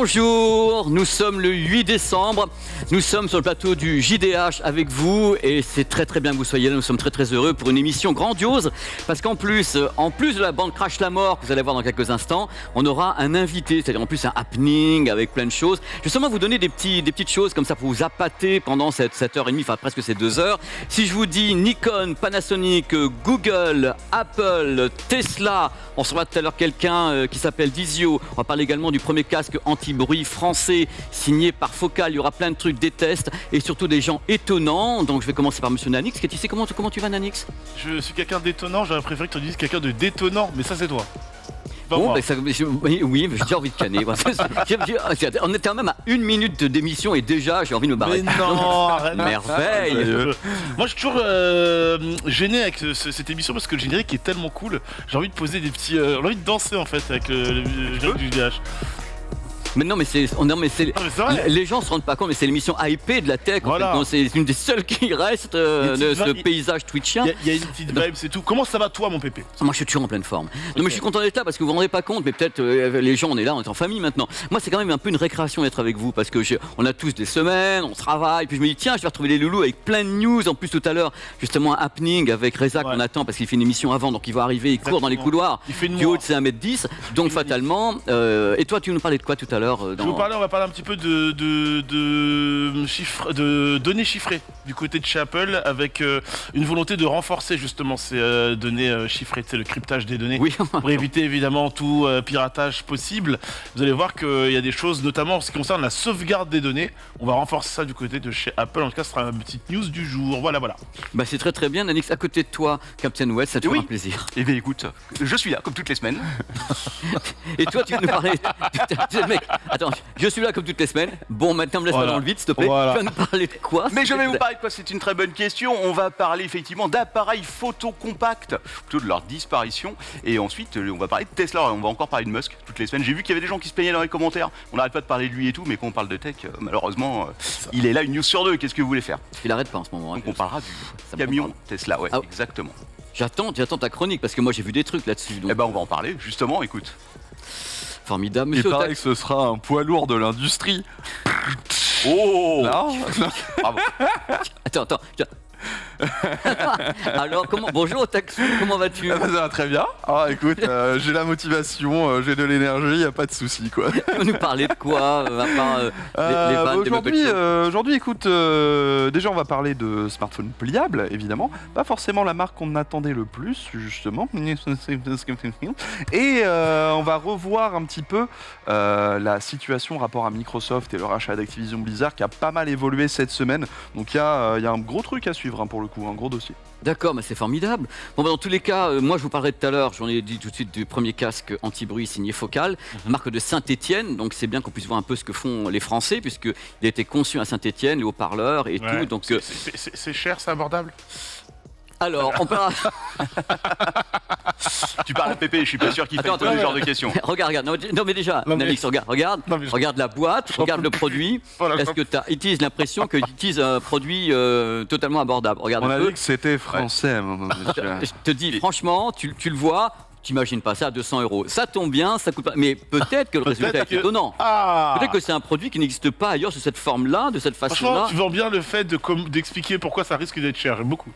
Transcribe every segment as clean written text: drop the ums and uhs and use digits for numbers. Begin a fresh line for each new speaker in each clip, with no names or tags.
Bonjour, nous sommes le 8 décembre, nous sommes sur le plateau du JDH avec vous et c'est très très bien que vous soyez là, nous sommes très très heureux pour une émission grandiose parce qu'en plus de la bande Crash la mort que vous allez voir dans quelques instants, on aura un invité, c'est-à-dire en plus un happening avec plein de choses. Je vais seulement vous donner des petites choses comme ça pour vous appâter pendant cette heure et demie, enfin presque ces 2 heures. Si je vous dis Nikon, Panasonic, Google, Apple, Tesla, on recevra tout à l'heure quelqu'un qui s'appelle Dizio, on va parler également du premier casque anti-bruit français signé par Focal. Il y aura plein de trucs, des tests et surtout des gens étonnants. Donc je vais commencer par monsieur Nanix qui est ici. Comment tu vas, Nanix?
Je suis quelqu'un d'étonnant, j'aurais préféré que tu dises quelqu'un de détonnant, mais ça c'est toi.
Bon, ben oui, mais j'ai envie de canner. On était même à 1 minute d'émission et déjà j'ai envie de me barrer.
Mais non,
merveille.
Moi je suis toujours gêné avec cette émission parce que le générique est tellement cool. J'ai envie de poser des petits... j'ai envie de danser en fait avec le générique du JDH.
Mais non, mais les gens se rendent pas compte, mais c'est l'émission hypée de la tech.
Voilà.
En fait. C'est une des seules qui reste de ce paysage twitchien.
Il y a une petite vibe, c'est tout. Comment ça va toi, mon pépé?
Moi, je suis toujours en pleine forme. Non, mais je suis content d'être là parce que vous vous rendez pas compte, mais peut-être les gens, on est là, on est en famille maintenant. Moi, c'est quand même un peu une récréation d'être avec vous parce que on a tous des semaines, on travaille, puis je me dis tiens, je vais retrouver les loulous avec plein de news. En plus, tout à l'heure, justement, un happening avec Reza qu'on attend parce qu'il fait une émission avant, donc il va arriver, il court dans les couloirs.
Il fait
du haut de ses 1m10, donc fatalement. Et toi, tu nous parlais de quoi tout à l'heure
On va parler un petit peu de données chiffrées du côté de chez Apple avec une volonté de renforcer justement ces données chiffrées, c'est le cryptage des données,
oui.
Pour éviter évidemment tout piratage possible. Vous allez voir qu'il y a des choses, notamment en ce qui concerne la sauvegarde des données. On va renforcer ça du côté de chez Apple. En tout cas, ce sera une petite news du jour. Voilà.
Bah c'est très très bien, Nanix. À côté de toi, Captain West, ça te fera un plaisir.
Eh bien écoute, je suis là comme toutes les semaines.
Et toi, tu veux nous parler... Mec, attends, je suis là comme toutes les semaines. Bon, maintenant, me laisse pas dans le vide, s'il te plaît.
Voilà.
Tu vas nous parler de quoi?
Mais je vais vous parler de quoi? C'est une très bonne question. On va parler effectivement d'appareils photo compacts, plutôt de leur disparition. Et ensuite, on va parler de Tesla. On va encore parler de Musk toutes les semaines. J'ai vu qu'il y avait des gens qui se plaignaient dans les commentaires. On n'arrête pas de parler de lui et tout, mais quand on parle de tech, malheureusement, il est là une news sur 2. Qu'est-ce que vous voulez faire?
Il arrête pas en ce moment.
Donc on parlera du camion Tesla, exactement.
J'attends ta chronique parce que moi j'ai vu des trucs là-dessus. Donc...
Eh ben on va en parler justement. Écoute.
Formidable.
Il paraît que ce sera un poids lourd de l'industrie.
Oh
non.
Bravo.
Attends. Alors, bonjour Taxou, comment vas-tu?
Ça va très bien. Ah, écoute, j'ai la motivation, j'ai de l'énergie, y a pas de souci quoi.
Tu vas nous parler de quoi à part les vannes
Aujourd'hui, écoute, déjà on va parler de smartphones pliables, évidemment. Pas forcément la marque qu'on attendait le plus, justement. Et on va revoir un petit peu la situation rapport à Microsoft et le rachat d'Activision Blizzard qui a pas mal évolué cette semaine. Donc il y a un gros truc à suivre pour le coup, un gros dossier.
D'accord, mais c'est formidable. Bon, dans tous les cas, moi je vous parlerai tout à l'heure, j'en ai dit tout de suite du premier casque anti-bruit signé Focal, marque de Saint-Étienne, donc c'est bien qu'on puisse voir un peu ce que font les Français, puisqu'il a été conçu à Saint-Étienne, les haut-parleurs et tout. Donc,
c'est cher, c'est abordable.
Alors, on parle...
Tu parles à Pépé, je suis pas sûr qu'il fasse ce genre de questions.
Regarde, non mais déjà, Nanix, regarde la boîte, regarde le produit. Est-ce que tu utilises l'impression que tu utilises un produit totalement abordable? Regarde.
On a dit que c'était français, monsieur.
Je te dis, franchement, tu le vois. T'imagines pas ça à 200 €. Ça tombe bien, ça coûte pas. Mais peut-être que le résultat est étonnant. Peut-être que c'est un produit qui n'existe pas ailleurs sous cette forme-là, de cette façon-là.
Franchement, tu vends bien le fait d'expliquer pourquoi ça risque d'être cher. J'aime beaucoup.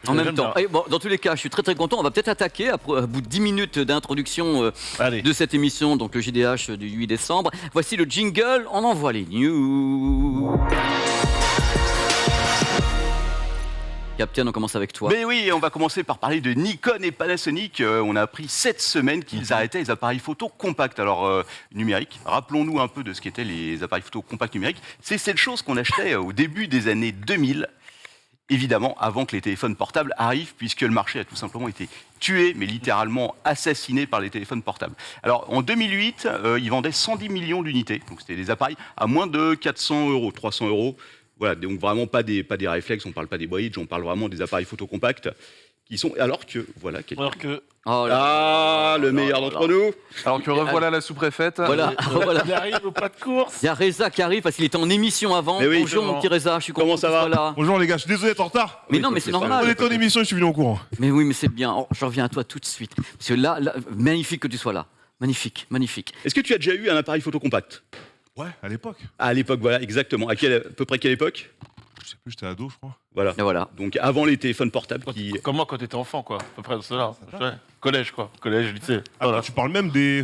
En même temps. Et bon, dans tous les cas, je suis très très content. On va peut-être attaquer, au bout de 10 minutes d'introduction de cette émission, donc le JDH du 8 décembre. Voici le jingle, on envoie les news. Captain, on commence avec toi.
Mais oui, on va commencer par parler de Nikon et Panasonic. On a appris cette semaine qu'ils arrêtaient les appareils photo compacts, alors numériques. Rappelons-nous un peu de ce qu'étaient les appareils photo compacts numériques. C'est cette chose qu'on achetait au début des années 2000. Évidemment, avant que les téléphones portables arrivent, puisque le marché a tout simplement été tué, mais littéralement assassiné par les téléphones portables. Alors, en 2008, ils vendaient 110 millions d'unités. Donc, c'était des appareils à moins de 400 €, 300 €. Voilà, donc vraiment pas des réflexes, on ne parle pas des bridges, on parle vraiment des appareils photo compacts. Qui sont, alors que, voilà,
Oh là,
le meilleur d'entre nous.
Alors que revoilà la sous-préfète.
Voilà.
Il arrive au pas de course.
Il y a Reza qui arrive parce qu'il était en émission avant.
Mais oui,
bonjour mon petit Reza, je suis content.
Comment ça va
là.
Bonjour les gars, je suis désolé d'être en retard.
Mais non, mais c'est normal.
On était en émission, je suis venu au courant.
Mais oui, mais c'est bien. Oh, je reviens à toi tout de suite. Parce que là magnifique que tu sois là. Magnifique, magnifique.
Est-ce que tu as déjà eu un appareil photo compact?
Ouais, à l'époque.
À l'époque, voilà, exactement. À peu près quelle époque?
Je sais plus, j'étais ado, je crois.
Voilà.
Et voilà.
Donc avant les téléphones portables qui...
Comme moi quand t'étais enfant, quoi. À peu près dans cela. Ouais. Collège, quoi. Collège, lycée.
Ah,
Voilà.
tu parles même des.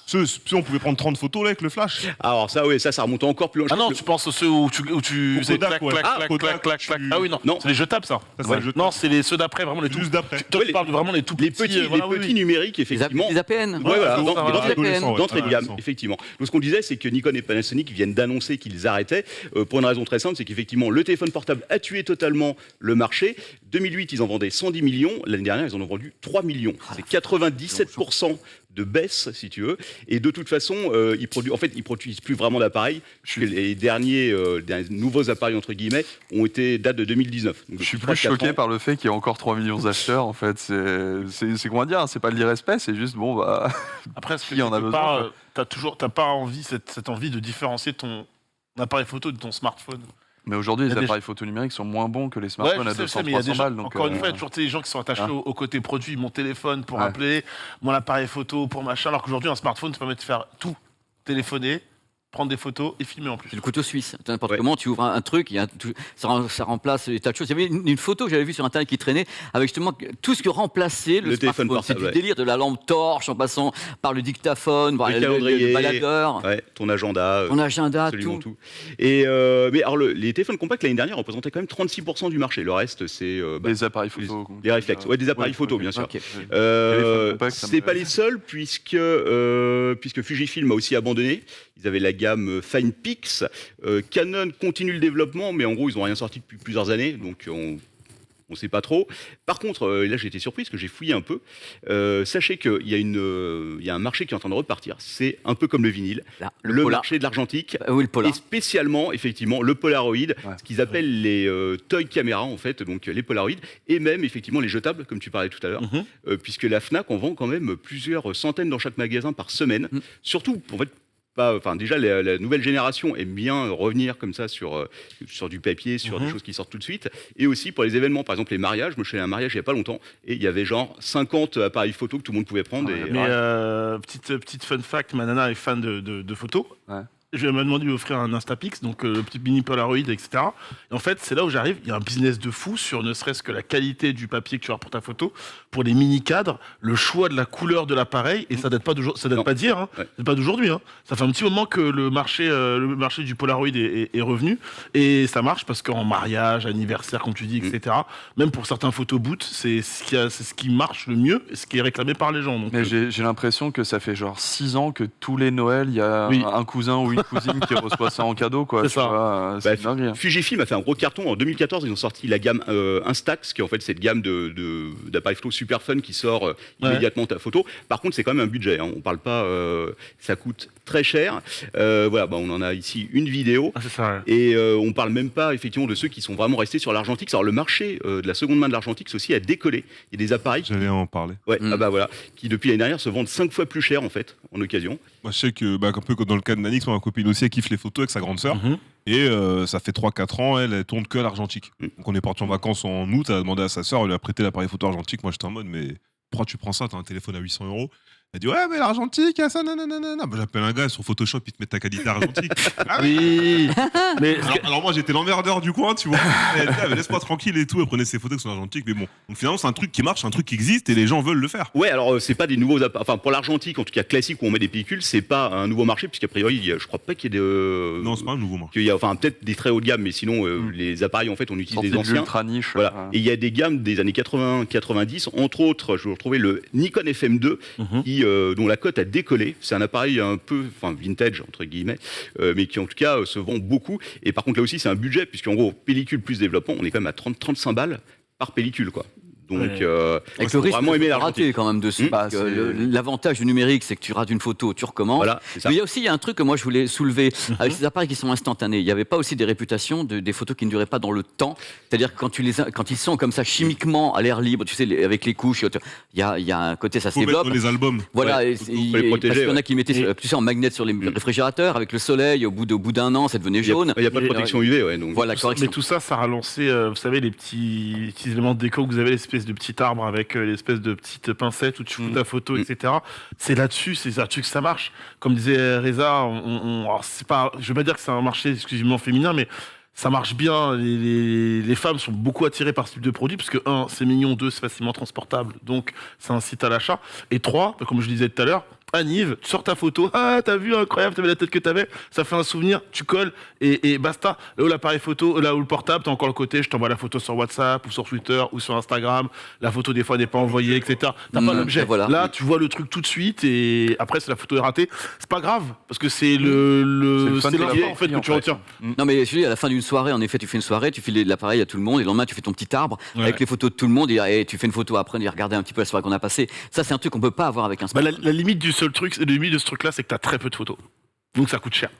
Ceux, on pouvait prendre 30 photos là avec le flash.
Alors ça, oui, ça remonte encore plus loin.
Ah non, tu penses aux ceux où tu
Au
faisais
Kodak,
clac,
ouais.
clac,
Ah,
clac,
Kodak,
clac, clac, clac.
tu-
Ah oui, non.
Non.
C'est les jetables, ça.
Ça, c'est
Ouais.
le jeu.
Non, c'est ceux d'après, vraiment les tout.
Juste d'après.
Toi,
Ouais,
tu parles vraiment les tout
Les
petits.
petits,
voilà,
les petits numériques, effectivement.
Les APN.
Ouais, voilà,
Ouais,
dans-
ça, voilà.
d'entrée-
Adolescent, ouais.
d'entrée de gamme,
Adolescent.
effectivement. Donc ce qu'on disait, c'est que Nikon et Panasonic viennent d'annoncer qu'ils arrêtaient pour une raison très simple, c'est qu'effectivement le téléphone portable a tué totalement le marché. 2008, ils en vendaient 110 millions. L'année dernière, ils en ont vendu 3 millions. C'est 97% de baisse, si tu veux. Et de toute façon, ils produisent plus vraiment d'appareils. Puisque les derniers nouveaux appareils entre guillemets datent de 2019. Donc,
Je
depuis
suis
3-4
plus choqué
ans.
par le fait qu'il y ait encore 3 millions d'acheteurs, en fait. C'est comment dire, c'est pas de l'irrespect, c'est juste, bon, bah...
Après, ce que
Qui en a
quelque
besoin,
part, t'as pas envie, cette envie de différencier ton appareil photo de ton smartphone.
Mais aujourd'hui,
Il y
les
a des-
appareils photo numériques sont moins bons que les smartphones à
je sais, mais il y a
200-300
des gens,
balles. Donc,
encore une fois, il y a toujours des gens qui sont attachés
Ah.
au côté produit, mon téléphone pour
Ouais.
appeler, mon appareil photo pour machin, alors qu'aujourd'hui, un smartphone te permet de faire tout. Téléphoner, prendre des photos et filmer en plus.
C'est le couteau suisse. N'importe
Ouais.
comment, tu ouvres un truc, ça remplace des tas de choses. Il y avait une photo que j'avais vue sur Internet qui traînait avec justement tout ce que remplaçait le
téléphone
smartphone. C'est
portable,
du
ouais.
délire de la lampe torche en passant par le dictaphone, par
Le calendrier.
le baladeur,
Ouais, ton agenda.
ton agenda,
Absolument
tout.
tout. Et mais alors les téléphones compacts l'année dernière représentaient quand même 36% du marché. Le reste c'est
les appareils photo.
les réflexes. Ouais, des appareils photo bien sûr.
Ok.
Téléphone compact, ça me
C'est pas
fait-
les seuls puisque Fujifilm a aussi abandonné. Ils avaient la gamme Finepix. Canon continue le développement, mais en gros ils ont rien sorti depuis plusieurs années, donc on ne sait pas trop. Par contre, là j'ai été surpris parce que j'ai fouillé un peu. Sachez qu'il y a un marché qui est en train de repartir. C'est un peu comme le vinyle,
Là,
le
polar.
marché de l'argentique.
Oui, le polar.
Et spécialement, effectivement, le Polaroid, ce qu'ils appellent les toy caméras, en fait, donc les Polaroid, et même, effectivement, les jetables, comme tu parlais tout à l'heure, puisque la Fnac en vend quand même plusieurs centaines dans chaque magasin par semaine. Surtout, en fait, déjà, la nouvelle génération aime bien revenir comme ça sur du papier, sur des choses qui sortent tout de suite. Et aussi pour les événements, par exemple les mariages. Moi, je suis allé à un mariage il n'y a pas longtemps et il y avait genre 50 appareils photo que tout le monde pouvait prendre. Et,
Mais petite fun fact, ma nana est fan de photos.
Ouais.
Je m'a demandé de lui offrir un Instapix, donc le petit mini Polaroid, etc. Et en fait, c'est là où j'arrive. Il y a un business de fou sur ne serait-ce que la qualité du papier que tu as pour ta photo, pour les mini cadres, le choix de la couleur de l'appareil. Et ça date pas d'aujourd'hui, ça date
Non.
pas d'hier, hein.
Ouais.
C'est pas d'aujourd'hui. Hein. Ça fait un petit moment que le marché du Polaroid est revenu et ça marche parce qu'en mariage, anniversaire, comme tu dis, etc. Même pour certains photobooths, c'est ce qui marche le mieux et ce qui est réclamé par les gens. Donc,
Mais j'ai l'impression que ça fait genre 6 ans que tous les Noëls, il y a
Oui.
un cousin ou une cousine qui reçoit ça en cadeau, quoi.
C'est
tu
ça.
vois, c'est une dinguerie.
Fujifilm a fait un gros carton. En 2014, ils ont sorti la gamme Instax, qui est en fait cette gamme d'appareils photo super fun qui sort immédiatement ta photo. Par contre, c'est quand même un budget. Hein. On parle pas, ça coûte très cher. Voilà, on en a ici une vidéo.
Ah, c'est ça. Ouais.
Et on parle même pas effectivement de ceux qui sont vraiment restés sur l'argentique. Alors le marché de la seconde main de l'argentique, c'est aussi à décoller. Il y a des appareils
J'allais en parler.
voilà, qui depuis l'année dernière se vendent 5 fois plus cher en fait, en occasion.
Moi, je sais que, un peu comme dans le cas de Nanix, ma copine aussi, elle kiffe les photos avec sa grande sœur. Et ça fait 3-4 ans, elle tourne que à l'argentique. Donc on est parti en vacances en août, elle a demandé à sa sœur, elle lui a prêté l'appareil photo argentique. Moi j'étais en mode, mais pourquoi tu prends ça? T'as un téléphone à 800 €. Elle dit, ouais, mais l'argentique, il y a ça, nanana. J'appelle un gars sur Photoshop, il te met ta qualité argentique. Ah oui.
Oui. Mais
Alors moi j'étais l'emmerdeur du coin, tu vois. Elle dit, ah, mais laisse-moi tranquille et tout, elle prenait ses photos avec son argentique. Mais bon, donc finalement c'est un truc qui marche, un truc qui existe et les gens veulent le faire.
Ouais, alors c'est pas des nouveaux appareils. Enfin, pour l'argentique, en tout cas classique où on met des pellicules, c'est pas un nouveau marché, puisqu'a priori, je crois pas qu'il y ait de.
Non, c'est pas un nouveau marché.
Qu'il y a, enfin, peut-être des très haut de gamme, mais sinon, les appareils, en fait, on utilise
Sorti
des
de
anciens.
l'ultra niche.
Voilà. Et il y a des gammes des années 80-90, entre autres, je vais retrouver le Nikon FM2, dont la cote a décollé. C'est un appareil un peu, vintage, entre guillemets, mais qui en tout cas se vend beaucoup. Et par contre, là aussi, c'est un budget, puisqu'en gros, pellicule plus développement, on est quand même à 35 balles par pellicule, quoi. Donc,
Avec
faut
le risque
vraiment aimer
de
l'argentique.
rater quand même dessus.
Bah,
parce que
c'est-
l'avantage du numérique, c'est que tu rates une photo, tu recommences.
Voilà, c'est ça.
Mais il y a un truc que moi je voulais soulever avec ces appareils qui sont instantanés. Il n'y avait pas aussi des réputations des photos qui ne duraient pas dans le temps. C'est-à-dire que quand ils sont comme ça chimiquement à l'air libre, tu sais, avec les couches, il y a un côté, ça se
Faut mettre
développe.
dans les albums.
Voilà,
Ouais,
et
faut les protéger,
parce qu'il y en a
ouais.
qui mettaient, tu sais, en magnet sur les réfrigérateurs, avec le soleil, au bout d'un an, ça devenait jaune.
Il n'y a pas de protection UV, ouais. Donc,
Voilà, correction.
Mais tout ça, ça a relancé, vous savez, les petits éléments de déco que vous avez, les l'espèce de petit arbre avec l'espèce de petite pincette où tu fous ta photo, etc. C'est là-dessus que ça marche. Comme disait Reza, alors c'est pas, je veux pas dire que c'est un marché exclusivement féminin, mais ça marche bien. Les femmes sont beaucoup attirées par ce type de produit parce que 1, c'est mignon, 2, c'est facilement transportable, donc ça incite à l'achat. Et 3, comme je disais tout à l'heure, Anniv, tu sors ta photo, t'as vu, incroyable, t'avais la tête que t'avais, ça fait un souvenir, tu colles et basta. Là où l'appareil photo, là où le portable, t'as encore le côté, je t'envoie la photo sur WhatsApp ou sur Twitter ou sur Instagram, la photo des fois n'est pas envoyée, etc. T'as pas l'objet.
Voilà.
Là, tu vois le truc tout de suite et après, si la photo est ratée, c'est pas grave parce que c'est
C'est le
c'est
fun de la
l'instant en fait que tu retiens.
Non mais je dis, à la fin d'une soirée, en effet, tu fais une soirée, tu files l'appareil à tout le monde et le lendemain tu fais ton petit arbre avec les photos de tout le monde et tu fais une photo après et regarder un petit peu la soirée qu'on a passée. Ça c'est un truc qu'on peut pas avoir avec un smartphone.
La limite du seul truc, la limite de ce truc-là, c'est que t'as très peu de photos. Donc ça coûte cher.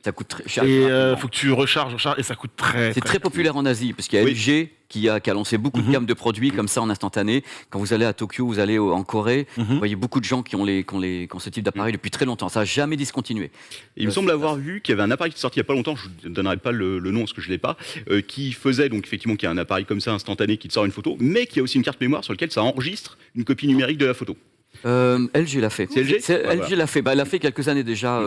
Ça coûte très cher.
Et faut que tu recharges et ça coûte très.
C'est très populaire en Asie parce qu'il y a LG qui a lancé beaucoup de gammes de produits comme ça en instantané. Quand vous allez à Tokyo, vous allez en Corée, vous voyez beaucoup de gens qui ont ce type d'appareil depuis très longtemps. Ça n'a jamais discontinué.
Il me semble avoir vu qu'il y avait un appareil qui est sorti il n'y a pas longtemps, je ne donnerai pas le nom parce que je ne l'ai pas, qui faisait donc effectivement qu'il y a un appareil comme ça instantané qui te sort une photo, mais qui a aussi une carte mémoire sur laquelle ça enregistre une copie numérique de la photo.
LG l'a fait.
C'est LG
LG l'a fait. Elle l'a fait quelques années déjà.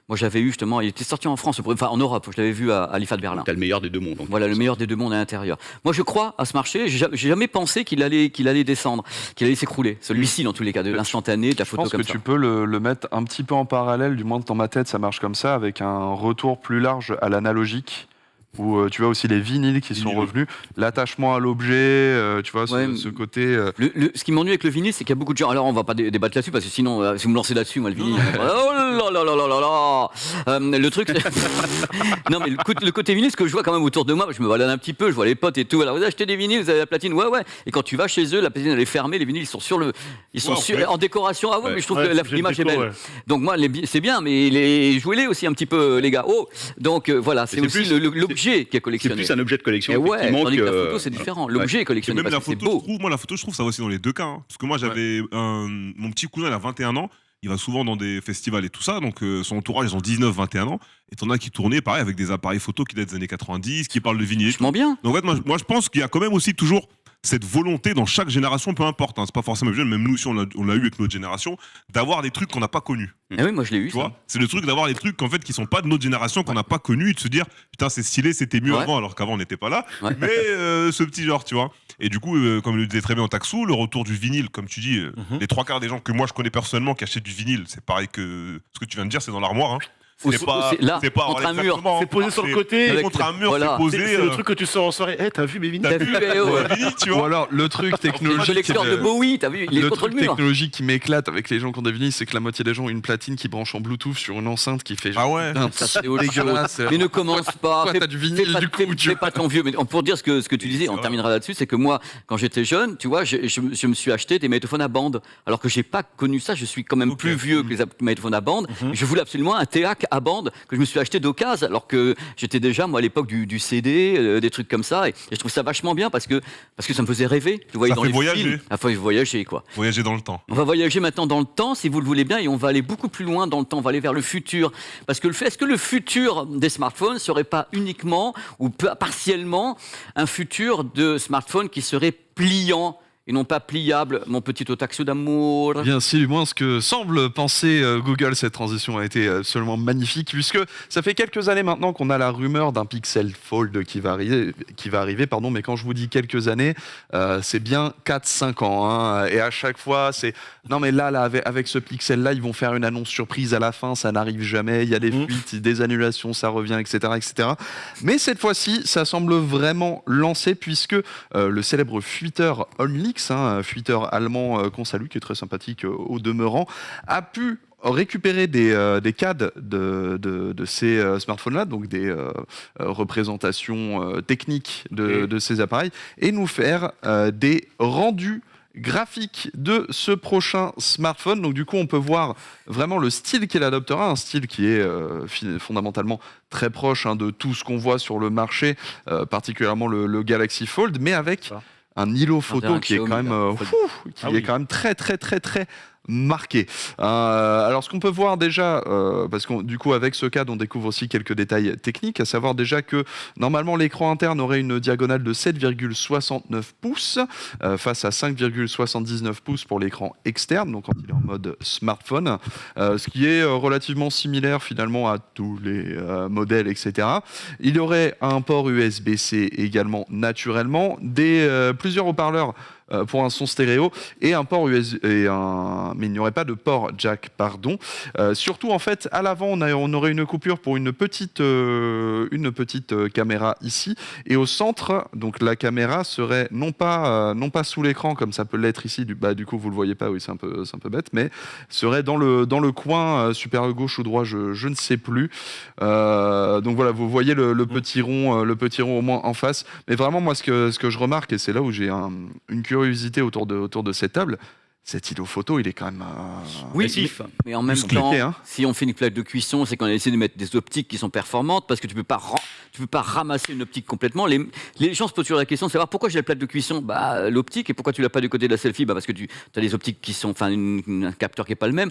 Moi, j'avais eu justement. Il était sorti en France, enfin en Europe. Je l'avais vu à l'IFA de Berlin.
T'as le meilleur des deux mondes.
Voilà, le meilleur des deux mondes à l'intérieur. Moi, je crois à ce marché. J'ai jamais pensé qu'il allait descendre, qu'il allait s'écrouler. Celui-ci, dans tous les cas, de l'instantané, de la photo comme ça.
Je pense que tu peux le mettre un petit peu en parallèle, du moins dans ma tête, ça marche comme ça, avec un retour plus large à l'analogique. Où tu vois aussi les vinyles qui sont revenus, l'attachement à l'objet, tu vois, ce côté.
Ce qui m'ennuie avec le vinyle, c'est qu'il y a beaucoup de gens. Alors, on va pas débattre là-dessus parce que sinon, si vous me lancez là-dessus, moi, le vinyle. Oh là là là là là là. Le truc. Non, mais le côté vinyle, ce que je vois quand même autour de moi, je me balade un petit peu, je vois les potes et tout. Alors, vous achetez des vinyles, vous avez la platine, ouais. Et quand tu vas chez eux, la platine elle est fermée, les vinyles ils sont en décoration. Ah ouais, mais je trouve que l'image est belle. Donc moi, c'est bien, mais jouez-les aussi un petit peu, les gars. Donc voilà, c'est aussi l'objet qui est collectionné.
C'est plus un objet de collection.
Tandis que la photo, c'est différent. L'objet est collectionné
Même
parce
la
que c'est
photo,
beau.
la photo, je trouve ça va aussi dans les deux cas. Hein. Parce que moi, j'avais mon petit cousin, il a 21 ans. Il va souvent dans des festivals et tout ça. Donc, son entourage, ils ont 19, 21 ans. Et t'en as qui tournaient, pareil, avec des appareils photo qui datent des années 90, qui parlent de vinyle.
Vachement bien.
Donc, en fait, moi, je pense qu'il y a quand même aussi toujours cette volonté dans chaque génération, peu importe, hein, c'est pas forcément jeune, même nous aussi on l'a eu avec notre génération, d'avoir des trucs qu'on n'a pas connus.
Ah oui, moi je l'ai eu.
Tu vois, c'est le truc d'avoir des trucs en fait qui sont pas de notre génération, qu'on n'a pas connus, et de se dire putain c'est stylé, c'était mieux avant, alors qu'avant on n'était pas là. Mais ce petit genre, tu vois. Et du coup, comme le disait très bien Taxou, le retour du vinyle, comme tu dis, les 3/4 des gens que moi je connais personnellement qui achètent du vinyle, c'est pareil que ce que tu viens de dire, c'est dans l'armoire. Hein. C'est pas
contre un mur.
C'est posé sur le côté.
Contre un mur, c'est posé.
C'est le truc que tu sors en soirée. T'as vu mes vinyles?
T'as vu
tu vois.
Ou alors le truc technologique.
Le lecteur de Bowie, t'as vu, il est contre le mur.
Technologique qui m'éclate avec les gens qui ont des vinyles, c'est que la moitié des gens ont une platine qui branche en Bluetooth sur une enceinte qui fait.
Ah ouais.
Ça c'est autre chose.
Dégueulasse.
Mais ne commence pas.
T'as du vinyle du coup.
Fais pas ton vieux. Mais pour dire ce que tu disais, on terminera là-dessus, c'est que moi, quand j'étais jeune, tu vois, je me suis acheté des magnétophones à bande. Alors que j'ai pas connu ça, je suis quand même plus vieux que les magnétophones à bande. Je voulais absolument un THAC à bande que je me suis acheté d'occasion, alors que j'étais déjà moi à l'époque du CD, des trucs comme ça, et je trouve ça vachement bien parce que ça me faisait rêver. Je voyais
Ça
dans
fait
les
voyager.
films. Il faut voyager quoi.
Voyager dans le temps.
On va voyager maintenant dans le temps, si vous le voulez bien, et on va aller beaucoup plus loin dans le temps. On va aller vers le futur, parce que est-ce que le futur des smartphones serait pas uniquement ou partiellement un futur de smartphones qui serait pliant et non pas pliable, mon petit Otaxu d'amour.
Bien, si du moins ce que semble penser Google, cette transition a été absolument magnifique, puisque ça fait quelques années maintenant qu'on a la rumeur d'un Pixel Fold qui va arriver, mais quand je vous dis quelques années, c'est bien 4-5 ans, hein, et à chaque fois c'est non mais là avec ce Pixel là, ils vont faire une annonce surprise à la fin, ça n'arrive jamais, il y a des fuites, des annulations, ça revient, etc. Mais cette fois-ci, ça semble vraiment lancé, puisque le célèbre fuiteur OnLeaks, fuiteur allemand qu'on salue, qui est très sympathique au demeurant, a pu récupérer des CAD de ces smartphones-là, donc des représentations techniques de ces appareils, et nous faire des rendus graphique de ce prochain smartphone. Donc du coup on peut voir vraiment le style qu'il adoptera, un style qui est fondamentalement très proche de tout ce qu'on voit sur le marché, particulièrement le Galaxy Fold, mais avec un îlot photo qui est quand même est quand même très très très très marqué. Alors, ce qu'on peut voir déjà, parce que du coup, avec ce CAD, on découvre aussi quelques détails techniques, à savoir déjà que normalement, l'écran interne aurait une diagonale de 7,69 pouces face à 5,79 pouces pour l'écran externe, donc quand il est en mode smartphone, ce qui est relativement similaire finalement à tous les modèles, etc. Il y aurait un port USB-C également naturellement, plusieurs haut-parleurs pour un son stéréo et un port USB mais il n'y aurait pas de port jack, pardon. Surtout en fait à l'avant on aurait une coupure pour une petite caméra ici, et au centre donc la caméra serait non pas sous l'écran comme ça peut l'être ici, du coup vous le voyez pas, oui c'est un peu bête, mais serait dans le coin supérieur gauche ou droit, je ne sais plus. Donc voilà, vous voyez le petit rond au moins en face, mais vraiment moi ce que je remarque, et c'est là où j'ai une curiosité autour de cette table, cet îlot photo, il est quand même
mais en même
musclé,
temps,
hein.
si on fait une plaque de cuisson, c'est qu'on a essayé de mettre des optiques qui sont performantes, parce que tu peux pas ramasser une optique complètement. Les gens se posent toujours la question de savoir pourquoi j'ai la plaque de cuisson, l'optique, et pourquoi tu l'as pas du côté de la selfie, parce que tu as des optiques qui sont, un capteur qui est pas le même.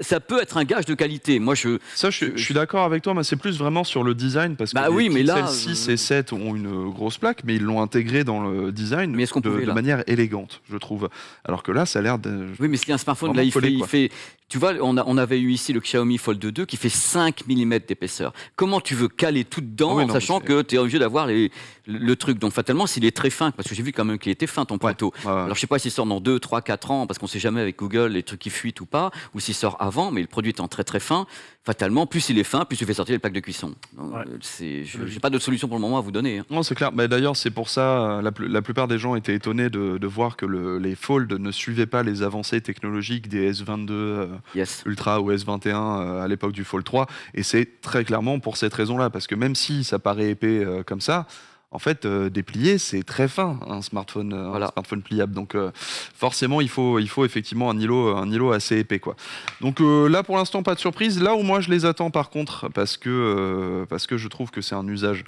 Ça peut être un gage de qualité. Moi, je
suis d'accord avec toi, mais c'est plus vraiment sur le design, parce que
oui, mais là,
6 et 7 ont une grosse plaque, mais ils l'ont intégré dans le design de manière élégante, je trouve. Alors que là, ça a l'air de...
Oui, mais s'il y a un smartphone, là, il fait... Tu vois, on avait eu ici le Xiaomi Fold 2 qui fait 5 mm d'épaisseur. Comment tu veux caler tout dedans, en sachant que tu es obligé d'avoir le truc. Donc fatalement, s'il est très fin, parce que j'ai vu quand même qu'il était fin ton plateau. Alors je sais pas s'il sort dans 2, 3, 4 ans, parce qu'on sait jamais avec Google les trucs qui fuitent ou pas, ou s'il sort avant, mais le produit étant très très fin, fatalement, plus il est fin, plus tu fais sortir les plaques de cuisson. Donc, j'ai pas d'autre solution pour le moment à vous donner.
Non, c'est clair. Mais d'ailleurs, c'est pour ça, la plupart des gens étaient étonnés de voir que les Fold ne suivaient pas les avancées technologiques des S22 Ultra ou S21 à l'époque du Fold 3. Et c'est très clairement pour cette raison-là, parce que même si ça paraît épais comme ça, en fait, déplié, c'est très fin, un smartphone pliable. Donc, forcément, il faut effectivement un îlot assez épais, quoi. Donc là, pour l'instant, pas de surprise. Là où moi, je les attends, par contre, parce que je trouve que c'est un usage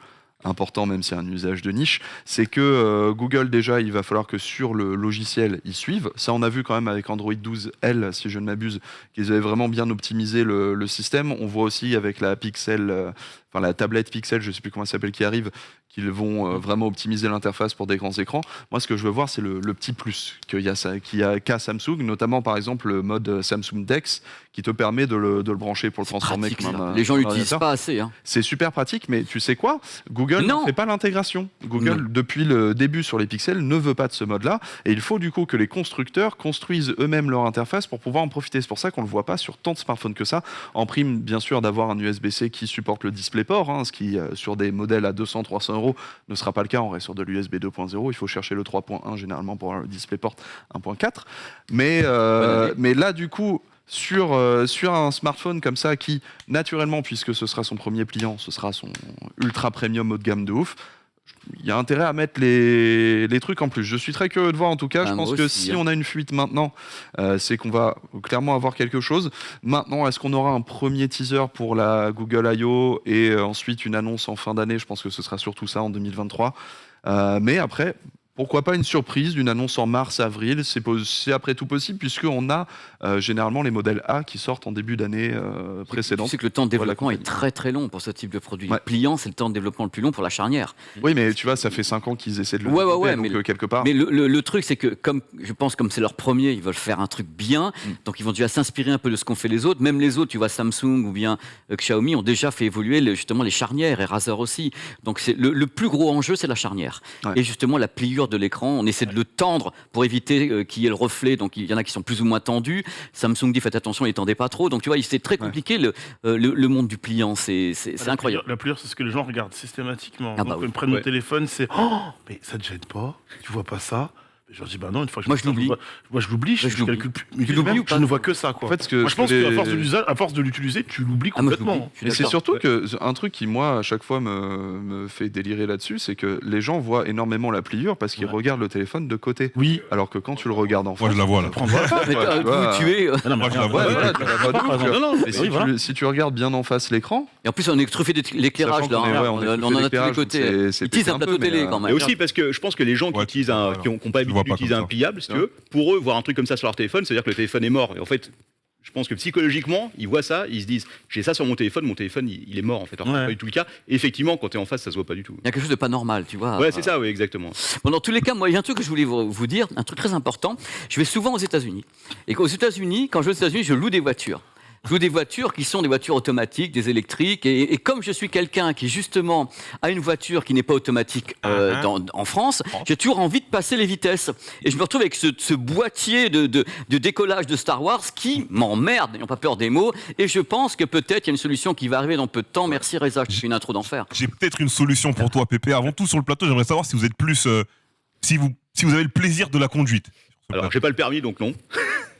important, même si c'est un usage de niche, c'est que Google, déjà, il va falloir que sur le logiciel, ils suivent. Ça, on a vu quand même avec Android 12L, si je ne m'abuse, qu'ils avaient vraiment bien optimisé le système. On voit aussi avec la Pixel, la tablette Pixel, je ne sais plus comment elle s'appelle, qui arrive, qu'ils vont vraiment optimiser l'interface pour des grands écrans. Moi, ce que je veux voir, c'est le petit plus qu'il y a qu'à Samsung, notamment par exemple le mode Samsung Dex, qui te permet de le brancher pour le transformer.
Les gens l'utilisent pas assez.
C'est super pratique, mais tu sais quoi, Google ne fait pas l'intégration. Google, depuis le début sur les Pixels, ne veut pas de ce mode-là, et il faut du coup que les constructeurs construisent eux-mêmes leur interface pour pouvoir en profiter. C'est pour ça qu'on ne le voit pas sur tant de smartphones que ça. En prime, bien sûr, d'avoir un USB-C qui supporte le DisplayPort, ce qui, sur des modèles à 200-300 € ne sera pas le cas. On reste sur de l'USB 2.0. Il faut chercher le 3.1 généralement pour le DisplayPort 1.4. Mais là, du coup, sur un smartphone comme ça, qui, naturellement, puisque ce sera son premier pliant, ce sera son ultra premium haut de gamme de ouf, il y a intérêt à mettre les trucs en plus. Je suis très curieux de voir, en tout cas. Je pense que si on a une fuite maintenant, c'est qu'on va clairement avoir quelque chose. Maintenant, est-ce qu'on aura un premier teaser pour la Google I.O. et ensuite une annonce en fin d'année? Je pense que ce sera surtout ça en 2023. Mais après, pourquoi pas une surprise, une annonce en mars, avril? C'est après tout possible, puisqu'on a généralement les modèles A qui sortent en début d'année précédente.
Tu sais que le temps de développement est très très long pour ce type de produit. Les pliants, c'est le temps de développement le plus long pour la charnière.
Oui, mais tu vois, ça fait 5 ans qu'ils essaient de le développer, donc quelque part.
Mais le truc, c'est que je pense comme c'est leur premier, ils veulent faire un truc bien, donc ils vont déjà s'inspirer un peu de ce qu'ont fait les autres. Même les autres, tu vois, Samsung ou bien Xiaomi ont déjà fait évoluer justement les charnières, et Razer aussi. Donc c'est le plus gros enjeu, c'est la charnière. Et justement la pliure de l'écran, on essaie de le tendre pour éviter qu'il y ait le reflet. Donc il y en a qui sont plus ou moins tendus. Samsung dit faites attention, il tendez pas trop. Donc tu vois, c'est très compliqué le monde du pliant. C'est incroyable.
La pliure, c'est ce que les gens regardent systématiquement.
Ah
Donc, quand ils prennent mon téléphone, c'est mais ça te gêne pas? Tu vois pas ça? Je leur dis bah non, une fois que
moi je l'oublie.
Moi je l'oublie, je calcule plus.
Tu l'oublies ou pas?
Je ne vois que ça, quoi.
En fait,
moi je pense qu'à force de l'utiliser, tu l'oublies complètement.
Et c'est surtout que un truc qui moi à chaque fois me fait délirer là-dessus, c'est que les gens voient énormément la pliure parce qu'ils regardent le téléphone de côté.
Oui.
Alors que quand tu le regardes en face,
moi je la vois là.
Tu es.
Moi je la vois.
Si tu regardes bien en face l'écran.
Et en plus on est truffé d'éclairage là. On en a de tous les côtés.
Ils utilisent un plateau télé quand même. Et aussi parce que je pense que les gens qui n'ont pas l'habitude
vois pas
d'utiliser
comme
un
ça.
pliable, si tu veux. Pour eux, voir un truc comme ça sur leur téléphone, c'est-à-dire que le téléphone est mort. Et en fait, je pense que psychologiquement, ils voient ça, ils se disent j'ai ça sur mon téléphone, il est mort en fait. Alors, c'est pas du tout le cas. Et effectivement, quand tu es en face, ça se voit pas du tout.
Il y a quelque chose de pas normal, tu vois.
Ouais, c'est ça, oui, exactement.
Bon, dans tous les cas, moi, il y a un truc que je voulais vous dire, un truc très important. Je vais souvent aux États-Unis. Et aux États-Unis, quand je vais aux États-Unis, je loue des voitures. Je loue des voitures qui sont des voitures automatiques, des électriques. Et comme je suis quelqu'un qui, justement, a une voiture qui n'est pas automatique en France, j'ai toujours envie de passer les vitesses. Et je me retrouve avec ce boîtier de décollage de Star Wars qui m'emmerde, n'ayant pas peur des mots. Et je pense que peut-être il y a une solution qui va arriver dans peu de temps. Merci Reza, je fais une intro d'enfer.
J'ai peut-être une solution pour toi, Pépé. Avant tout, sur le plateau, j'aimerais savoir si vous êtes plus. Si vous avez le plaisir de la conduite.
Alors, j'ai pas le permis, donc non.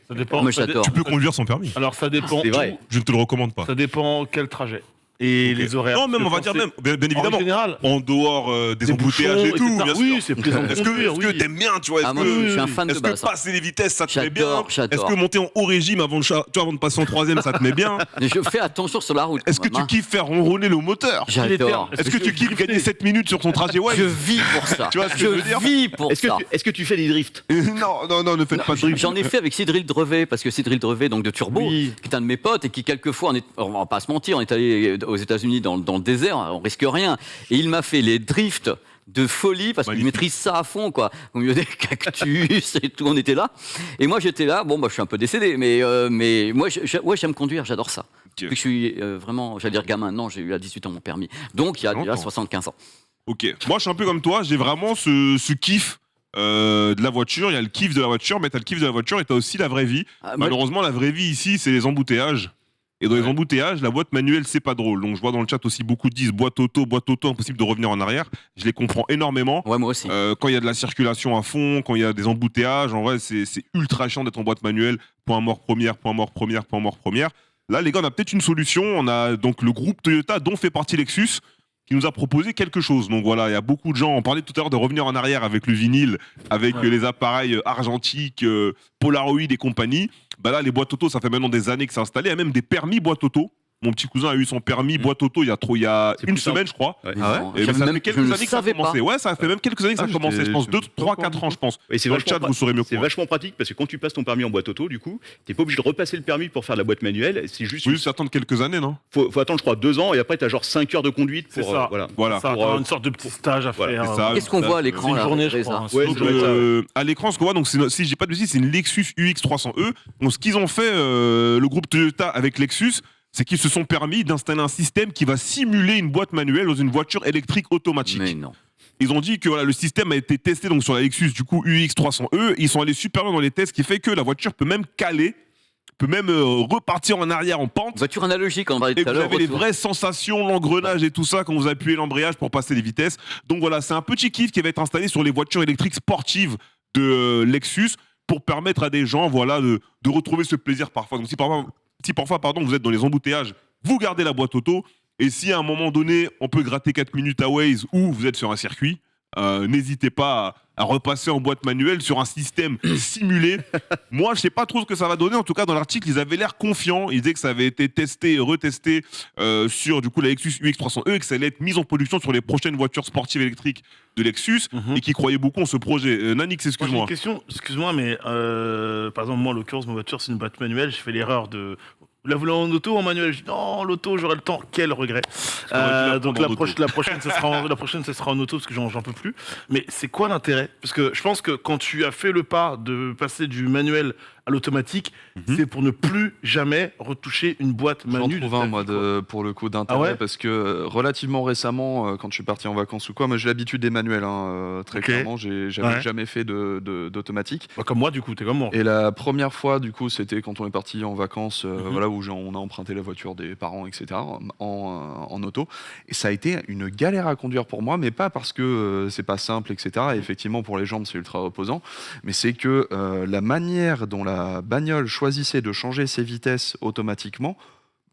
Ça dépend.
Moi, j'adore.
Tu peux conduire sans permis.
Alors ça dépend.
C'est vrai.
Je ne te le recommande pas.
Ça dépend quel trajet. Et les horaires.
Non, même on va dire même, bien évidemment,
En général.
en dehors des embouteillages et
bouchons,
tout,
etc.
bien
Oui,
sûr.
c'est plaisant de
Est-ce
conduire,
que
oui.
t'aimes bien, tu vois?
Ah, moi, je suis un fan de
Est-ce
base.
que passer les vitesses, ça te met bien?
J'adore.
Est-ce que monter en haut régime avant de passer en troisième, ça te met bien?
Je fais attention sur la route.
Est-ce que
quand même,
tu kiffes faire ronronner le moteur?
J'adore.
Est-ce que tu kiffes gagner 7 minutes sur ton trajet
Je
wave?
vis pour ça.
Tu vois ce que je veux dire?
vis pour ça.
Est-ce que tu fais des drifts?
Non, ne faites pas de drift.
J'en ai fait avec Cédric Drevet, parce que Cédric Drevet, donc de Turbo,
Oui.
qui est un de mes potes et qui, quelquefois, on va pas se mentir, on est allé aux États-Unis dans le désert, on risque rien. Et il m'a fait les drifts de folie parce qu'il
Magnifique.
maîtrise ça à fond, quoi. Au milieu des cactus et tout, on était là. Et moi, j'étais là. Bon, je suis un peu décédé, mais moi, ouais, j'aime conduire, j'adore ça. Depuis que je suis vraiment, j'allais dire gamin, non, j'ai eu à 18 ans mon permis. Donc, il y a déjà
Longtemps.
75 ans.
Ok. Moi, je suis un peu comme toi. J'ai vraiment ce kiff de la voiture. Il y a le kiff de la voiture, mais t'as le kiff de la voiture et t'as aussi la vraie vie.
Ah, moi,
Malheureusement, la vraie vie ici, c'est les embouteillages. Et dans les embouteillages, la boîte manuelle, c'est pas drôle. Donc, je vois dans le chat aussi beaucoup disent boîte auto, impossible de revenir en arrière. Je les comprends énormément.
ouais, moi aussi.
Quand il y a de la circulation à fond, quand il y a des embouteillages, en vrai, c'est ultra chiant d'être en boîte manuelle. Point mort première. Là, les gars, on a peut-être une solution. On a donc le groupe Toyota, dont fait partie Lexus, qui nous a proposé quelque chose. Donc voilà, il y a beaucoup de gens. On parlait tout à l'heure de revenir en arrière avec le vinyle, avec les appareils argentiques, Polaroid et compagnie. Bah là, les boîtes auto, ça fait maintenant des années que c'est installé. Il y a même des permis boîte auto. Mon petit cousin a eu son permis boîte auto il y a
C'est
une
plus simple.
semaine, je crois.
Ouais.
Ah ouais
Et
Je
ça
même-
fait quelques
je ne
années que ça a
savais pas.
commencé. Ouais, ça fait même quelques années que ça a commencé. Je pense 3-4 ans, je pense.
Et c'est
Dans le chat, vous saurez mieux que
C'est
moi.
vachement pratique parce que quand tu passes ton permis en boîte auto, du coup, t'es pas obligé de repasser le permis pour faire de la boîte manuelle. C'est juste,
Oui, ça attendre quelques années, non?
faut attendre, je crois, 2 ans et après t'as genre 5 heures de conduite
C'est
pour.
ça.
Voilà.
Ça,
Pour,
t'as une sorte de petit stage à
voilà,
faire.
c'est ça.
Qu'est-ce qu'on voit à l'écran,
c'est une
là,
journée, je
Reza
crois.
Ouais,
Donc,
ça doit être ça.
à l'écran, ce qu'on voit, donc, si je dis pas de bêtises, c'est une Lexus UX300E. Donc, ce qu'ils ont fait, le groupe Toyota avec Lexus, c'est qu'ils se sont permis d'installer un système qui va simuler une boîte manuelle dans une voiture électrique automatique.
Mais non.
Ils ont dit que voilà, le système a été testé donc, sur la Lexus du coup UX300E. Ils sont allés super loin dans les tests, ce qui fait que la voiture peut même caler, peut même repartir en arrière en pente.
Voiture analogique, on parlait
Et
tout à
vous
l'heure.
avez les
retour.
vraies sensations, l'engrenage et tout ça quand vous appuyez l'embrayage pour passer les vitesses. Donc voilà, c'est un petit kiff qui va être installé sur les voitures électriques sportives de Lexus pour permettre à des gens voilà, de retrouver ce plaisir parfois. Donc si parfois vous êtes dans les embouteillages, vous gardez la boîte auto. Et si à un moment donné, on peut gratter 4 minutes à Waze ou vous êtes sur un circuit, n'hésitez pas à repasser en boîte manuelle sur un système simulé. Moi, je sais pas trop ce que ça va donner. En tout cas, dans l'article, ils avaient l'air confiants. Ils disaient que ça avait été testé et retesté sur du coup la Lexus UX300E et que ça allait être mis en production sur les prochaines voitures sportives électriques de Lexus et qui croyaient beaucoup en ce projet. Nanix,
Moi, j'ai une
excuse-moi.
question, excuse-moi, mais par exemple, moi, en l'occurrence, ma voiture, c'est une boîte manuelle. J'ai fait l'erreur de. La voulais en auto ou en manuel? Je dis non, l'auto, j'aurai le temps. Quel regret. Donc
prendre en auto.
la prochaine, ce sera en auto parce que j'en peux plus. Mais c'est quoi l'intérêt? Parce que je pense que quand tu as fait le pas de passer du manuel à l'automatique, c'est pour ne plus jamais retoucher une boîte
J'en
manuelle.
trouve un, moi, pour le coup, d'intérêt,
Ah ouais
parce que relativement récemment, quand je suis parti en vacances ou quoi, moi j'ai l'habitude des manuels, très
Ok.
clairement, j'avais
Ouais.
jamais fait d'automatique.
Bah, comme moi, du coup, t'es comme moi.
Et la première fois, du coup, c'était quand on est parti en vacances, voilà, où on a emprunté la voiture des parents, etc., en auto. Et ça a été une galère à conduire pour moi, mais pas parce que c'est pas simple, etc. Et effectivement, pour les jambes, c'est ultra reposant, mais c'est que la manière dont la bagnole choisissait de changer ses vitesses automatiquement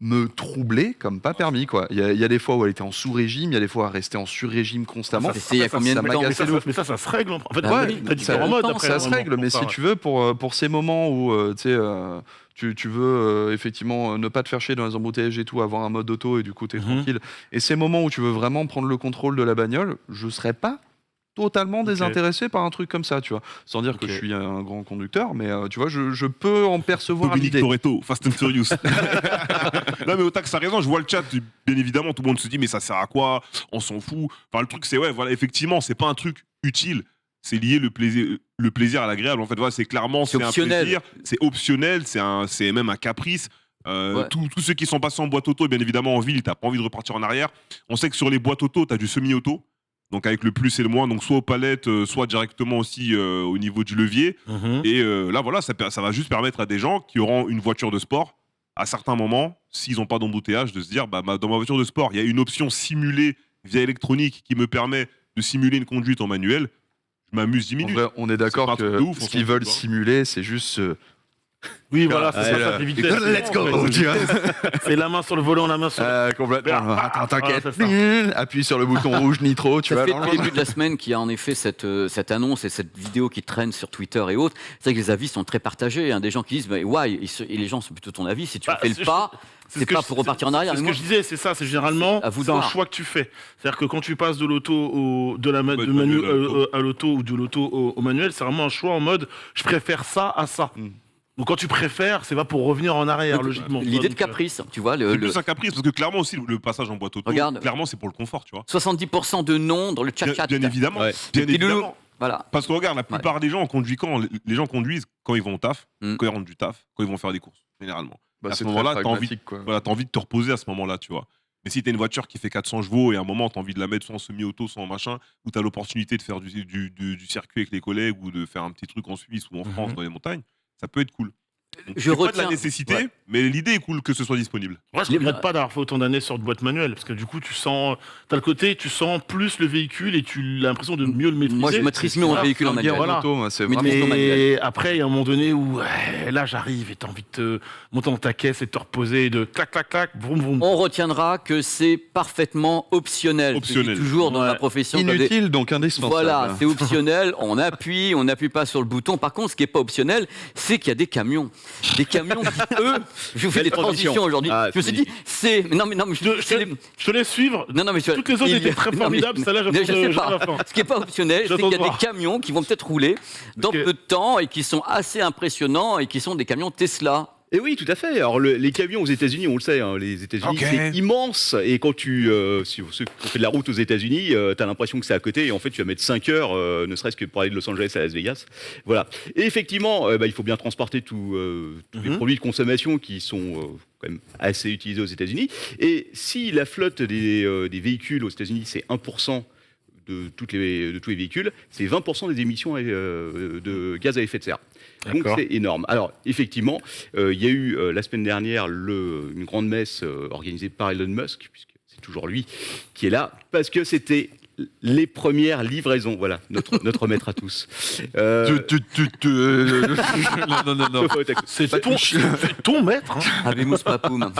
me troublait comme pas permis, quoi. Il y a des fois où elle était en sous-régime, il y a des fois où elle restait en sur-régime constamment.
C'est il y a combien de
ça
temps
m'agaçait de ouf.
Mais ça se règle. En fait,
Ah
ouais,
oui,
t'as
ça-
différents modes
longtemps,
après.
Ça se
vraiment,
règle, mais
pour
si
ça,
tu veux, pour ces moments où tu veux effectivement ne pas te faire chier dans les embouteillages et tout, avoir un mode auto et du coup t'es tranquille, et ces moments où tu veux vraiment prendre le contrôle de la bagnole, je serais pas totalement désintéressé par un truc comme ça, tu vois. Sans dire que je suis un grand conducteur, mais tu vois, je peux en percevoir
Dominique
l'idée.
Toretto, Fast and Furious. Non mais Otax a raison, je vois le chat, bien évidemment, tout le monde se dit mais ça sert à quoi? On s'en fout. Enfin le truc c'est voilà, effectivement, c'est pas un truc utile. C'est lié le plaisir à l'agréable. En fait, voilà, c'est clairement c'est un plaisir, c'est optionnel, c'est même un caprice. Tous ceux qui sont passés en boîte auto, bien évidemment en ville, t'as pas envie de repartir en arrière. On sait que sur les boîtes auto, t'as du semi-auto. Donc avec le plus et le moins, donc soit aux palettes, soit directement aussi au niveau du levier. Et là, voilà, ça va juste permettre à des gens qui auront une voiture de sport, à certains moments, s'ils n'ont pas d'embouteillage, de se dire, dans ma voiture de sport, il y a une option simulée via électronique qui me permet de simuler une conduite en manuel. Je m'amuse 10 minutes.
En vrai, on est d'accord que ce qu'ils veulent simuler, c'est juste...
Oui, voilà, c'est ça, les vitesses.
Let's go.
C'est la main sur le volant, la main sur le...
Complètement. Attends, t'inquiète. Appuie sur le bouton rouge nitro, tu
Ça
vois.
fait depuis le début de la semaine qu'il y a en effet cette annonce et cette vidéo qui traîne sur Twitter et autres. C'est vrai que les avis sont très partagés. Des gens qui disent mais why, et les gens sont plutôt ton avis. Si tu fais le pas, c'est pas pour repartir en arrière.
C'est ce que je disais, c'est ça. C'est généralement c'est un choix que tu fais. C'est-à-dire que quand tu passes de l'auto à l'auto ou de l'auto au manuel, c'est vraiment un choix en mode je préfère ça à ça. Donc quand tu préfères, c'est pas pour revenir en arrière, logiquement.
L'idée de caprice, tu vois.
C'est plus un caprice, parce que clairement aussi, le passage en boîte auto,
Regarde.
clairement, c'est pour le confort, tu vois.
70% de non dans le chat.
Bien évidemment.
Ouais.
Bien
Petit loulou.
évidemment.
Voilà.
Parce que regarde, la plupart des gens en conduisant, les gens conduisent quand ils vont au taf, quand ils rentrent du taf, quand ils vont faire des courses, généralement. À ce moment-là, t'as envie de te reposer à ce moment-là, tu vois. Mais si t'as une voiture qui fait 400 chevaux et à un moment t'as envie de la mettre soit en semi-auto, soit en machin, où t'as l'opportunité de faire du circuit avec les collègues ou de faire un petit truc en Suisse ou en France dans les montagnes, ça peut être cool. Donc,
Je
pas de la
retiens-
nécessité, mais l'idée est cool que ce soit disponible.
Moi, je regrette pas d'avoir fait autant d'années sur de boîte manuelle, parce que du coup, tu sens plus le véhicule et tu as l'impression de mieux le maîtriser.
Moi, je maîtrise mieux mon véhicule en manuel.
Voilà.
C'est
Mais
vraiment...
Mais après, il y a un moment donné où là, j'arrive et t'as envie de te monter dans ta caisse et de te reposer et de clac, clac, clac, vroom, vroom.
On retiendra que c'est parfaitement optionnel.
Optionnel.
Je dis toujours dans la profession.
Inutile, donc indispensable.
Voilà, c'est optionnel, on n'appuie pas sur le bouton. Par contre, ce qui n'est pas optionnel, c'est qu'il y a des camions. Des camions qui, eux, je vous fais des transitions aujourd'hui. Je me suis dit, non, mais
Je te laisse suivre.
non, mais
Toutes les autres étaient très formidables, celle-là,
je sais
j'attends
pas.
la fin.
Ce qui n'est pas optionnel, c'est qu'il y a
J'attends de
des camions qui vont peut-être rouler dans peu de temps et qui sont assez impressionnants et qui sont des camions Tesla.
Et oui, tout à fait. Alors, les camions aux États-Unis, on le sait, hein, les États-Unis, c'est immense. Et quand si ceux qui ont fait de la route aux États-Unis, t'as l'impression que c'est à côté. Et en fait, tu vas mettre 5 heures, ne serait-ce que pour aller de Los Angeles à Las Vegas. Voilà. Et effectivement, il faut bien transporter tous les produits de consommation qui sont quand même assez utilisés aux États-Unis. Et si la flotte des véhicules aux États-Unis, c'est 1% de tous les véhicules, c'est 20% des émissions de gaz à effet de serre. Donc c'est énorme. Alors effectivement, il y a eu la semaine dernière une grande messe organisée par Elon Musk, puisque c'est toujours lui qui est là, parce que c'était les premières livraisons. Voilà, notre maître à tous.
Non.
C'est ton maître. Hein.
Habemus papum.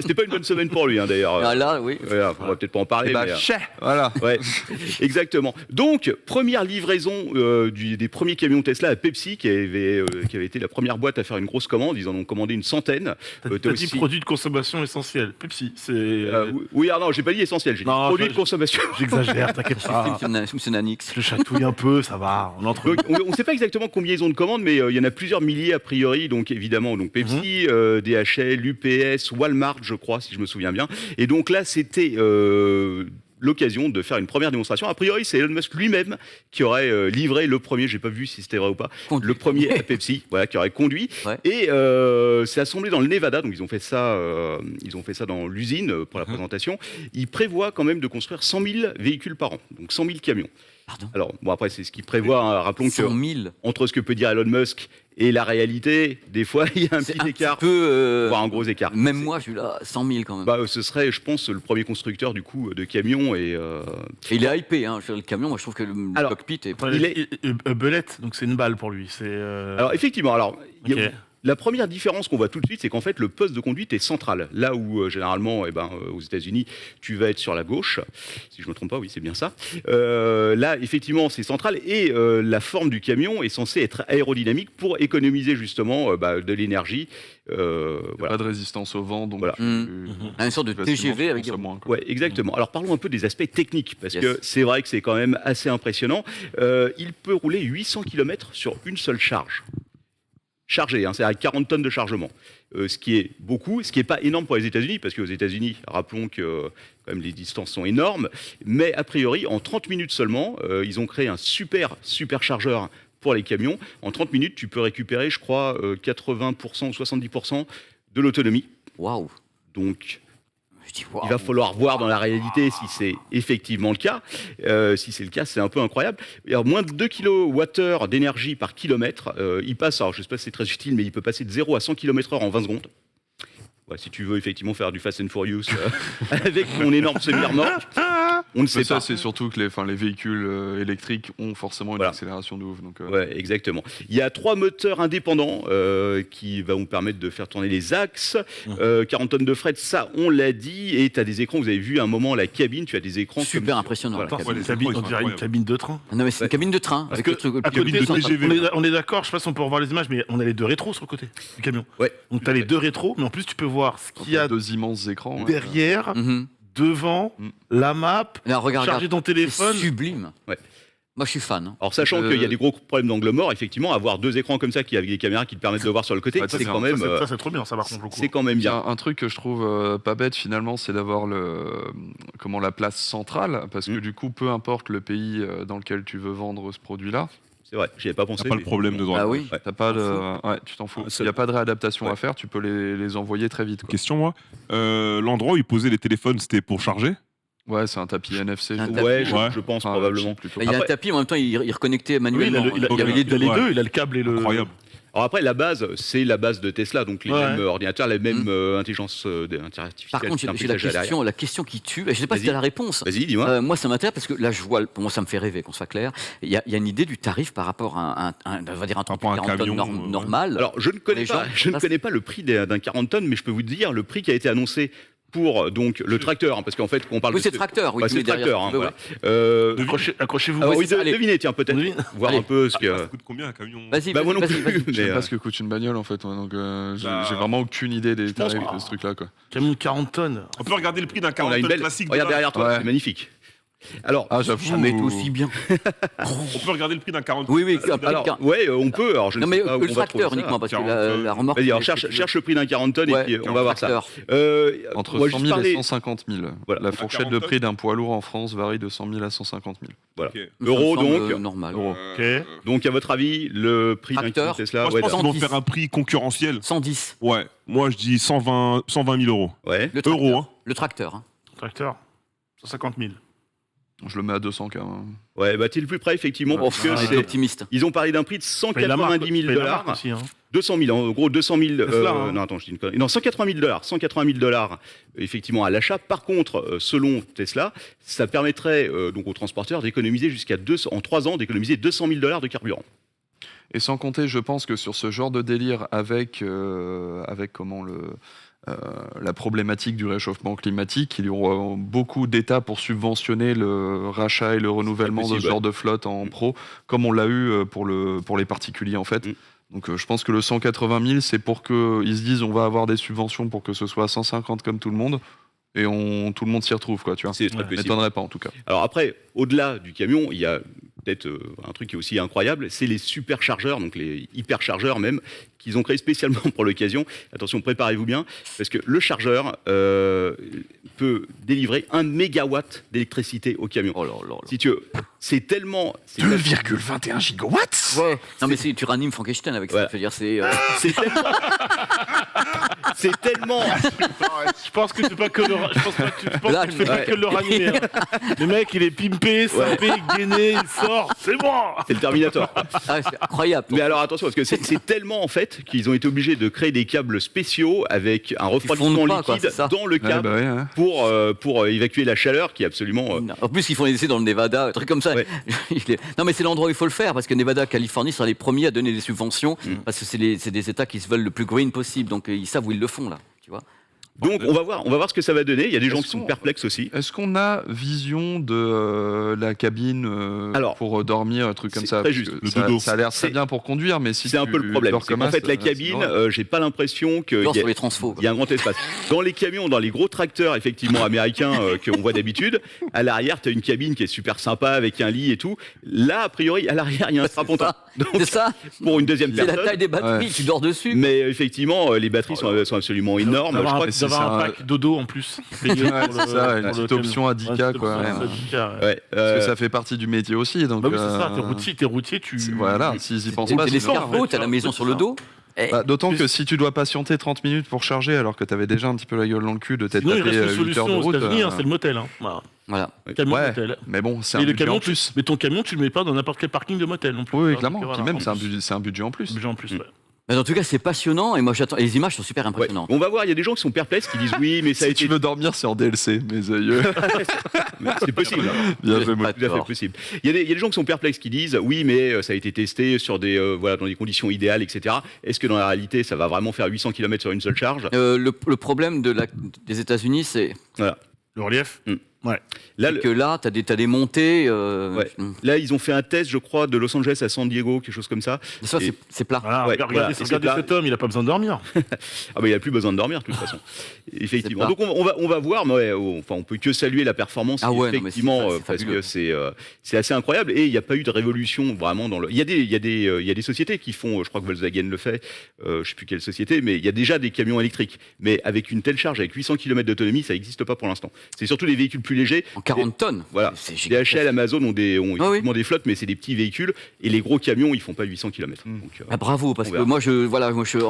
C'était pas une bonne semaine pour lui, hein, d'ailleurs.
Ah là, oui.
Voilà, on va peut-être pas en parler. Mais,
voilà.
ouais, exactement. Donc, première livraison des premiers camions Tesla à Pepsi, qui avait été la première boîte à faire une grosse commande. Ils en ont commandé une centaine.
T'as dit produit de consommation essentiel. Pepsi, c'est...
oui, alors non, j'ai pas dit essentiel, j'ai dit produit de consommation.
J'exagère, t'inquiète pas.
Monsieur Nanix.
Je chatouille un peu, ça va. On entre.
Donc, on ne sait pas exactement combien ils ont de commandes, mais il y en a plusieurs milliers a priori. Donc évidemment, donc Pepsi, DHL, UPS, Walmart, je crois, si je me souviens bien. Et donc là, c'était l'occasion de faire une première démonstration. A priori, c'est Elon Musk lui-même qui aurait livré le premier, j'ai pas vu si c'était vrai ou pas, le premier à Pepsi, voilà, qui aurait conduit.
Ouais.
Et c'est assemblé dans le Nevada, donc ils ont fait ça dans l'usine pour la présentation. Ils prévoient quand même de construire 100 000 véhicules par an, donc 100 000 camions.
Pardon.
Alors, bon, après, c'est ce qu'ils prévoient. Hein. Rappelons que
100 000.
entre ce que peut dire Elon Musk et la réalité, des fois, il y a un petit écart, voire un gros écart.
Même moi, je suis là, 100 000 quand même.
Bah, ce serait, je pense, le premier constructeur du coup de camions et.
Et il est hypé, hein. Le camion, moi je trouve que le
Alors,
cockpit est.
Il est belette, donc c'est une balle pour lui. C'est.
Alors effectivement, il y a La première différence qu'on voit tout de suite, c'est qu'en fait, le poste de conduite est central. Là où, généralement, aux États-Unis, tu vas être sur la gauche. Si je ne me trompe pas, oui, c'est bien ça. Là, effectivement, c'est central. Et la forme du camion est censée être aérodynamique pour économiser, justement, de l'énergie.
Pas de résistance au vent, donc
Voilà.
Une sorte de TGV avec des...
moins, quoi.
Ouais, exactement. Alors parlons un peu des aspects techniques, parce que c'est vrai que c'est quand même assez impressionnant. Il peut rouler 800 km sur une seule charge. Chargé, c'est à 40 tonnes de chargement. Ce qui est beaucoup, ce qui n'est pas énorme pour les États-Unis, parce qu'aux États-Unis, rappelons que quand même, les distances sont énormes, mais a priori, en 30 minutes seulement, ils ont créé un super chargeur pour les camions. En 30 minutes, tu peux récupérer, je crois, 80% ou 70% de l'autonomie.
Waouh.
Donc,
Je dis, waouh.
il va falloir voir dans la réalité si c'est effectivement le cas. Si c'est le cas, c'est un peu incroyable. Alors, moins de 2 kWh d'énergie par kilomètre. Il passe, alors je ne sais pas si c'est très utile, mais il peut passer de 0 à 100 km/h en 20 secondes. Ouais, si tu veux effectivement faire du Fast and Furious avec mon énorme semi-remorque, on ne sait
Mais ça,
pas.
c'est surtout que les véhicules électriques ont forcément une
Voilà.
accélération de ouf. Donc,
Ouais, exactement. Il y a 3 moteurs indépendants qui vont permettre de faire tourner les axes. 40 tonnes de fret, ça, on l'a dit. Et tu as des écrans, vous avez vu à un moment la cabine, tu as des écrans
Super
comme-
impressionnant.
Voilà.
la
Attends,
cabine.
les écrans, ils
on
sont
dirait une
incroyables.
cabine de train.
Non, mais c'est une cabine de train.
Parce
Avec
que
le truc, le
à
petit
côté,
cabine de
bouton
TGV.
on est d'accord, je sais pas si on peut revoir les images, mais on a les deux rétros sur le côté du camion.
Ouais.
Donc tu as les deux rétros, mais en plus tu peux voir ce qu'il y a
deux immenses écrans. ouais.
derrière,
Mhm.
devant,
Mm.
la map,
Là, regarde,
charger ton
c'est
téléphone.
sublime.
Ouais.
Moi, je suis fan. Hein.
Alors, sachant qu'il y a des gros problèmes d'angle mort, effectivement, avoir 2 écrans comme ça qui avec des caméras qui te permettent de voir sur le côté,
Ouais,
c'est
c'est
quand
bien.
même,
Ça, c'est trop bien, ça par contre. le coup.
c'est quand même
Il y a
bien.
un truc que je trouve pas bête finalement, c'est d'avoir la place centrale, parce que du coup, peu importe le pays dans lequel tu veux vendre ce produit-là,
C'est vrai, j'y avais pas pensé.
T'as pas le
mais-
problème de droite.
Ah oui.
Ouais.
t'as pas de, ouais, tu t'en fous.
Un
Il
seul.
n'y a pas de réadaptation
Ouais.
à faire, tu peux les envoyer très vite. Quoi.
Question, moi. L'endroit où ils posaient les téléphones, c'était pour charger.
Ouais, c'est un tapis NFC.
Un
je
tapis.
Ouais,
Ouais.
je pense
Ah,
probablement.
plutôt.
Bah, il y a un
Après-
tapis, mais en même temps, il reconnectait
Oui, il,
manuellement.
a, il, a,
Il y avait les deux.
il a les
Ouais.
deux, il a le câble et le.
Incroyable.
Alors après, la base, c'est la base de Tesla, donc les
Ouais.
mêmes ordinateurs, la même intelligence artificielle.
Par contre, j'ai la question qui tue. Je ne sais pas si
Vas-y.
tu as la réponse.
Vas-y, dis-moi.
Moi, ça m'intéresse parce que là, je vois, pour moi, ça me fait rêver, qu'on soit clair. Il y a une idée du tarif par rapport à on va dire un truc
rapport à un
40 tonnes
camion,
normal.
Alors, je ne connais
les
pas,
gens-
connais pas le prix d'un 40 tonnes, mais je peux vous dire le prix qui a été annoncé pour donc le tracteur, hein, parce qu'en fait, quand on parle
oui,
de
c'est le tracteur. Oui,
Ouais,
tu
c'est
mets
le
derrière,
tracteur,
si tu veux,
voilà.
Accrochez-vous.
Ah
ouais,
oui,
c'est ça, allez.
devinez, tiens, peut-être,
Devine.
voir
Allez.
un peu ce que.
Ça coûte combien un camion
Vas-y,
Bah, moi non
vas-y,
plus,
vas-y.
Je sais
mais,
pas ce que coûte une bagnole en fait, donc
Bah,
j'ai vraiment aucune idée des
pense
tarifs
que-
de ce truc-là. Quoi.
Camion de 40 tonnes.
On peut regarder le prix d'un
on
40
a une
tonnes
belle.
classique.
Regarde
de là.
derrière toi,
Ouais.
c'est magnifique. Alors,
Ah, j'avoue.
Jamais été aussi bien.
On peut regarder le prix d'un 40
Oui, oui.
alors, ouais, on peut. Alors, je ne
Non,
sais
mais
pas où
le
on va trouver
tracteur
ça.
uniquement, parce que
40
la remorque.
Vas-y, alors
c'est-
cherche le prix d'un 40 tonnes
Ouais,
et puis on va voir ça.
tracteur.
Entre
on va
100
juste
000
parler-
et 150 000.
Voilà.
La fourchette
40
de
tonnes.
prix d'un poids lourd en France varie de 100 000 à 150 000.
Voilà.
Ok.
Ça me
Euros,
semble
donc.
normal.
Euros.
Ok.
Donc, à votre avis, le prix d'un
Tracteur.
Tesla,
Moi, je
ouais,
pense qu'ils vont
110.
faire un prix concurrentiel.
110.
Ouais. Moi, je dis 120 000 euros.
ouais.
Le tracteur.
Euros, hein.
Le tracteur. Hein.
Tracteur. 150 000.
Je le mets à 200 quand même.
Ouais, bah t'es le plus près effectivement
Oh,
parce que
on est
c'est-
optimiste.
ils ont parlé d'un prix de
Paye la marque
190 000
paye la marque
dollars,
aussi, hein.
200 000, en gros 200 000.
Tesla, hein.
Non, attends, je dis une connerie. Non, 180 000 dollars, 180 000 dollars effectivement à l'achat. Par contre, selon Tesla, ça permettrait donc aux transporteurs d'économiser jusqu'à en 3 ans d'économiser 200 000 dollars de carburant.
Et sans compter, je pense que sur ce genre de délire avec comment la problématique du réchauffement climatique, il y aura beaucoup d'États pour subventionner le rachat et le renouvellement de ce
possible,
genre de flotte en pro, comme on l'a eu pour les particuliers en fait.
Mm.
Donc je pense que le 180 000, c'est pour qu'ils se disent on va avoir des subventions pour que ce soit 150 comme tout le monde, et tout le monde s'y retrouve, quoi, tu vois.
C'est très
Ouais.
possible.
M'étonnerait pas en tout cas.
Alors après, au-delà du camion, il y a peut-être un truc qui est aussi incroyable, c'est les superchargeurs, donc les hyperchargeurs même, qu'ils ont créés spécialement pour l'occasion. Attention, préparez-vous bien, parce que le chargeur peut délivrer 1 mégawatt d'électricité au camion.
Oh là là là.
Si tu veux, c'est tellement...
2,21 gigawatts.
Ouais. Non, mais tu ranimes Frankenstein avec ça.
Voilà.
Je veux dire, c'est.
C'est tellement... c'est tellement.
Je pense que c'est pas que le, je pense pas que tu penses
Là,
que tu fais pas
ouais.
que le ranimer. Hein. Le mec, il est pimpé, sapé, gainé, il sort, c'est bon.
C'est le Terminator.
Ah, c'est incroyable.
Mais alors attention, parce que c'est tellement en fait qu'ils ont été obligés de créer des câbles spéciaux avec un refroidissement
fondent pas, quoi,
liquide
c'est ça.
dans le câble pour évacuer la chaleur qui est absolument.
En plus, ils font des essais dans le Nevada, un truc comme ça.
Ouais.
Non, mais c'est l'endroit où il faut le faire, parce que Nevada, Californie sont les premiers à donner des subventions, parce que c'est des États qui se veulent le plus green possible, donc ils savent où ils le font, là. Tu vois.
Donc on va voir ce que ça va donner. Il y a des gens qui sont perplexes aussi.
Est-ce qu'on a vision de la cabine
Alors,
pour dormir, un truc comme
c'est
ça
très
parce
juste.
que
Le
ça,
dodo.
ça a l'air très
C'est-
bien pour conduire, mais si
C'est un
tu
peu le problème.
dors
C'est
comme
qu'en
as,
fait, la
c'est
cabine,
horrible.
j'ai pas l'impression qu'il
Dehors
y,
sur les transfos.
y a un grand espace. Dans les camions, dans les gros tracteurs effectivement américains qu'on voit d'habitude, à l'arrière, tu as une cabine qui est super sympa avec un lit et tout. Là, a priori, à l'arrière, il y a un strapontin.
C'est ça,
Pour une deuxième
c'est la
personne.
taille des batteries,
Ouais.
tu dors dessus.
Mais effectivement, les batteries sont absolument énormes. Je
D'avoir
crois
un,
que
c'est
d'avoir un
ça.
pack dodo en plus. Payé
Ouais,
pour
c'est ça, une
pour
petite
camion.
option à 10K,
Ouais, une petite
quoi.
option à
Ouais.
10K, ouais.
ouais,
Parce que ça fait partie du métier aussi. Donc,
Bah oui, c'est ça, t'es routier, tu.
Voilà, s'ils y pensent
Et
pas,
t'as
c'est
des
bien.
escargots, t'as la maison sur le dos. Eh,
Bah, d'autant que si tu dois patienter 30 minutes pour charger alors que t'avais déjà un petit peu la gueule dans le cul de t'être
Sinon, il
tapé
reste une
8 heures de
solution aux
route.
États-Unis, c'est le motel. Hein. Voilà.
Voilà.
Camion
Ouais,
motel.
mais bon, c'est
Et
un
le
budget
camion,
en plus.
mais ton camion, tu le mets pas dans n'importe quel parking de motel non plus.
Oui,
Donc,
clairement.
voilà,
Puis même,
en
c'est un
plus.
budget en plus.
Budget en plus, ouais.
Mais en tout cas, c'est passionnant, et moi j'attends. Et les images sont super
ouais.
impressionnantes.
On va voir, il y a des gens qui sont perplexes, qui disent oui, mais ça a
Si
été.
tu veux dormir, c'est en DLC, mes aïeux.
C'est possible.
Bien fait,
Pas
Tout à fait
tort.
possible. Il y a des gens qui sont perplexes qui disent oui, mais ça a été testé sur dans des conditions idéales, etc. Est-ce que dans la réalité, ça va vraiment faire 800 km sur une seule charge?
Le problème des États-Unis, c'est
Voilà.
Le relief.
Là,
que là, t'as des montées.
Ouais. Là, ils ont fait un test, je crois, de Los Angeles à San Diego, quelque chose comme ça.
Ça,
Et-
c'est plat.
Voilà,
Ouais,
regardez,
voilà.
regardez
Et c'est
cet homme, il a pas besoin de dormir.
Ah bah il a plus besoin de dormir de toute façon. Effectivement.
C'est
Donc on va voir, mais ouais, enfin on peut que saluer la performance
Ah ouais, non, mais
effectivement
c'est
parce
fabuleux.
que c'est assez incroyable et il n'y a pas eu de révolution vraiment dans le. Il y a des sociétés qui font, je crois que Volkswagen le fait, je sais plus quelle société, mais il y a déjà des camions électriques. Mais avec une telle charge, avec 800 km d'autonomie, ça n'existe pas pour l'instant. C'est surtout les véhicules plus légers.
En 40 tonnes.
Voilà.
C'est
Les
gigantesque.
HL, Amazon ont
Ah oui.
effectivement des flottes, mais c'est des petits véhicules et les gros camions, ils font pas 800 km. Donc,
Ah, bravo, parce
on
que
verra.
moi,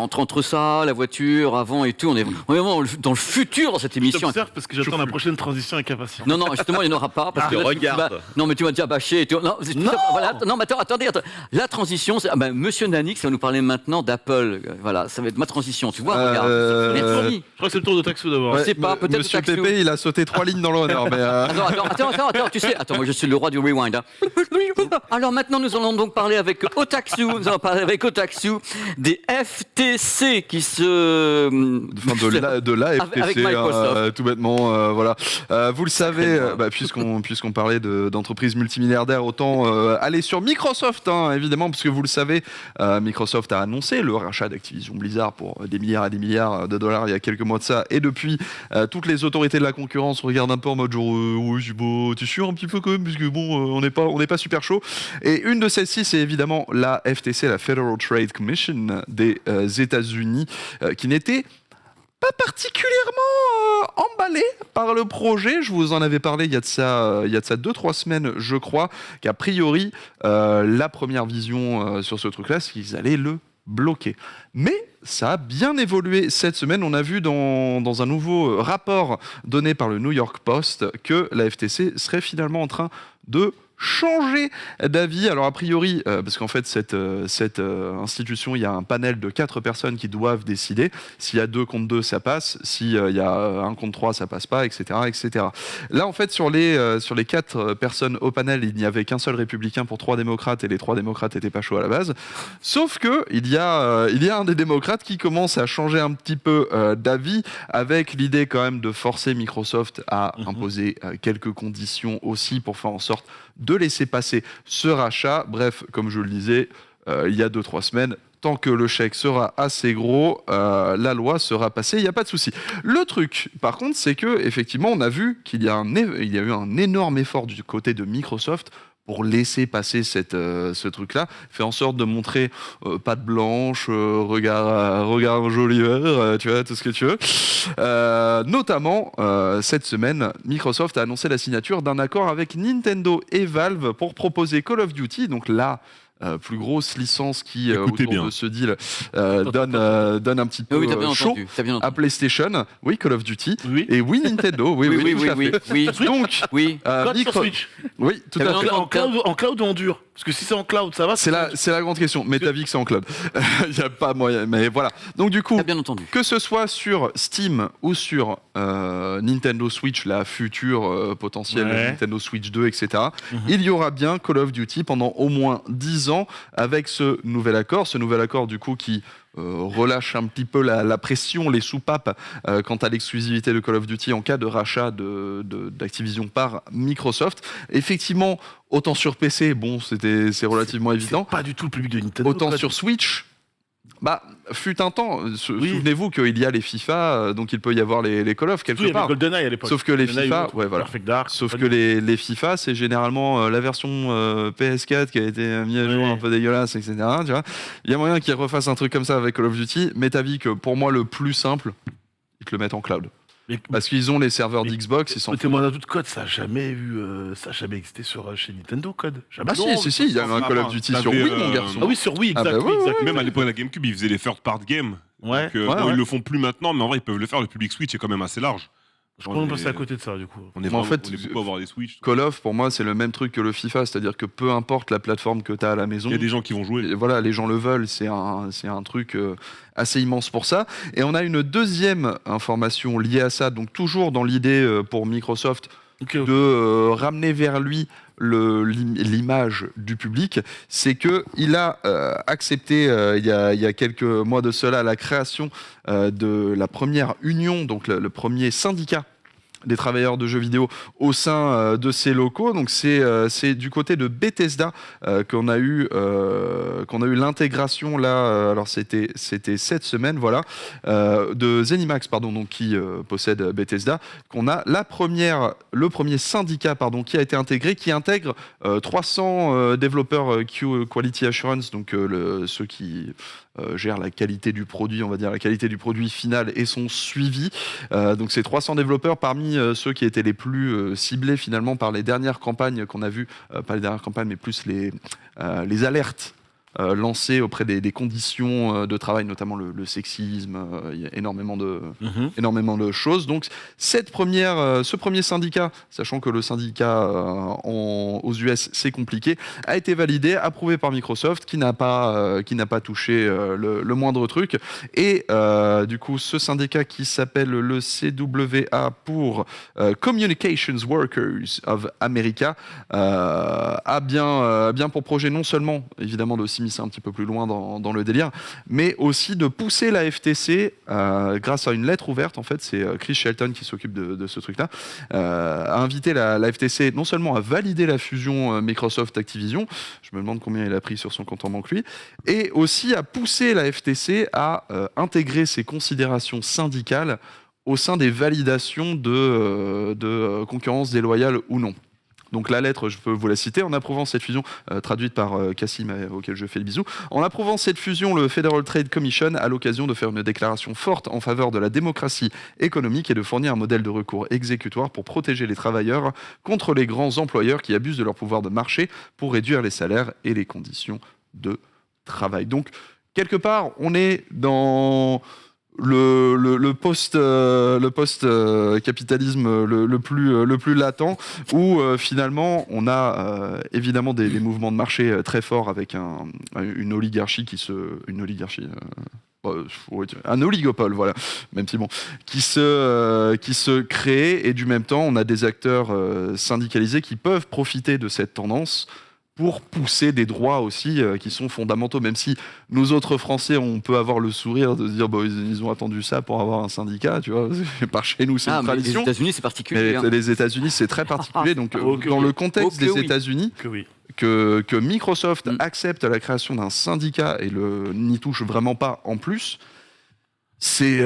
entre ça, la voiture, avant et tout, on est vraiment dans le futur dans cette
Je
émission.
t'observe parce que j'attends la prochaine transition avec impatience.
Non, non, justement, il n'y en aura pas. Parce que là,
regarde.
non, mais tu m'as déjà bâché. Non, voilà, non, mais attendez. La transition, c'est. Monsieur Nanix va nous parler maintenant d'Apple. Voilà, ça va être ma transition. Tu vois, regarde. Merci.
Je crois que c'est le tour de Taxo d'abord.
Ouais. sais pas, peut-être
Monsieur
Taxou.
Pépé, il a sauté 3 lignes dans l'honneur, mais
Attends, tu sais, moi je suis le roi du rewind. Hein. Alors maintenant, nous allons donc parler avec Otaksu. Nous allons parler avec Otaksu des FTC qui se.
enfin, de la FTC,
Avec Microsoft.
tout bêtement, voilà. Vous le savez, puisqu'on parlait d'entreprises multimilliardaires, autant aller sur Microsoft, hein, évidemment, parce que vous le savez, Microsoft a annoncé le rachat d'Activision Blizzard pour des milliards et des milliards de dollars il y a quelques mois de ça, et depuis, toutes les autorités de la concurrence regardent un peu en mode genre, oui, c'est beau, t'es sûr un petit peu quand même, parce que bon, on n'est pas super chaud. Et une de celles-ci, c'est évidemment la FTC, la Federal Trade Commission des États-Unis, qui n'était pas particulièrement emballé par le projet. Je vous en avais parlé il y a de ça 2-3 semaines, je crois, qu'a priori, la première vision sur ce truc-là, c'est qu'ils allaient le bloquer. Mais ça a bien évolué cette semaine. On a vu dans un nouveau rapport donné par le New York Post que la FTC serait finalement en train de changer d'avis. Alors a priori, parce qu'en fait cette institution, il y a un panel de 4 personnes qui doivent décider. S'il y a 2 contre 2, ça passe. S'il y a 1 contre 3, ça passe pas, etc., etc. Là, en fait, sur les 4 personnes au panel, il n'y avait qu'un seul républicain pour 3 démocrates, et les 3 démocrates étaient pas chauds à la base. Sauf que il y a un des démocrates qui commence à changer un petit peu d'avis, avec l'idée quand même de forcer Microsoft à imposer quelques conditions aussi pour faire en sorte de laisser passer ce rachat. Bref, comme je le disais, il y a 2-3 semaines, tant que le chèque sera assez gros, la loi sera passée, il n'y a pas de souci. Le truc, par contre, c'est que effectivement, on a vu qu'il y a eu un énorme effort du côté de Microsoft pour laisser passer ce truc-là, fait en sorte de montrer patte blanche, regard joli vert, tu vois, tout ce que tu veux. Notamment, cette semaine, Microsoft a annoncé la signature d'un accord avec Nintendo et Valve pour proposer Call of Duty, donc là, plus grosse licence qui,
Écoutez
autour
bien.
de ce deal, donne un petit peu
Oui, t'as bien
chaud
entendu. T'as bien
à
entendu.
PlayStation, oui, Call of Duty,
Oui.
et oui, Nintendo, oui,
Oui,
tout à
oui,
fait.
oui.
Donc,
Oui.
Code sur
Micro-
Switch.
oui, tout
T'as
à
bien
fait.
entendu.
En cloud ou en dur? Parce que si c'est en cloud, ça va.
C'est la grande question. Mais t'as vu que c'est en cloud. Il n'y a pas moyen. Mais voilà. Donc du coup,
T'as bien entendu.
que ce soit sur Steam ou sur Nintendo Switch, la future potentielle
Ouais.
Nintendo Switch 2, etc.,
Mhm.
il y aura bien Call of Duty pendant au moins 10 ans avec ce nouvel accord. Ce nouvel accord, du coup, qui relâche un petit peu la pression, les soupapes quant à l'exclusivité de Call of Duty en cas de rachat d'Activision par Microsoft. Effectivement, autant sur PC, bon, c'est relativement évident.
C'est pas du tout le public de Nintendo.
Autant
Code.
sur Switch, bah, fut un temps.
Oui.
Souvenez-vous qu'il y a les FIFA, donc il peut y avoir les Call of
Surtout, il
quelque
y avait
part.
GoldenEye à l'époque.
Sauf que les
GoldenEye
FIFA,
ou autre,
ouais, voilà.
Perfect Dark.
Sauf que
compagnie.
les FIFA, c'est généralement la version PS4 qui a été mise à jour
Ouais.
un peu dégueulasse, etc. Tu vois, il y a moyen qu'ils refassent un truc comme ça avec Call of Duty, mais t'as vu que pour moi, le plus simple, ils te le mettent en cloud.
Mais-
Parce qu'ils ont les serveurs
Mais-
d'Xbox, ils s'en foutent.
Mettez-moi dans doute, Code, ça a jamais existé chez Nintendo, Code. Jamais.
Ah si, il y avait un Call of Duty sur
t'avais,
Wii, mon garçon.
Ah oui, sur Wii,
Ah
exact.
bah
oui,
ouais,
exact.
Même à l'époque de la GameCube, ils faisaient les third part games.
Ouais.
Donc,
Ouais,
bon,
ouais.
ils le font plus maintenant, mais en vrai, ils peuvent le faire. Le public Switch est quand même assez large.
Je crois qu'on passait à côté de ça, du coup.
On est,
Mais en
vraiment-
fait,
on est beaucoup à avoir des Switch.
Call of, pour moi, c'est le même truc que le FIFA, c'est-à-dire que peu importe la plateforme que tu as à la maison,
Il y a des gens qui vont jouer.
et voilà, les gens le veulent, c'est un truc assez immense pour ça. Et on a une deuxième information liée à ça, donc toujours dans l'idée pour Microsoft
Ok,
de ramener vers lui l'image du public, c'est que il a accepté il y a quelques mois de cela la création de la première union, donc le premier syndicat des travailleurs de jeux vidéo au sein de ces locaux. Donc c'est du côté de Bethesda qu'on a eu l'intégration là. Alors c'était cette semaine, voilà, de ZeniMax, pardon, donc qui possède Bethesda, qu'on a le premier syndicat, pardon, qui a été intégré, qui intègre 300 développeurs Quality Assurance, donc ceux qui gèrent la qualité du produit, on va dire la qualité du produit final et son suivi. Donc c'est 300 développeurs parmi ceux qui étaient les plus ciblés finalement par les dernières campagnes qu'on a vues, pas les dernières campagnes mais plus les alertes lancées auprès des conditions de travail, notamment le sexisme, il y a énormément de choses. Donc ce premier syndicat, sachant que le syndicat aux US c'est compliqué, a été validé, approuvé par Microsoft, qui n'a pas touché le moindre truc. Et du coup, ce syndicat qui s'appelle le CWA pour Communications Workers of America a bien pour projet non seulement évidemment de s'immiscer un petit peu plus loin dans le délire, mais aussi de pousser la FTC grâce à une lettre ouverte. En fait, c'est Chris Shelton qui s'occupe de ce truc-là, a invité la FTC non seulement à valider la fusion Microsoft-Activision, je me demande combien il a pris sur son compte en banque lui, et aussi à pousser la FTC à intégrer ses considérations syndicales au sein des validations de concurrence déloyale ou non. Donc la lettre, je peux vous la citer, en approuvant cette fusion, traduite par Cassim, auquel je fais le bisou, en approuvant cette fusion, le Federal Trade Commission a l'occasion de faire une déclaration forte en faveur de la démocratie économique et de fournir un modèle de recours exécutoire pour protéger les travailleurs contre les grands employeurs qui abusent de leur pouvoir de marché pour réduire les salaires et les conditions de travail. Donc, quelque part, on est dans le post-capitalisme le plus latent, où finalement on a évidemment des mouvements de marché très forts avec une oligarchie un oligopole, voilà, même si bon, qui se crée, et du même temps on a des acteurs syndicalisés qui peuvent profiter de cette tendance pour pousser des droits aussi qui sont fondamentaux, même si nous autres Français, on peut avoir le sourire de se dire bon, ils ont attendu ça pour avoir un syndicat, tu vois, par chez nous c'est une
Mais les
tradition.
États-Unis, c'est particulier.
Mais les États-Unis, c'est très particulier. Donc, dans le contexte des États-Unis,
Que oui.
que Microsoft accepte la création d'un syndicat et n'y touche vraiment pas en plus, c'est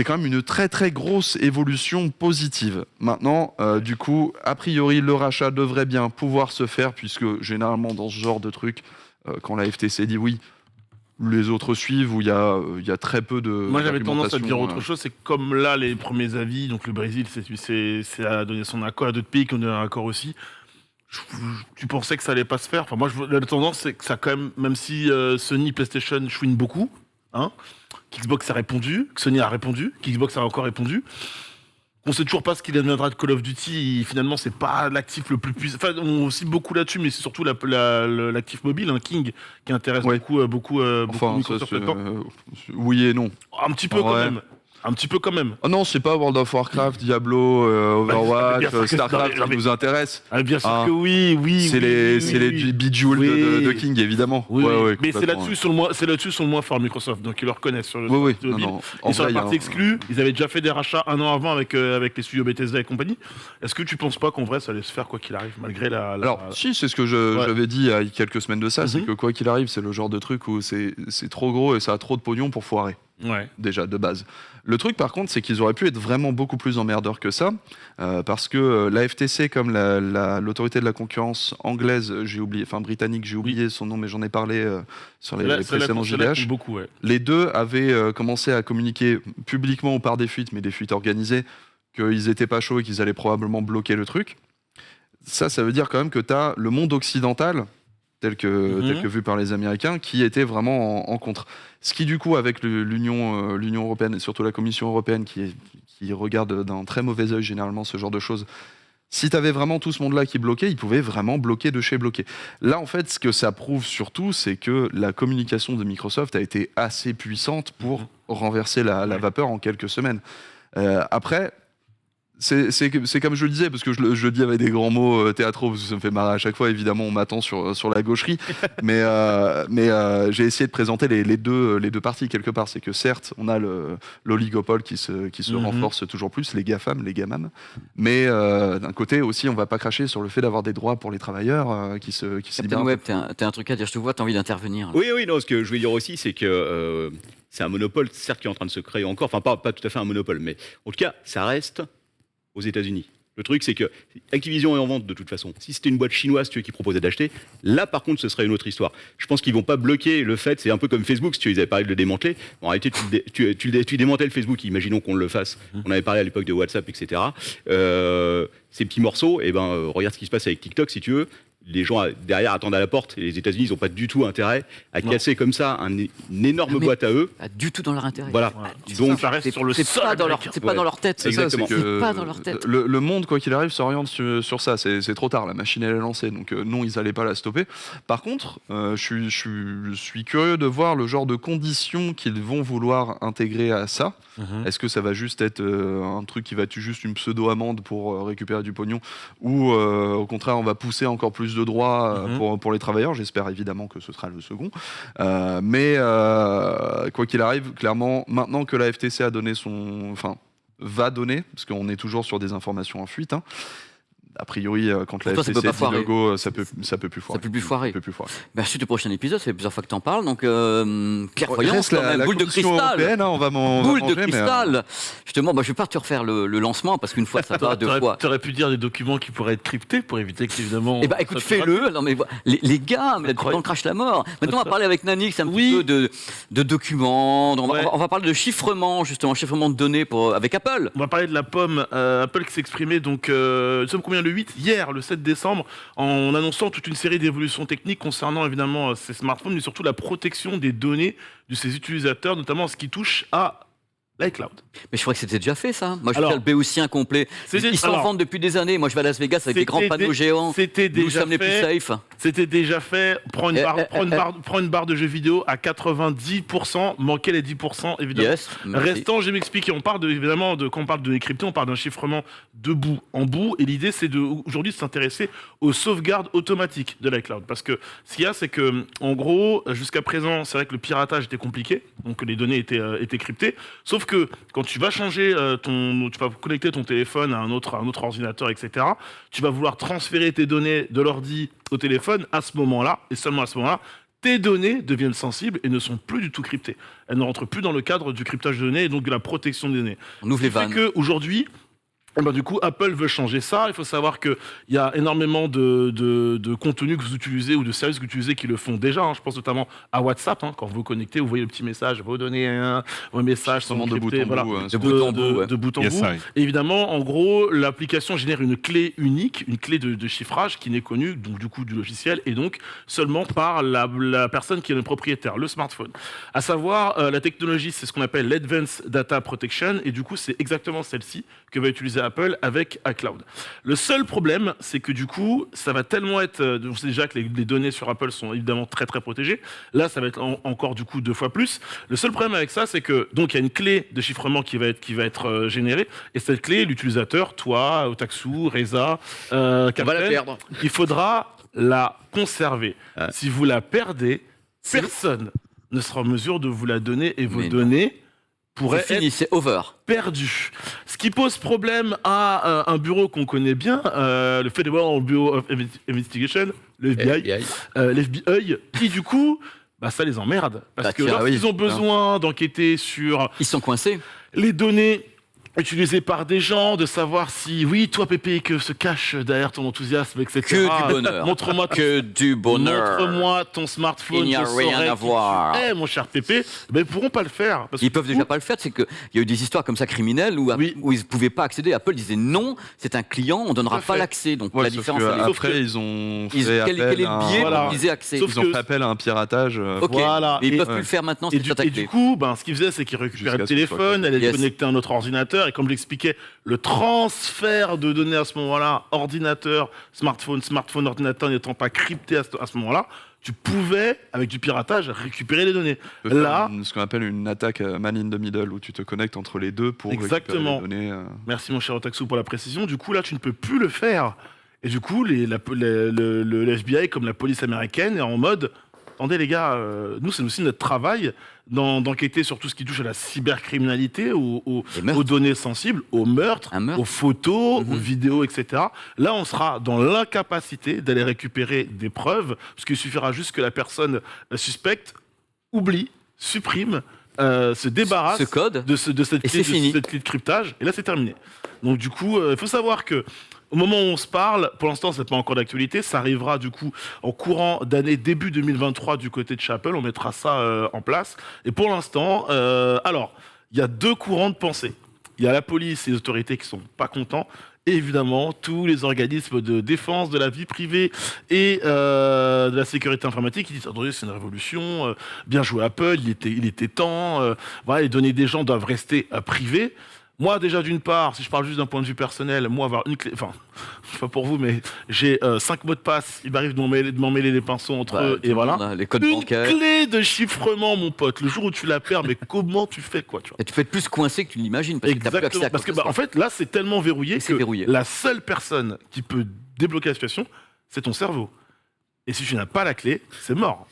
quand même une très très grosse évolution positive. Maintenant, du coup, a priori, le rachat devrait bien pouvoir se faire, puisque généralement dans ce genre de truc, quand la FTC dit oui, les autres suivent, où il y a très peu de...
Moi, j'avais tendance à dire
d'argumentation,
autre chose. C'est comme là, les premiers avis, donc le Brésil, c'est à donner son accord, à d'autres pays qui ont donné un accord aussi. Tu pensais que ça allait pas se faire. Enfin, moi, la tendance, c'est que ça, quand même si Sony, PlayStation chouinent beaucoup, hein, qu'Xbox a répondu, que Sony a répondu, qu'Xbox a encore répondu. On sait toujours pas ce qu'il adviendra de Call of Duty. Finalement, c'est pas l'actif le plus puissant. Enfin, on cible beaucoup là-dessus, mais c'est surtout l'actif mobile, King, qui intéresse beaucoup Microsoft.
Oui et non.
Un petit peu quand même. Un petit peu quand même.
Oh non, c'est pas World of Warcraft, Diablo, Overwatch, Starcraft qui nous intéresse.
Bien sûr que oui.
C'est les Bejeweled de King, évidemment.
Oui, mais c'est là-dessus sur le moins fort Microsoft, donc ils le reconnaissent sur le mobile. Et sur la partie exclue, ils avaient déjà fait des rachats un an avant avec les studios Bethesda et compagnie. Est-ce que tu penses pas qu'en vrai ça allait se faire quoi qu'il arrive, malgré la...
Alors, si, c'est ce que j'avais dit il y a quelques semaines de ça, c'est que quoi qu'il arrive, c'est le genre de truc où c'est trop gros et ça a trop de pognon pour foirer.
Ouais.
Déjà, de base. Le truc, par contre, c'est qu'ils auraient pu être vraiment beaucoup plus emmerdeurs que ça, parce que la FTC, comme l'autorité de la concurrence anglaise, britannique, j'ai oublié son nom, mais j'en ai parlé sur les précédents JDH. Les deux avaient commencé à communiquer publiquement ou par des fuites, mais des fuites organisées, qu'ils étaient pas chauds et qu'ils allaient probablement bloquer le truc. Ça veut dire quand même que tu as le monde occidental, tel que vu par les Américains, qui était vraiment en contre. Ce qui, du coup, avec l'Union européenne et surtout la Commission européenne, qui regarde d'un très mauvais œil généralement ce genre de choses, si tu avais vraiment tout ce monde-là qui bloquait, ils pouvaient vraiment bloquer de chez bloquer. Là, en fait, ce que ça prouve surtout, c'est que la communication de Microsoft a été assez puissante pour renverser la vapeur en quelques semaines. Après... C'est comme je le disais, parce que je le dis avec des grands mots théâtraux, parce que ça me fait marrer à chaque fois, évidemment, on m'attend sur la gaucherie, mais j'ai essayé de présenter les deux parties quelque part. C'est que certes, on a l'oligopole qui se renforce toujours plus, les GAFAM, les GAMAM, mais d'un côté aussi, on va pas cracher sur le fait d'avoir des droits pour les travailleurs qui se
Captain Web, t'as un truc à dire, je te vois, t'as envie d'intervenir.
Oui, non, ce que je veux dire aussi, c'est que c'est un monopole, certes, qui est en train de se créer encore, enfin pas tout à fait un monopole, mais en tout cas, ça reste aux États-Unis. Le truc, c'est que Activision est en vente de toute façon. Si c'était une boîte chinoise qui proposait d'acheter, là par contre, ce serait une autre histoire. Je pense qu'ils vont pas bloquer le fait, c'est un peu comme Facebook, si ils avaient parlé de le démanteler. En réalité, tu démantèles Facebook, imaginons qu'on le fasse. On avait parlé à l'époque de WhatsApp, etc. Ces petits morceaux, regarde ce qui se passe avec TikTok, si tu veux. Les gens derrière attendent à la porte et les États-Unis, ils n'ont pas du tout intérêt à casser comme ça une énorme boîte à eux.
Pas du tout dans leur intérêt.
Voilà.
Donc ça reste sur le sol.
C'est pas dans leur tête.
Exactement.
C'est pas dans leur tête.
Le monde, quoi qu'il arrive, s'oriente sur ça. C'est trop tard. La machine elle est lancée, donc non, ils n'allaient pas la stopper. Par contre, je suis curieux de voir le genre de conditions qu'ils vont vouloir intégrer à ça. Est-ce que ça va juste être un truc qui va être juste une pseudo-amende pour récupérer du pognon, ou au contraire, on va pousser encore plus de droits pour les travailleurs. J'espère évidemment que ce sera le second. Mais quoi qu'il arrive, clairement, maintenant que la FTC a donné va donner, parce qu'on est toujours sur des informations en fuite, a priori, quand la FTC dit le go, ça peut plus foirer.
Ça peut plus foirer. Suite au prochain épisode, ça fait plusieurs fois que t'en parles, donc clairvoyance,
la
boule de cristal.
On va
boule de cristal. Justement, je vais pas te refaire le lancement, parce qu'une fois, ça va deux fois.
T'aurais pu dire des documents qui pourraient être cryptés pour éviter que, évidemment...
écoute, fais-le. Non, mais les gars, on crache la mort. Maintenant, on va parler avec Nanix un petit peu de documents. On va parler de chiffrement, justement, chiffrement de données avec Apple.
On va parler de la pomme. Apple qui s'exprimait, donc, nous sommes combien le 8, hier, le 7 décembre, en annonçant toute une série d'évolutions techniques concernant évidemment ces smartphones, mais surtout la protection des données de ses utilisateurs, notamment en ce qui touche à l'iCloud.
Mais je crois que c'était déjà fait, ça. Moi, je fais le béotien complet. Ils s'en vendent depuis des années. Moi, je vais à Las Vegas avec des grands panneaux géants. Nous sommes les plus safe.
C'était déjà fait. Prends une barre de jeux vidéo à 90%, manquer les 10%, évidemment.
Yes,
restant, je vais m'expliquer. Quand on parle de données cryptées, on parle d'un chiffrement de bout en bout. Et l'idée, c'est aujourd'hui de s'intéresser aux sauvegardes automatiques de l'iCloud. Parce que ce qu'il y a, c'est que, en gros, jusqu'à présent, c'est vrai que le piratage était compliqué. Donc, les données étaient cryptées. Sauf que quand tu vas changer tu vas connecter ton téléphone à un autre ordinateur, etc., tu vas vouloir transférer tes données de l'ordi au téléphone à ce moment-là, et seulement à ce moment-là, tes données deviennent sensibles et ne sont plus du tout cryptées. Elles ne rentrent plus dans le cadre du cryptage de données et donc de la protection des données.
On ouvre les vannes.
C'est qu'aujourd'hui, Et ben, du coup, Apple veut changer ça. Il faut savoir qu'il y a énormément de contenus que vous utilisez ou de services que vous utilisez qui le font déjà. Hein. Je pense notamment à WhatsApp. Hein. Quand vous vous connectez, vous voyez le petit message, vos données, vos messages sont
de bout
encryptés,
en
voilà,
bout,
de bout en bout, ouais.
de bout en
Yes,
bout.
I.
Et évidemment, en gros, l'application génère une clé unique, une clé de chiffrage qui n'est connue donc du coup du logiciel et donc seulement par la personne qui est le propriétaire, le smartphone. À savoir, la technologie, c'est ce qu'on appelle l'Advanced Data Protection et du coup, c'est exactement celle-ci que va utiliser Apple avec iCloud. Le seul problème, c'est que du coup, ça va tellement être... on sait déjà que les données sur Apple sont évidemment très très protégées. Là, ça va être encore du coup 2 fois plus. Le seul problème avec ça, c'est que donc il y a une clé de chiffrement qui va être générée. Et cette clé, l'utilisateur, toi, Otaksu, Reza,
On va la
Captain,
perdre.
il faudra la conserver.
Ah.
Si vous la perdez, personne ne sera en mesure de vous la donner et vos
Mais non.
données
C'est
pourraient
fini,
être
c'est over.
perdu. Ce qui pose problème à un bureau qu'on connaît bien, le Federal Bureau of Investigation, le FBI, l'FBI, qui du coup, bah, ça les emmerde. Parce
Bah,
que
tiens,
lorsqu'ils
oui.
ont besoin d'enquêter sur
Ils sont coincés.
les données utilisées par des gens, de savoir si, oui, toi Pépé, que se cache derrière ton enthousiasme, etc.
Que du bonheur.
Montre-moi
Que du bonheur.
Montre-moi ton smartphone.
Il n'y a
je
rien
saurai
à
qui
voir.
tu es, mon cher Pépé. Ben, ils pourront pas le faire. Parce
Ils
que
peuvent
du
déjà
coup,
pas le faire, c'est qu'il y a eu des histoires comme ça criminelles où,
Oui.
où ils ne pouvaient pas accéder. Apple disait non, c'est un client, on ne donnera
Tout à
pas
fait.
l'accès. Donc
Ouais,
la
sauf
différence,
que
elle est-
sauf
après,
que-
ils ont
Ils-
fait
quel est
appel
le
à
biais
Voilà.
pour qu'ils aient accès
Sauf
ils ont
que-
fait appel à un piratage.
Ok,
Voilà.
mais ils
Et-
peuvent plus le faire maintenant,
Et
c'est
du,
attaqué.
et du coup, ben, ce qu'ils faisaient, c'est qu'ils récupéraient le
Jusqu'à ce que ce soit
téléphone, allaient le
Yes.
connecter à notre ordinateur, et comme je l'expliquais, le transfert de données à ce moment-là, ordinateur, smartphone, ordinateur n'étant pas crypté à ce moment-là, tu pouvais, avec du piratage, récupérer les données.
Tu peux faire
Là,
ce qu'on appelle une attaque man in the middle, où tu te connectes entre les deux pour
Exactement.
récupérer les données.
merci mon cher Otaksu pour la précision, du coup là tu ne peux plus le faire. Et du coup le FBI comme la police américaine est en mode, attendez les gars, nous c'est aussi notre travail d'enquêter sur tout ce qui touche à la cybercriminalité,
Les meurtres.
aux données sensibles, aux meurtres,
Un meurtre.
aux photos,
Mhm.
aux vidéos, etc. Là on sera dans l'incapacité d'aller récupérer des preuves, parce qu'il suffira juste que la personne suspecte oublie, supprime, se débarrasse
Ce code,
de cette
Et
clé,
c'est fini.
cette clé de cryptage, et là c'est terminé. Donc du coup, il faut savoir que au moment où on se parle, pour l'instant c'est pas encore d'actualité, ça arrivera du coup en courant d'année début 2023 du côté de chez Apple, on mettra ça en place. Et pour l'instant, alors, il y a 2 courants de pensée. Il y a la police et les autorités qui sont pas contents, et évidemment tous les organismes de défense de la vie privée et de la sécurité informatique qui disent attendez, c'est une révolution, bien joué Apple, il était temps, voilà, les données des gens doivent rester privées. Moi, déjà, d'une part, si je parle juste d'un point de vue personnel, moi, avoir une clé, enfin, je sais pas pour vous, mais j'ai 5 mots de passe, il m'arrive de m'en mêler les pinceaux entre
bah,
eux,
tout
et
le
voilà.
monde a les codes
Une
bancaires.
clé de chiffrement, mon pote. Le jour où tu la perds, mais comment tu fais, quoi, tu vois?
Et tu peux être plus coincé que tu l'imagines parce que tu n'as plus accès à
Parce que,
quoi
en fait, là, c'est tellement verrouillé
Et c'est
que
verrouillé.
la seule personne qui peut débloquer la situation, c'est ton cerveau. Et si tu n'as pas la clé, c'est mort.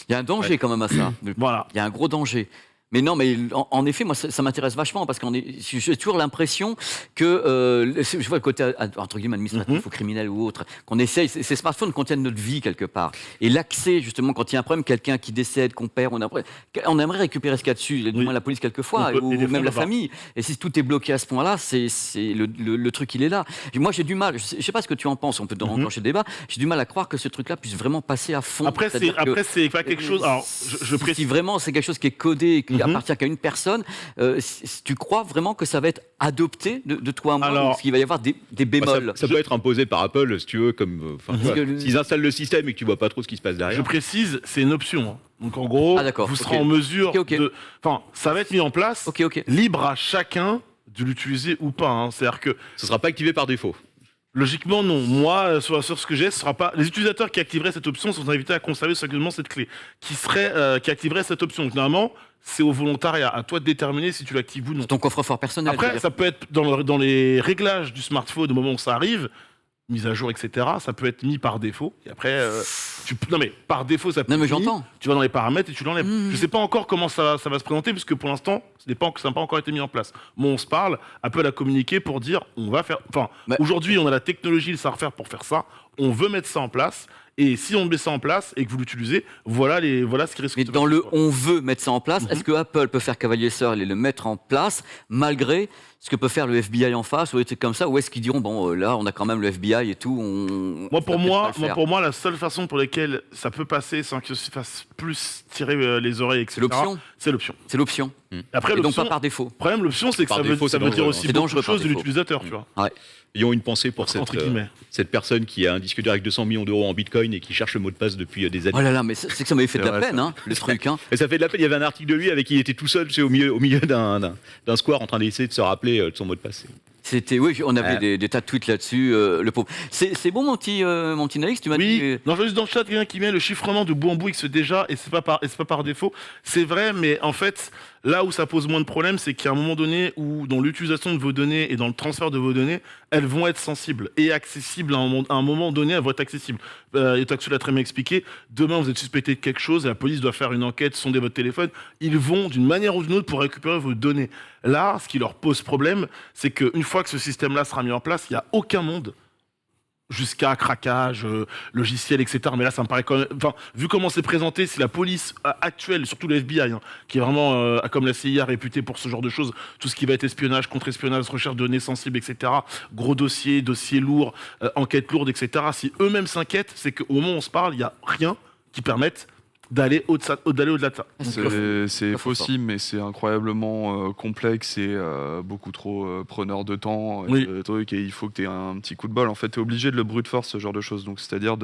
Il y a un danger quand même à ça.
Voilà.
Il y a un gros danger. Mais non, mais en effet, moi, ça m'intéresse vachement parce j'ai toujours l'impression que, je vois le côté, entre guillemets, administratif ou criminel ou autre, qu'on essaye, ces smartphones contiennent notre vie quelque part. Et l'accès, justement, quand il y a un problème, quelqu'un qui décède, qu'on perd, on aimerait récupérer ce qu'il y a dessus, du moins la police quelquefois,
On peut-
ou
et des fois,
même
on
la
va.
famille. Et si tout est bloqué à ce point-là, c'est le truc, il est là. Et moi, j'ai du mal, je sais pas ce que tu en penses, on peut enclencher le débat, j'ai du mal à croire que ce truc-là puisse vraiment passer à fond.
Après,
C'est-à-dire que-
c'est pas quelque chose. Alors, je
si
précise.
vraiment c'est quelque chose qui est codé et qui
Mhm.
appartient qu'à une personne, si tu crois vraiment que ça va être adopté de toi à moi,
Alors-
ou qu'il va y avoir des
Bah,
bémols?
ça peut être imposé par Apple, si tu veux, comme.
Mhm.
Voilà. S'ils installent le système et que tu vois pas trop ce qui se passe derrière.
Je précise, c'est une option. Hein. Donc en gros,
Ah, d'accord,
vous serez
ok.
en mesure
Ok, ok.
de. Enfin, ça va être mis en place,
Ok, ok.
libre à chacun de l'utiliser ou pas. Hein. C'est-à-dire que
Ce sera pas activé par défaut.
logiquement, non. Moi, sur ce que j'ai, ce sera pas. Les utilisateurs qui activeraient cette option sont invités à conserver seulement cette clé, qui activerait cette option. Donc normalement, c'est au volontariat. À toi de déterminer si tu l'actives ou non.
C'est ton coffre-fort personnel. je veux
Après,
dire.
ça peut être dans les réglages du smartphone au moment où ça arrive, mise à jour, etc. Ça peut être mis par défaut. Et après, non mais par défaut, ça peut
Non, mais
être mis.
j'entends.
Tu vas dans les paramètres et tu l'enlèves.
Mhm.
Je sais pas encore comment ça va se présenter, puisque pour l'instant, ça n'a pas encore été mis en place. Bon, on se parle, Apple a communiqué pour dire, on va faire. Enfin,
Bah-
aujourd'hui, on a la technologie, le savoir-faire pour faire ça. on veut mettre ça en place. Et si on met ça en place et que vous l'utilisez, voilà ce qui risque
Mais
de se
dans
passer,
le
quoi.
on veut mettre ça en place, est-ce que Apple peut faire cavalier seul et le mettre en place malgré ce que peut faire le FBI en face ou des trucs comme ça, ou est-ce qu'ils diront bon là on a quand même le FBI et tout,
Pour
faire.
moi, la seule façon pour laquelle ça peut passer sans que ça fasse plus tirer les oreilles, etc.
C'est l'option.
C'est l'option.
C'est l'option.
Après,
Et donc
l'option,
pas par défaut.
le problème, l'option, c'est que
Par
ça
défaut,
veut
c'est
dire
dangereux,
aussi
hein. C'est
beaucoup de
dangereux par
choses de
défaut.
l'utilisateur, tu vois.
Ouais.
Ayons une pensée pour
Entre guillemets.
cette personne qui a un disque dur avec 200 millions d'euros en bitcoin et qui cherche le mot de passe depuis des années.
Oh là là, mais c'est que ça m'avait fait de
C'est
la
vrai,
peine, hein, le truc. Hein.
Et ça fait de la peine. Il y avait un article de lui avec qui il était tout seul, tu sais, au milieu d'un square en train d'essayer de se rappeler de son mot de passe.
C'était, oui, on avait des tas de tweets là-dessus, le pauvre. C'est bon, mon petit Nalix, tu m'as dit.
Oui, non, je vois juste dans le chat quelqu'un qui met le chiffrement de bout en bout X déjà, et c'est pas par défaut. C'est vrai, mais en fait, là où ça pose moins de problèmes, c'est qu'à un moment donné où dans l'utilisation de vos données et dans le transfert de vos données, elles vont être sensibles et accessibles à un moment donné, elles vont être accessibles. Et Taxu l'a très bien expliqué. Demain, vous êtes suspecté de quelque chose et la police doit faire une enquête, sonder votre téléphone. Ils vont d'une manière ou d'une autre pour récupérer vos données. Là, ce qui leur pose problème, c'est qu'une fois que ce système-là sera mis en place, il n'y a aucun monde jusqu'à craquage, logiciel, etc. Mais là, ça me paraît quand même... Enfin, vu comment c'est présenté, si la police actuelle, surtout le FBI, hein, qui est vraiment, comme la CIA, réputée pour ce genre de choses, tout ce qui va être espionnage, contre-espionnage, recherche de données sensibles, etc., gros dossiers lourds, enquêtes lourdes, etc., si eux-mêmes s'inquiètent, c'est qu'au moment où on se parle, il n'y a rien qui permette d'aller au-delà de ça.
C'est possible, mais c'est incroyablement complexe et beaucoup trop preneur de temps.
Oui.
Et il faut que tu aies un petit coup de bol. En fait, tu es obligé de le brute force, ce genre de choses. Donc, c'est-à-dire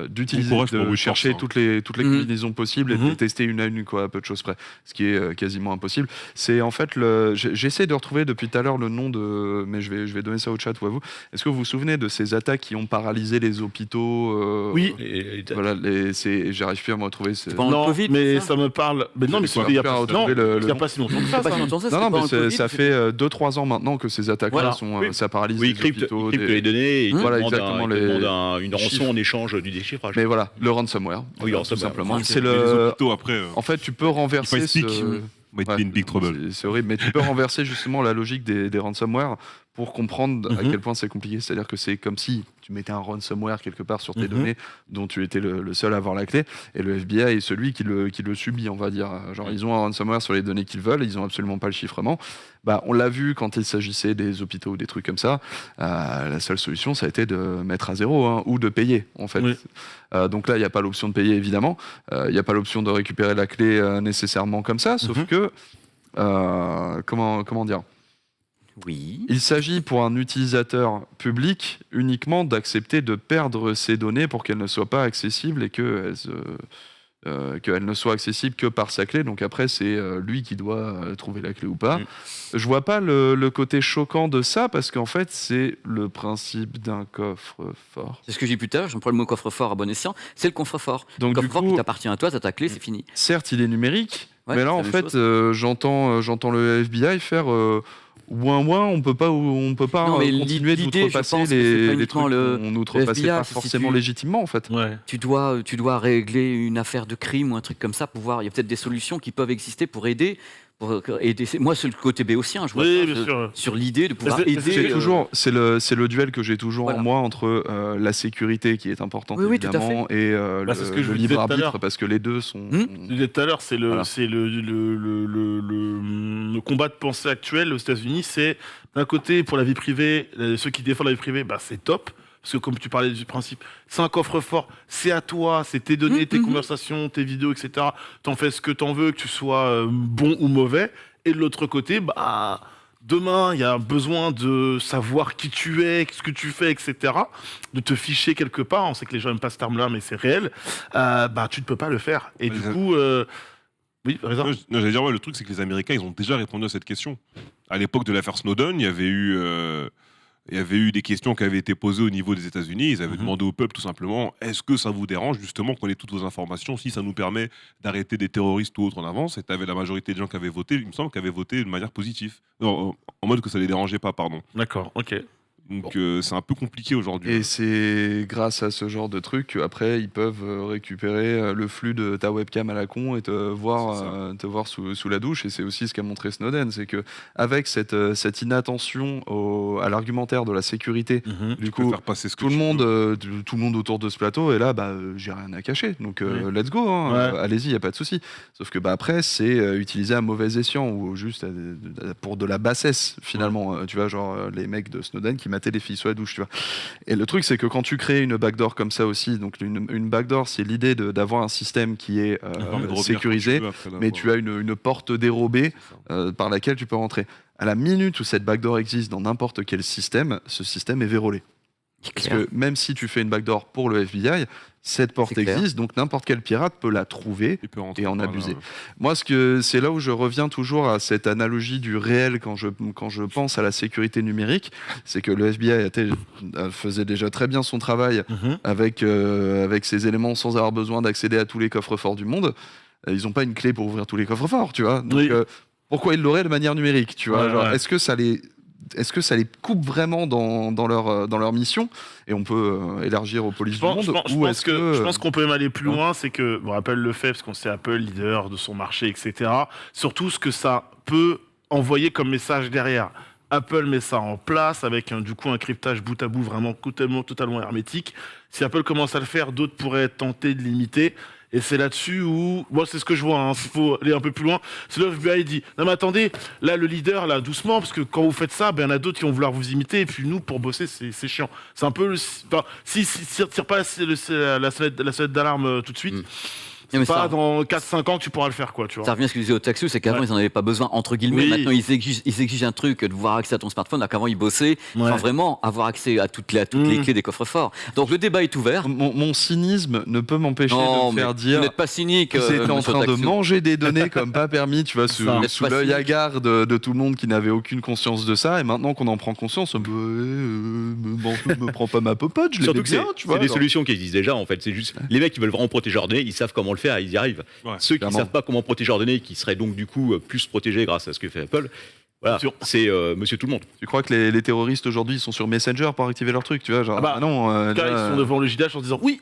d'utiliser,
Bon courage pour
de
brute
chercher
force, hein.
toutes les combinaisons possibles et de les tester une à une, quoi, à peu de choses près. Ce qui est quasiment impossible. C'est en fait, j'essaie de retrouver depuis tout à l'heure le nom de... Mais je vais donner ça au chat ou à vous. Est-ce que vous vous souvenez de ces attaques qui ont paralysé les hôpitaux
Oui.
Voilà, j'arrive plus à me retrouver.
Pendant le
Non,
Covid,
mais
ça
ça me parle... Mais non, mais
C'est
c'était il y a
quoi,
pas, non,
retrouver le
il y a
nom.
pas si longtemps que ça.
pas
ça.
si longtemps, ça,
Non,
c'était
non,
pendant
mais
le Covid,
ça
c'était-
fait 2-3 ans maintenant que ces attaques-là
Voilà.
Oui.
ça paralyse
Oui,
les
il crypte
hôpitaux.
les données et il
Voilà,
demande,
exactement,
il
les
demande une rançon
chiffres.
en échange du déchiffrage.
Mais voilà, le ransomware.
Oui,
tout
ransomware.
simplement.
Ouais,
C'est
Mais les
le.
hôpitaux, après,
En fait, tu peux renverser
If I speak,
ce.
might be
Ouais,
in big trouble.
c'est horrible, mais tu peux renverser justement la logique des ransomware pour comprendre à quel point c'est compliqué. C'est-à-dire que c'est comme si tu mettais un ransomware quelque part sur tes données dont tu étais le seul à avoir la clé, et le FBI est celui qui le subit, on va dire. Genre, ils ont un ransomware sur les données qu'ils veulent, ils ont absolument pas le chiffrement. Bah, on l'a vu quand il s'agissait des hôpitaux ou des trucs comme ça. La seule solution, ça a été de mettre à zéro, hein, ou de payer, en fait.
Oui.
Donc là, il n'y a pas l'option de payer, évidemment. Il n'y a pas l'option de récupérer la clé nécessairement comme ça, sauf que, comment dire,
Oui.
il s'agit pour un utilisateur public uniquement d'accepter de perdre ses données pour qu'elles ne soient pas accessibles et qu'elles ne soient accessibles que par sa clé. Donc après, c'est lui qui doit trouver la clé ou pas. Je vois pas le côté choquant de ça, parce qu'en fait, c'est le principe d'un coffre-fort.
C'est ce que j'ai dit plus tard, j'emploie le mot coffre-fort à bon escient, c'est le coffre-fort.
Donc,
Le
du
coffre-fort
coup-
qui t'appartient à toi, t'as ta clé, c'est fini.
Certes, il est numérique,
Ouais,
mais là,
c'est
en
la même
fait,
chose.
j'entends le FBI faire ouin ouin, on peut pas
Non, mais
continuer
l'idée, je
d'outrepasser
pense que c'est pas
les
uniquement
trucs
le
qu'on outrepassait
FBI,
pas
si
forcément
tu-
légitimement, en fait.
Ouais.
Tu dois régler une affaire de crime ou un truc comme ça pour voir. Il y a peut-être des solutions qui peuvent exister pour aider. Moi, c'est le côté béotien. Je vois
Oui,
ça,
bien sûr.
sur l'idée de pouvoir
Mais c'est-
aider.
C'est le duel que j'ai toujours
Voilà.
en moi entre la sécurité qui est importante,
Oui, oui, tout à
évidemment, et
c'est ce que je
le
vous disais
libre
tout à l'heure.
arbitre, parce que les deux sont...
Je disais tout à l'heure, c'est
Voilà.
le combat de pensée actuel aux États-Unis. C'est d'un côté pour la vie privée, ceux qui défendent la vie privée, bah, c'est top. Parce que comme tu parlais du principe, c'est un coffre-fort, c'est à toi, c'est tes données, tes conversations, tes vidéos, etc. T'en fais ce que t'en veux, que tu sois bon ou mauvais. Et de l'autre côté, bah, demain, il y a besoin de savoir qui tu es, ce que tu fais, etc. De te ficher quelque part. On sait que les gens n'aiment pas ce terme-là, mais c'est réel. Bah, tu ne peux pas le faire. Et
Ouais,
du
ça-
coup, oui, par exemple.
Non, j'allais dire, ouais, le truc, c'est que les Américains, ils ont déjà répondu à cette question. À l'époque de l'affaire Snowden, il y avait eu des questions qui avaient été posées au niveau des États-Unis. Ils avaient demandé au peuple, tout simplement, est-ce que ça vous dérange, justement, qu'on ait toutes vos informations, si ça nous permet d'arrêter des terroristes ou autres en avance? Et tu avais la majorité des gens qui avaient voté, il me semble, qui avaient voté de manière positive. Non, en mode que ça les dérangeait pas, pardon.
D'accord, ok.
Donc c'est un peu compliqué aujourd'hui.
Et c'est grâce à ce genre de truc qu'après ils peuvent récupérer le flux de ta webcam à la con et te voir sous la douche. Et c'est aussi ce qu'a montré Snowden, c'est que avec cette inattention à l'argumentaire de la sécurité, du
Tu peux
coup
faire passer ce que
tout le
tu veux.
tout le monde autour de ce plateau est là, j'ai rien à cacher. Donc let's go, hein, allez-y, y a pas de souci. Sauf que après c'est utilisé à mauvais escient ou juste pour de la bassesse finalement. Tu vois, genre les mecs de Snowden qui mataient les filles sous la douche, tu vois. Et le truc, c'est que quand tu crées une backdoor comme ça aussi, donc une backdoor, c'est l'idée d'avoir un système qui est sécurisé, mais tu as une porte dérobée par laquelle tu peux rentrer. À la minute où cette backdoor existe dans n'importe quel système, ce système est vérolé. Parce que même si tu fais une backdoor pour le FBI, cette porte existe, donc n'importe quel pirate peut la trouver et en abuser. Moi, c'est là où je reviens toujours à cette analogie du réel quand je pense à la sécurité numérique, c'est que le FBI faisait déjà très bien son travail avec ces éléments sans avoir besoin d'accéder à tous les coffres-forts du monde. Ils n'ont pas une clé pour ouvrir tous les coffres-forts, tu vois. Donc, pourquoi ils l'auraient de manière numérique, tu vois. Est-ce que ça les coupe vraiment dans leur mission et on peut élargir aux polices du monde
je pense qu'on peut même aller plus loin, c'est que, on rappelle le fait, parce qu'on sait Apple, leader de son marché, etc. Surtout ce que ça peut envoyer comme message derrière. Apple met ça en place avec du coup un cryptage bout à bout vraiment totalement hermétique. Si Apple commence à le faire, d'autres pourraient être tentés de l'imiter. Et c'est là-dessus où, moi c'est ce que je vois, il faut aller un peu plus loin. C'est là où le FBI dit, non mais attendez, là le leader, là doucement, parce que quand vous faites ça, il y en a d'autres qui vont vouloir vous imiter, et puis nous, pour bosser, c'est chiant. C'est un peu, si tire pas la sonnette d'alarme tout de suite, c'est pas dans 4-5 ans que tu pourras le faire, quoi, tu vois.
Ça revient à ce que je disais au Taxus, c'est qu'avant ils n'en avaient pas besoin, entre guillemets. Maintenant ils exigent un truc, de voir accès à ton smartphone, alors qu'avant ils bossaient sans vraiment avoir accès à toutes les clés des coffres-forts. Donc le débat est ouvert.
Mon cynisme ne peut m'empêcher de me faire dire.
Vous n'êtes pas cynique.
Ils étaient en train de manger des données comme pas permis, tu vois, sous l'œil hagard de tout le monde qui n'avait aucune conscience de ça. Et maintenant qu'on en prend conscience, me prends pas ma popote, je l'ai bien, tu vois.
C'est des solutions qui existent déjà, en fait. C'est juste les mecs qui veulent vraiment protéger leurs données, ils savent comment le faire, ils y arrivent. Ceux qui ne savent pas comment protéger leurs données, qui seraient donc du coup plus protégés grâce à ce que fait Apple, voilà, c'est monsieur tout le monde.
Tu crois que les terroristes aujourd'hui ils sont sur Messenger pour activer leur truc, tu vois, genre non,
ils sont devant le JDH en disant oui.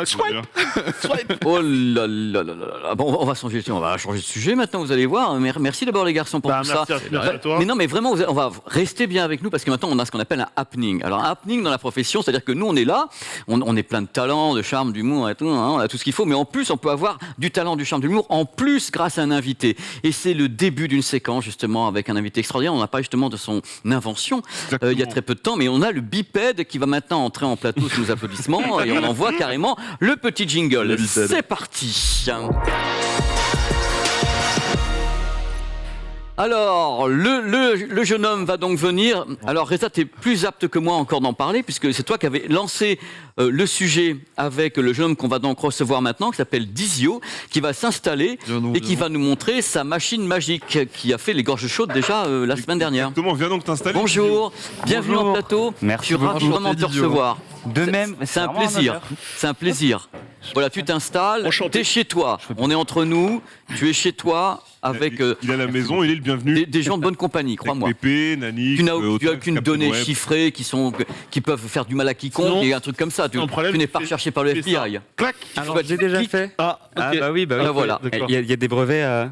Swipe. Oh là là là là. Bon, on va changer de sujet maintenant, vous allez voir. Merci d'abord les garçons pour tout ça.
Merci à toi.
Mais non, mais vraiment, on va rester bien avec nous parce que maintenant on a ce qu'on appelle un happening. Alors un happening dans la profession, c'est-à-dire que nous on est là, on est plein de talent, de charme, d'humour et tout, on a tout ce qu'il faut, mais en plus on peut avoir du talent, du charme, de l'humour, en plus grâce à un invité. Et c'est le début d'une séquence justement avec un invité extraordinaire. On n'a pas justement de son invention il y a très peu de temps, mais on a le bipède qui va maintenant entrer en plateau sous nos applaudissements et on envoie carrément le petit jingle. C'est parti. Alors, le jeune homme va donc venir. Alors, Reza, tu es plus apte que moi encore d'en parler, puisque c'est toi qui avais lancé le sujet avec le jeune homme qu'on va donc recevoir maintenant, qui s'appelle Dizio, qui va s'installer et qui va nous montrer sa machine magique, qui a fait les gorges chaudes déjà la semaine dernière.
Exactement, viens donc t'installer.
Bonjour, bienvenue en plateau.
Merci.
Je suis ravi vraiment de te recevoir.
De même,
c'est un plaisir. C'est un plaisir. Voilà, tu t'installes, t'es chez toi. On est entre nous, tu es chez toi avec.
Il est à la maison, il est le bienvenu.
Des gens de bonne compagnie, crois-moi.
Pépé, Nani.
Tu n'as aucune donnée chiffrée qui peuvent faire du mal à quiconque et un truc comme ça. Tu n'es pas recherché par le FBI.
Clac.
Alors j'ai déjà fait.
Ah, oui.
Voilà.
Il y a des brevets à.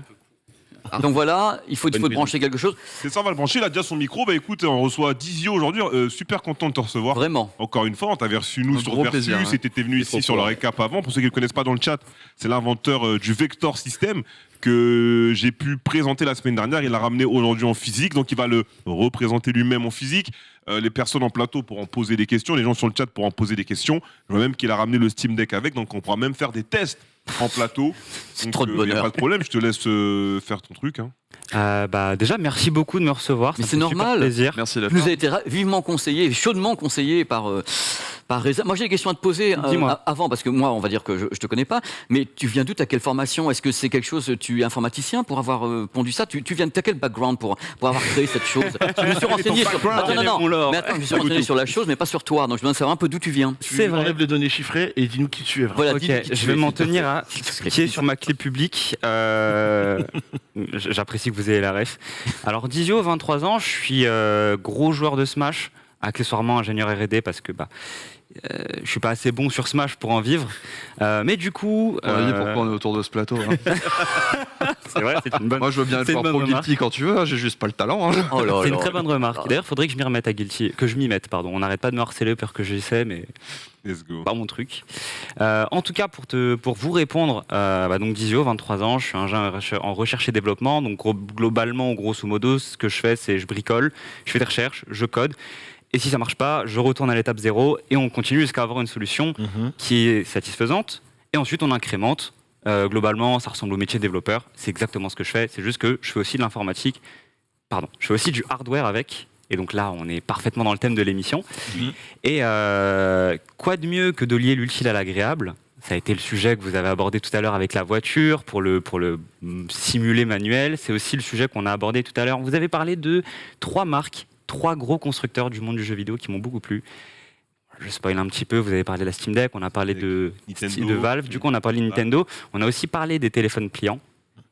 Donc voilà, il faut te brancher quelque chose.
C'est ça, on va le brancher. Il a déjà son micro. Bah écoute, on reçoit Dizio aujourd'hui. Super content de te recevoir.
Vraiment.
Encore une fois, on t'avait reçu nous sur Versus.
Plaisir,
T'étais venu ici sur le récap avant. Pour ceux qui ne le connaissent pas dans le chat, c'est l'inventeur du Vector System que j'ai pu présenter la semaine dernière. Il l'a ramené aujourd'hui en physique. Donc il va le représenter lui-même en physique. Les personnes en plateau pourront poser des questions. Les gens sur le chat pourront poser des questions. Je vois même qu'il a ramené le Steam Deck avec. Donc on pourra même faire des tests en plateau.
C'est trop de bonheur.
Y a pas de problème, je te laisse faire ton truc.
Déjà, merci beaucoup de me recevoir.
Mais c'est normal.
Plaisir.
Merci.
Tu nous a été vivement conseillé, chaudement conseillé par Par hasard. Moi, j'ai des questions à te poser
Dis-moi.
avant, parce que moi, on va dire que je te connais pas, mais tu viens d'où, t'as quelle formation? Est-ce que c'est quelque chose, tu es informaticien pour avoir pondu ça? Tu viens de t'as quel background pour avoir créé cette chose? Je me suis renseigné sur... Attends, non, mais attends, je me suis renseigné sur la chose, mais pas sur toi, donc je veux savoir un peu d'où tu viens.
C'est vrai.
Enlève les données chiffrées et dis-nous qui tu es.
Voilà,
Ok,
dis-nous qui tu
je vais
es,
m'en
s'il te
tenir
plaît.
à ce qui est sur ma clé publique. J'apprécie que vous ayez la ref. Alors, Dizio, 23 ans, je suis gros joueur de Smash, accessoirement ingénieur R&D parce que je suis pas assez bon sur Smash pour en vivre. Mais du coup...
On a dit pourquoi on est autour de ce plateau. Hein.
C'est vrai, c'est une bonne...
Moi, je veux bien être
C'est une
joueur
bonne
pro Guilty quand tu veux, hein, j'ai juste pas le talent. Hein.
Oh là
C'est une
là.
très bonne remarque. D'ailleurs, il faudrait que je m'y remette à Guilty, que je m'y mette, pardon. On n'arrête pas de me harceler peur que j'essaie, mais
Let's go.
pas mon truc. En tout cas, pour vous répondre, donc Dizio, 23 ans, je suis ingénieur en recherche et développement. Donc globalement, grosso modo, ce que je fais, c'est je bricole, je fais des recherches, je code. Et si ça marche pas, je retourne à l'étape 0 et on continue jusqu'à avoir une solution qui est satisfaisante. Et ensuite, on incrémente. Globalement, ça ressemble au métier de développeur. C'est exactement ce que je fais. C'est juste que je fais aussi de l'informatique. Pardon, je fais aussi du hardware avec. Et donc là, on est parfaitement dans le thème de l'émission. Et quoi de mieux que de lier l'utile à l'agréable? Ça a été le sujet que vous avez abordé tout à l'heure avec la voiture, pour le simuler manuel. C'est aussi le sujet qu'on a abordé tout à l'heure. Vous avez parlé de 3 marques, 3 gros constructeurs du monde du jeu vidéo qui m'ont beaucoup plu. Je spoil un petit peu, vous avez parlé de la Steam Deck, on a parlé de Valve, du coup on a parlé de Nintendo, on a aussi parlé des téléphones pliants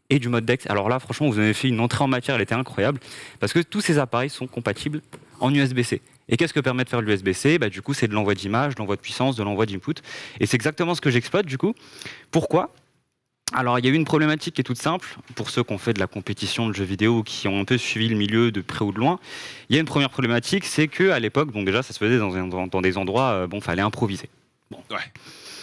et du mode Dex. Alors là, franchement, vous avez fait une entrée en matière, elle était incroyable, parce que tous ces appareils sont compatibles en USB-C. Et qu'est-ce que permet de faire l'USB-C? Du coup, c'est de l'envoi d'images, de l'envoi de puissance, de l'envoi d'input. Et c'est exactement ce que j'exploite, du coup. Pourquoi? Alors, il y a eu une problématique qui est toute simple, pour ceux qui ont fait de la compétition de jeux vidéo ou qui ont un peu suivi le milieu de près ou de loin. Il y a une première problématique, c'est qu'à l'époque, bon, déjà, ça se faisait dans des endroits, fallait improviser. Bon.
Ouais.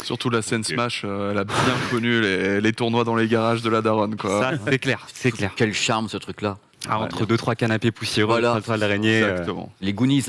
Surtout la scène Smash, elle a bien connu les tournois dans les garages de la daronne. Quoi.
Ça, c'est clair, c'est clair.
Quel charme, ce truc-là.
Entre 2-3 canapés poussiéreux,
Voilà.
une toile d'araignée.
Exactement.
Les Goonies.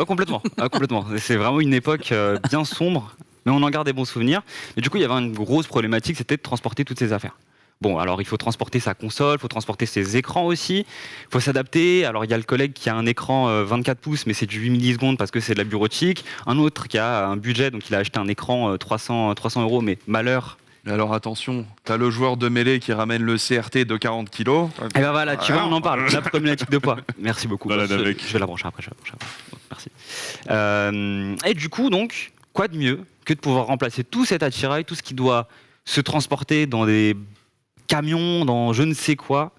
Complètement, complètement. C'est vraiment une époque bien sombre, mais on en garde des bons souvenirs. Et du coup, il y avait une grosse problématique, c'était de transporter toutes ces affaires. Bon, alors il faut transporter sa console, il faut transporter ses écrans aussi, il faut s'adapter. Alors il y a le collègue qui a un écran 24 pouces, mais c'est du 8 millisecondes parce que c'est de la bureautique. Un autre qui a un budget, donc il a acheté un écran 300 €, mais malheur.
Et alors attention, t'as le joueur de mêlée qui ramène le CRT de 40 kilos.
Et ben voilà, tu vois, on en parle. La problématique de poids. Merci beaucoup.
Balade avec.
Je vais la brancher après. Merci. Et du coup, donc, quoi de mieux que de pouvoir remplacer tout cet attirail, tout ce qui doit se transporter dans des camions, dans je ne sais quoi,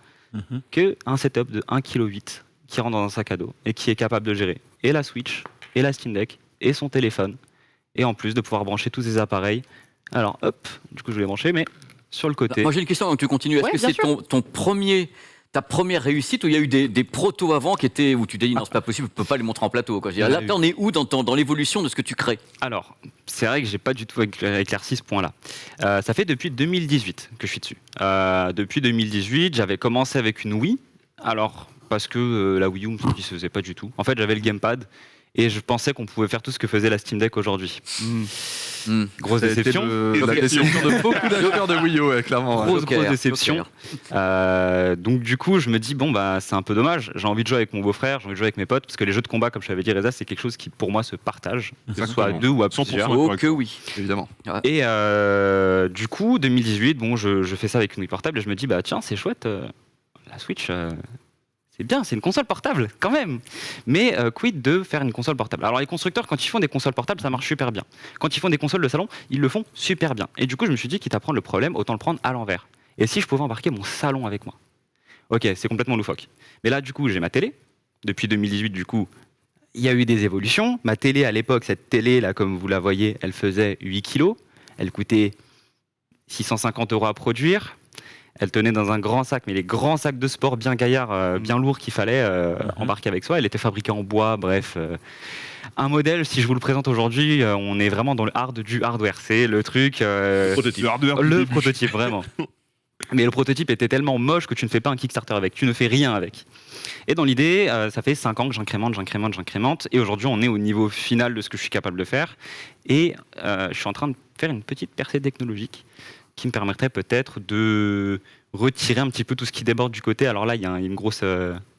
qu'un setup de 1,8 kg qui rentre dans un sac à dos et qui est capable de gérer et la Switch, et la Steam Deck, et son téléphone, et en plus de pouvoir brancher tous ces appareils. Alors, hop, du coup, je vais brancher, mais sur le côté.
Moi j'ai une question avant que tu continues. Est-ce
Ouais,
que
bien
c'est ta première réussite où il y a eu des protos avant qui étaient où tu t'es dit non c'est pas possible, je peux pas les montrer en plateau quoi. Je veux dire, là t'en es où dans l'évolution de ce que tu crées?
Alors, c'est vrai que j'ai pas du tout éclairci ce point-là. Ça fait depuis 2018 que je suis dessus. Depuis 2018, j'avais commencé avec une Wii. Alors, parce que la Wii U, me faisait pas du tout. En fait, j'avais le gamepad et je pensais qu'on pouvait faire tout ce que faisait la Steam Deck aujourd'hui. Grosse
Ça a été
déception.
la déception de beaucoup d'acheteurs de Wii U, ouais, clairement. ouais.
Grosse
galère,
déception.
galère.
Donc du coup, je me dis bon c'est un peu dommage. J'ai envie de jouer avec mon beau-frère, j'ai envie de jouer avec mes potes parce que les jeux de combat, comme je t'avais dit, Reza, c'est quelque chose qui pour moi se partage, que ce soit à
Exactement.
2 ou à
100%.
plusieurs.
Oh
correct.
que oui.
Évidemment.
Et du coup, 2018, bon, je fais ça avec une Wii portable et je me dis tiens, c'est chouette, la Switch. C'est bien, c'est une console portable, quand même. Mais quid de faire une console portable? Alors les constructeurs, quand ils font des consoles portables, ça marche super bien. Quand ils font des consoles de salon, ils le font super bien. Et du coup, je me suis dit, quitte à prendre le problème, autant le prendre à l'envers. Et si je pouvais embarquer mon salon avec moi? Ok, c'est complètement loufoque. Mais là, du coup, j'ai ma télé. Depuis 2018, du coup, il y a eu des évolutions. Ma télé, à l'époque, cette télé, là, comme vous la voyez, elle faisait 8 kilos. Elle coûtait 650 € à produire. Elle tenait dans un grand sac, mais les grands sacs de sport bien gaillards, bien lourds qu'il fallait embarquer avec soi. Elle était fabriquée en bois, bref. Un modèle, si je vous le présente aujourd'hui, on est vraiment dans le hard du hardware. C'est le truc...
Prototype.
Le hardware du
le
début.
prototype, vraiment. Mais le prototype était tellement moche que tu ne fais pas un Kickstarter avec. Tu ne fais rien avec. Et dans l'idée, ça fait 5 ans que j'incrémente. Et aujourd'hui, on est au niveau final de ce que je suis capable de faire. Et je suis en train de faire une petite percée technologique qui me permettrait peut-être de retirer un petit peu tout ce qui déborde du côté. Alors là, il y a une grosse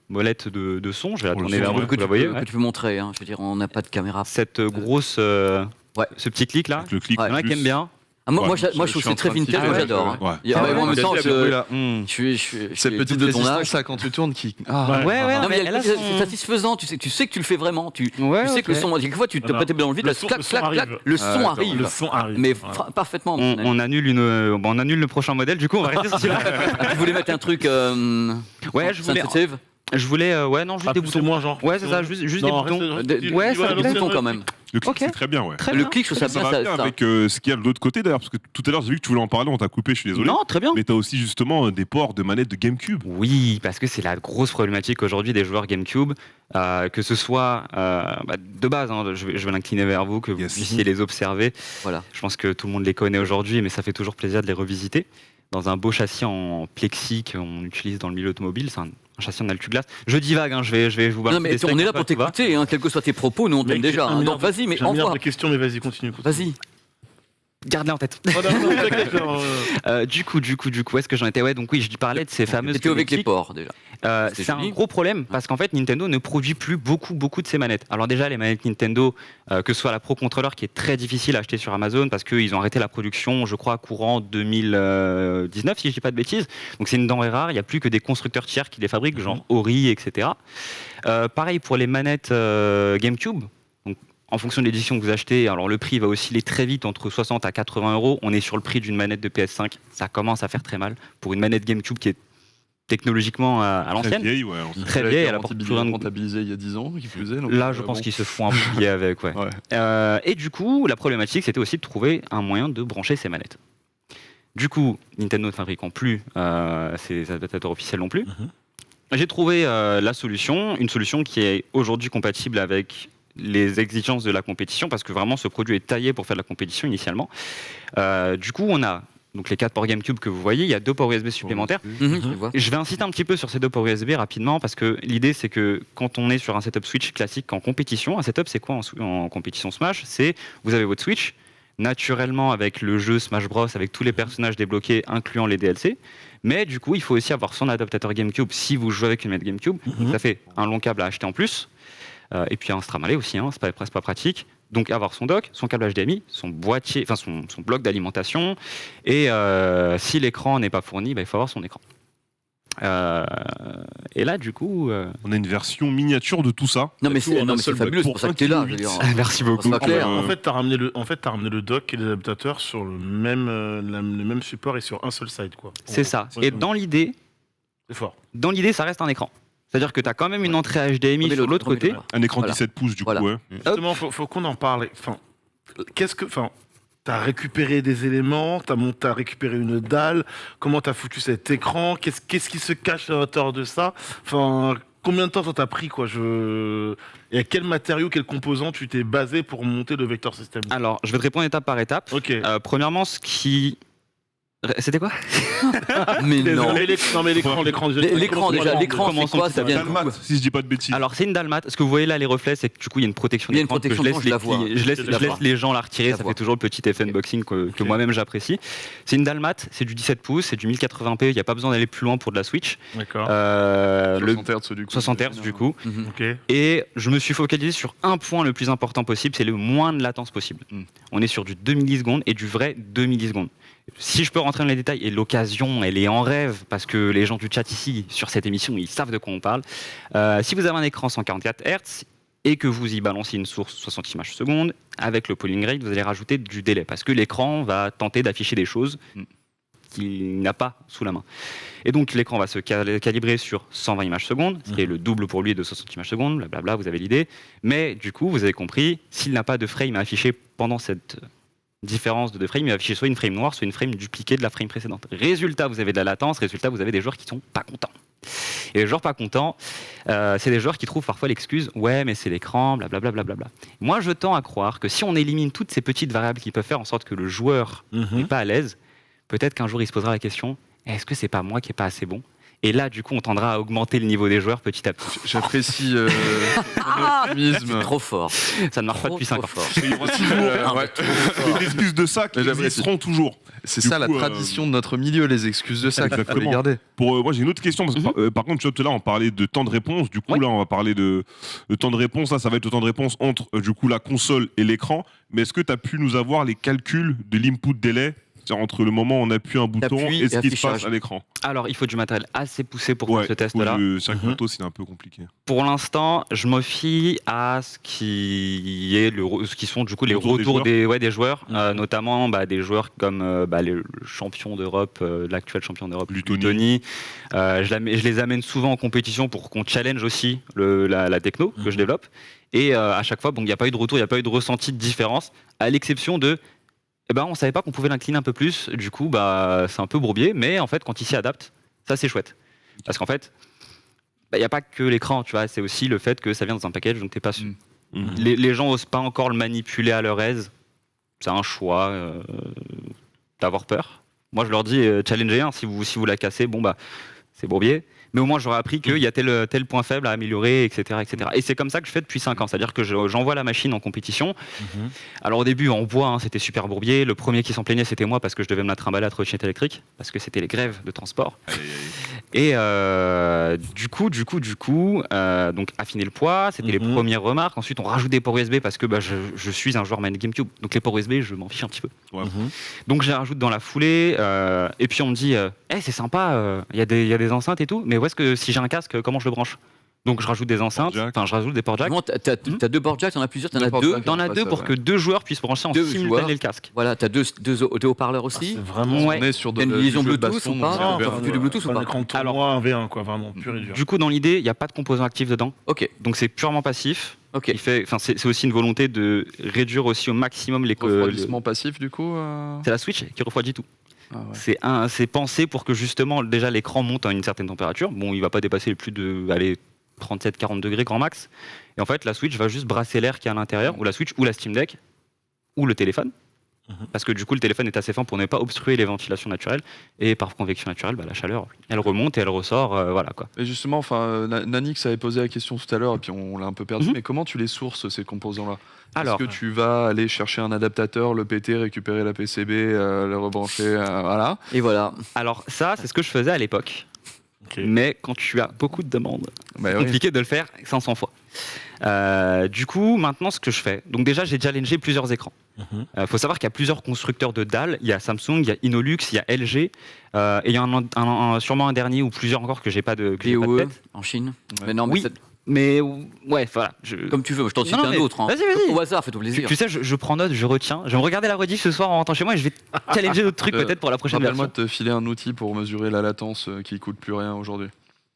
molette de son. Je vais la
Pour le
tourner
son,
vers
ouais.
vous,
que
vous la voyez.
que tu peux montrer. Hein. Je veux dire, on n'a pas de caméra.
Cette grosse,
Ouais.
ce petit clic là.
Avec le clic
Ouais.
Il y en a qui
plus.
aime bien.
Ah, moi,
Ouais,
moi, je
je
trouve
suis
que
en
c'est très
train de
vintage,
kiffer,
moi
ouais.
j'adore. Hein.
Ouais.
Et en même temps,
Ouais,
je suis
Cette petite
de ton
résistance
âge.
là quand tu tournes qui.
Ouais.
ouais,
Non, mais
elle a
c'est
son-
satisfaisant, tu sais que tu le fais vraiment. Tu
Ouais,
sais que le
ok.
son, quelquefois tu te
Alors,
prêtes dans le vide,
le
là,
son-
clac,
le son
clac, clac,
arrive.
le son
d'accord.
arrive.
Le son arrive.
Mais
Voilà.
parfaitement.
On annule on annule le prochain modèle. Du coup, on va rester sur celui-là.
Ah, tu voulais mettre un truc
Ouais, je voulais.
sensitive
Je voulais, ouais, non, juste
Ah,
des
plus ou
boutons.
moins, genre.
Ouais, c'est ça, juste des
Non,
boutons.
reste-
Ouais,
tu-
ça
tu-
des
tu-
boutons quand même.
Le clic,
Ok.
c'est très bien, ouais.
Très
Le
bien.
clic, je trouve ça
Ça
bien,
va bien
ça.
avec ce qu'il y a de l'autre côté d'ailleurs, parce que tout à l'heure j'ai vu que tu voulais en parler, on t'a coupé, je suis désolé.
Non, très bien.
Mais t'as aussi justement des ports de manettes de GameCube.
Oui, parce que c'est la grosse problématique aujourd'hui des joueurs GameCube, que ce soit de base, hein, je vais l'incliner vers vous, que vous
Yes.
puissiez les observer.
Voilà.
Je pense que tout le monde les connaît aujourd'hui, mais ça fait toujours plaisir de les revisiter. Dans un beau châssis en plexi qu'on utilise dans le milieu automobile, c'est un châssis en altu-glace. Je divague, hein, je vais vous
Non,
balancer
mais
des
on
steaks
est
un
là
peu,
pour
tu vois.
t'écouter, hein, quels que soient tes propos, nous on t'aime
Mec,
déjà.
j'ai un
hein.
milliard
Donc vas-y, mais
J'ai un milliard
envoie.
de questions, mais vas-y, continue.
Vas-y.
Garde-les en tête.
Oh, non, non, t'inquiète, genre,
Du coup, où est-ce que j'en étais? Ouais, donc oui, je parlais de ces fameuses.
C'était avec les
connectiques.
ports déjà. C'était
C'est un
joli.
gros problème parce qu'en fait Nintendo ne produit plus beaucoup de ces manettes. Alors déjà les manettes Nintendo, que ce soit la Pro Controller qui est très difficile à acheter sur Amazon parce qu'ils ont arrêté la production, je crois, courant 2019 si je dis pas de bêtises. Donc c'est une denrée rare, il n'y a plus que des constructeurs tiers qui les fabriquent, genre Ori, etc. Pareil pour les manettes GameCube. Donc, en fonction de l'édition que vous achetez, alors le prix va osciller très vite entre 60 à 80 euros. On est sur le prix d'une manette de PS5, ça commence à faire très mal pour une manette GameCube qui est technologiquement à
Très
l'ancienne.
vieille, ouais.
Très
Elle a
vieille,
été
elle apporte plus rien de-
rentabilisée il y a 10 ans, qui plus est. donc,
Là, je pense
bon.
qu'ils se font un peu plier avec, ouais.
Ouais.
Et du coup, la problématique, c'était aussi de trouver un moyen de brancher ces manettes. Du coup, Nintendo ne fabriquant plus ces adaptateurs officiels non plus, j'ai trouvé une solution qui est aujourd'hui compatible avec les exigences de la compétition, parce que vraiment, ce produit est taillé pour faire de la compétition initialement. Du coup, on a donc les 4 ports GameCube que vous voyez, il y a 2 ports USB supplémentaires.
Je vois.
Je vais insister un petit peu sur ces 2 ports USB rapidement parce que l'idée c'est que quand on est sur un setup Switch classique en compétition, un setup c'est quoi en compétition Smash? C'est vous avez votre Switch, naturellement avec le jeu Smash Bros, avec tous les personnages débloqués incluant les DLC, mais du coup il faut aussi avoir son adaptateur GameCube si vous jouez avec une manette GameCube, donc ça fait un long câble à acheter en plus, et puis un Stramalet aussi, hein, c'est presque pas pratique. Donc avoir son dock, son câble HDMI, son boîtier, enfin son bloc d'alimentation, et si l'écran n'est pas fourni, il faut avoir son écran. Et là, du coup,
On a une version miniature de tout ça.
Non, mais
tout en
c'est
un
non, mais c'est
seul
fabuleux, c'est
bloc.
pour ça que t'es là. je veux dire.
merci beaucoup.
C'est pas clair.
En fait, t'as ramené le dock et les adaptateurs sur le même support et sur un seul side, quoi.
C'est ça.
Ouais,
Et dans l'idée,
C'est fort.
ça reste un écran. C'est-à-dire que tu as quand même une entrée HDMI
Remets-le,
sur l'autre côté.
remets-le.
Un écran
Voilà.
17 pouces, du
Voilà.
coup, ouais.
Justement, faut qu'on en parle. Enfin, t'as récupéré des éléments, t'as récupéré une dalle. Comment t'as foutu cet écran? Qu'est-ce qui se cache à l'intérieur de ça? Enfin, combien de temps ça t'a pris, quoi? Et à quel matériau, quel composant tu t'es basé pour monter le Vector System?
Alors, je vais te répondre étape par étape.
Ok.
Premièrement, ce qui... C'était quoi?
Mais non.
Non, mais l'écran
L'écran déjà, l'écran c'est quoi? Ça vient
Dalmat, si je dis pas de bêtises.
Alors, c'est une dalmate. Ce que vous voyez là, les reflets, c'est que du coup, il y a une protection
Il y a une
d'écran que
protection
je
d'écran,
laisse
je la vois.
je laisse
Je la vois.
les gens la retirer.
Je la
Ça
vois.
fait toujours le petit effet unboxing que moi-même j'apprécie. C'est une dalmate, c'est du 17 pouces, c'est du 1080p. Il n'y a pas besoin d'aller plus loin pour de la Switch.
D'accord.
Le
60 Hz du coup.
60 Hz du coup.
Mhm.
Ok.
Et je me suis focalisé sur un point le plus important possible, c'est le moins de latence possible. On est sur du 2 millisecondes et du vrai 2 millisecondes. Si je peux rentrer dans les détails, et l'occasion, elle est en rêve, parce que les gens du chat ici, sur cette émission, ils savent de quoi on parle. Si vous avez un écran 144 Hz et que vous y balancez une source 60 images secondes, avec le polling rate, vous allez rajouter du délai, parce que l'écran va tenter d'afficher des choses qu'il n'a pas sous la main. Et donc l'écran va se calibrer sur 120 images secondes, ce qui est le double pour lui de 60 images secondes, blablabla, vous avez l'idée. Mais du coup, vous avez compris, s'il n'a pas de frame à afficher pendant cette différence de 2 frames, il va afficher soit une frame noire, soit une frame dupliquée de la frame précédente. Résultat, vous avez de la latence, résultat, vous avez des joueurs qui sont pas contents. Et les joueurs pas contents, c'est des joueurs qui trouvent parfois l'excuse « ouais, mais c'est l'écran, blablabla. Blablabla. » Moi, je tends à croire que si on élimine toutes ces petites variables qui peuvent faire en sorte que le joueur n'est pas à l'aise, peut-être qu'un jour il se posera la question « est-ce que c'est pas moi qui est pas assez bon ? Et là, du coup, on tendra à augmenter le niveau des joueurs petit à petit.
J'apprécie ton optimisme.
Trop fort.
Ça ne marche pas depuis 5 ans.
Il y aura toujours
Ouais.
des excuses de ça qui
Mais j'apprécie.
existeront toujours.
C'est
Du
ça la
coup,
tradition de notre milieu, les excuses de ça qu'il faut les
Exactement.
garder.
Moi, j'ai une autre question. Parce que, par contre, tu vois, tout à l'heure, on parlait de temps de réponse. Du coup,
Ouais.
là, on va parler de temps de réponse. Là, ça va être le temps de réponse entre du coup, la console et l'écran. Mais est-ce que tu as pu nous avoir les calculs de l'input délai, c'est-à-dire entre le moment où on appuie un bouton
T'appuies
et ce
et
qui se
affichage.
passe à l'écran?
Alors, il faut du matériel assez poussé pour faire ce test-là.
C'est vrai que matos, c'est un peu compliqué.
Pour l'instant, je me fie à ce qui sont du coup les
Retour des
retours
joueurs.
des joueurs, notamment des joueurs comme le champion d'Europe, l'actuel champion d'Europe,
Lutoni.
Lutoni. Je les amène souvent en compétition pour qu'on challenge aussi la techno que je développe. Et à chaque fois, il n'y a pas eu de retour, il n'y a pas eu de ressenti de différence, à l'exception de on savait pas qu'on pouvait l'incliner un peu plus, du coup c'est un peu bourbier, mais en fait quand il s'y adapte, ça c'est chouette. Parce qu'en fait, il n'y a pas que l'écran, tu vois, c'est aussi le fait que ça vient dans un package, donc t'es pas sûr. Les gens osent pas encore le manipuler à leur aise, c'est un choix d'avoir peur. Moi je leur dis challengez un, si vous la cassez, c'est bourbier. Mais au moins j'aurais appris qu'il y a tel point faible à améliorer, etc. etc. Et c'est comme ça que je fais depuis 5 ans, c'est-à-dire que j'envoie la machine en compétition. Alors au début en bois, c'était super bourbier, le premier qui s'en plaignait c'était moi parce que je devais me la trimballer à trottinette électrique, parce que c'était les grèves de transport. Et du coup, donc affiner le poids, c'était les premières remarques. Ensuite on rajoute des ports USB parce que je suis un joueur main GameCube, donc les ports USB je m'en fiche un petit peu.
Ouais.
Donc je les rajoute dans la foulée, et puis on me dit c'est sympa, il y a des enceintes et tout, mais où est-ce que si j'ai un casque, comment je le branche? Donc je rajoute des enceintes, je rajoute des ports jack.
Vraiment, t'as 2 board jacks, t'en as plusieurs, t'en as 2.
T'en as 2 pour que 2 joueurs puissent brancher en
Deux
simultané
joueurs.
le casque.
Voilà, t'as 2 haut-parleurs aussi.
C'est vraiment.
Ouais.
On est sur
Il y a une
du
liaison
jeu de
Bluetooth
baston,
ou pas?
donc
Non,
c'est
enfin, du Bluetooth ou
un
pas?
écran de tournoi, un V1, quoi, vraiment, pur et dur.
Du coup, dans l'idée, il n'y a pas de composant actif dedans.
Ok,
Donc c'est purement passif.
ok.
C'est aussi une volonté de réduire aussi au maximum les
refroidissement passif du coup.
C'est la Switch qui refroidit tout.
Ah ouais.
C'est pensé pour que justement déjà l'écran monte à une certaine température. Bon, il va pas dépasser plus de 37-40 degrés grand max. Et en fait, la Switch va juste brasser l'air qui est à l'intérieur, ou la Switch, ou la Steam Deck, ou le téléphone. Parce que du coup, le téléphone est assez fin pour ne pas obstruer les ventilations naturelles. Et par convection naturelle, la chaleur, elle remonte et elle ressort. Voilà quoi.
Et justement, Nanix avait posé la question tout à l'heure et puis on l'a un peu perdu. Mais comment tu les sources ces composants-là?
Alors,
Est-ce que tu vas aller chercher un adaptateur, le péter, récupérer la PCB, le rebrancher, voilà.
Et voilà.
alors ça, c'est ce que je faisais à l'époque.
Ok.
Mais quand tu as beaucoup de demandes,
Bah
c'est
oui.
compliqué de le faire 500 fois. Du coup, maintenant, ce que je fais, donc déjà, j'ai challengé plusieurs écrans. Faut savoir qu'il y a plusieurs constructeurs de dalles. Il y a Samsung, il y a Innolux, il y a LG, et il y en a sûrement un dernier ou plusieurs encore que j'ai pas de
BOE
tête.
en Chine.
Ouais.
Mais non, mais
Oui. Mais ouais, voilà.
comme tu veux, je t'en cite
Non,
un
mais
autre. Hein.
vas-y.
Au hasard, fais-toi plaisir.
Tu sais, je prends note, je retiens. Je vais me regarder la rediff ce soir en rentrant chez moi et je vais challenger d'autres trucs peut-être pour la prochaine
Rappelle-moi
version.
de te filer un outil pour mesurer la latence qui coûte plus rien aujourd'hui.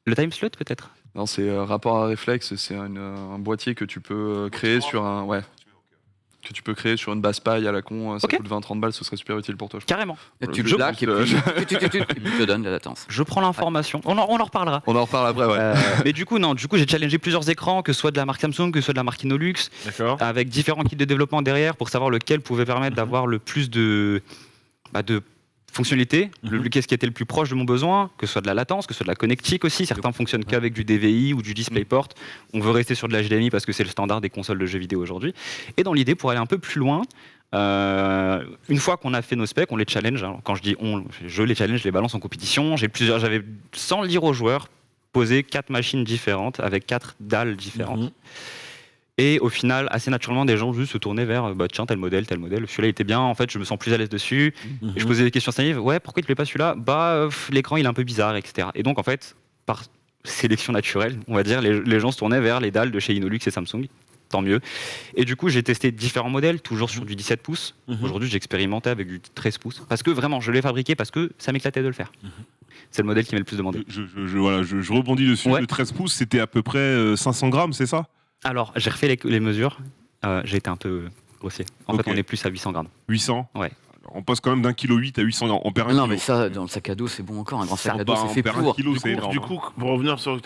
Le time slot peut-être.
Non, c'est rapport à réflexe, c'est un boîtier que tu peux créer sur un. Ouais. Que tu peux créer sur une basse paille à la con, ça
Ok.
coûte 20-30 balles, ce serait super utile pour toi. Je pense.
Carrément.
Et tu
Je
le plaques et
pousse,
puis tu te donnes la latence.
Je prends l'information. On en reparlera.
On en reparle après, ouais.
Mais du coup, j'ai challengé plusieurs écrans, que ce soit de la marque Samsung, que ce soit de la marque Innolux,
D'accord.
avec différents kits de développement derrière pour savoir lequel pouvait permettre d'avoir le plus de fonctionnalités, qu'est-ce qui était le plus proche de mon besoin, que ce soit de la latence, que ce soit de la connectique aussi. Certains fonctionnent qu'avec du DVI ou du DisplayPort. On veut rester sur de la HDMI parce que c'est le standard des consoles de jeux vidéo aujourd'hui. Et dans l'idée, pour aller un peu plus loin, une fois qu'on a fait nos specs, on les challenge. Alors, quand je dis je les challenge, je les balance en compétition. J'avais, sans le dire aux joueurs, posé 4 machines différentes avec 4 dalles différentes. Et au final, assez naturellement, des gens juste se tournaient vers tiens, tel modèle. Celui-là il était bien, en fait, je me sens plus à l'aise dessus. Et je posais des questions naïves. Ouais, pourquoi il ne plaît pas celui-là? L'écran il est un peu bizarre, etc. Et donc, en fait, par sélection naturelle, on va dire, les gens se tournaient vers les dalles de chez Innolux et Samsung. Tant mieux. Et du coup, j'ai testé différents modèles, toujours sur du 17 pouces. Aujourd'hui, j'ai expérimenté avec du 13 pouces. Parce que vraiment, je l'ai fabriqué parce que ça m'éclatait de le faire. C'est le modèle qui m'a le plus demandé.
Je rebondis dessus.
Ouais.
Le 13 pouces, c'était à peu près 500 grammes, c'est ça?
Alors, j'ai refait les mesures. J'ai été un peu grossier. En
Ok.
fait, on est plus à 800 grammes.
800?
Ouais.
On passe quand même d'1,8 kg à 800 grammes. On perd 1
Non,
kilo.
mais ça, dans le sac à dos, c'est bon encore. Un grand sac à dos,
Bah,
c'est
on
fait
perd
pour.
1 kilo, c'est énorme.
Du coup, pour revenir sur ce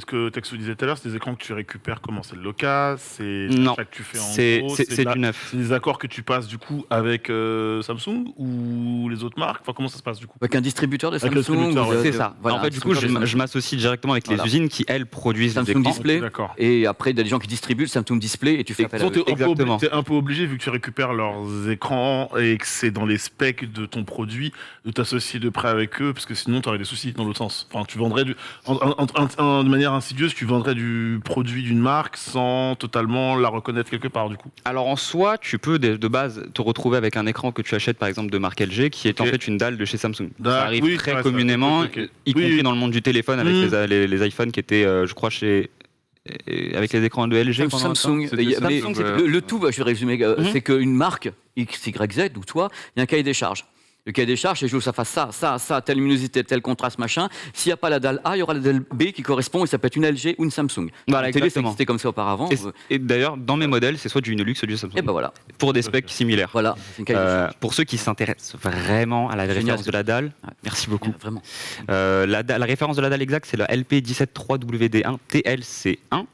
que Texo disait tout à l'heure, c'est des écrans que tu récupères comment? C'est le local, c'est
Non,
l'achat que tu fais en
c'est
gros,
du neuf.
c'est des accords que tu passes du coup avec Samsung ou les autres marques. Enfin, comment ça se passe du coup?
Avec un distributeur de
Avec le
Samsung.
distributeur, ouais.
ou
C'est ça.
voilà,
En fait, du coup, je m'associe directement avec les
Voilà.
usines qui, elles, produisent les
Samsung
écrans.
Display.
Ok, d'accord.
Et après, il y a des gens qui distribuent le Samsung Display et tu fais appel à eux.
Exactement.
T'es un peu obligé, vu que tu récupères leurs écrans et que c'est dans les specs de ton produit, de t'associer de près avec eux, parce que sinon tu aurais des soucis dans l'autre sens. Enfin, tu vendrais de manière insidieuse, tu vendrais du produit d'une marque sans totalement la reconnaître quelque part, du coup.
Alors en soi, tu peux de base te retrouver avec un écran que tu achètes par exemple de marque LG qui est en
Ok.
fait une dalle de chez Samsung.
D'accord.
Ça arrive
Oui,
très
ouais, ça,
communément,
ok.
y
Oui,
compris
oui.
dans le monde du téléphone avec les iPhones qui étaient, je crois, avec les écrans de LG. pendant un temps.
Samsung.
C'était
Il y a- mais
Samsung, ouais.
le tout, je vais résumer, c'est qu'une marque X, Y, Z, ou toi, il y a un cahier des charges. Le cahier des charges, c'est que ça fasse ça, telle luminosité, tel contraste, machin. S'il n'y a pas la dalle A, il y aura la dalle B qui correspond, et ça peut être une LG ou une Samsung.
Voilà,
La télé, ça
exactement.
existait comme ça auparavant.
Et d'ailleurs, dans mes modèles, c'est soit du Innolux, soit du Samsung.
Et ben voilà.
Pour des specs similaires.
Voilà, c'est une cahier des charges.
Pour ceux qui s'intéressent vraiment à la
Génial.
référence de la dalle,
Ouais.
merci beaucoup.
Vraiment.
La référence de la dalle exacte, c'est la LP173WD1 TLC1.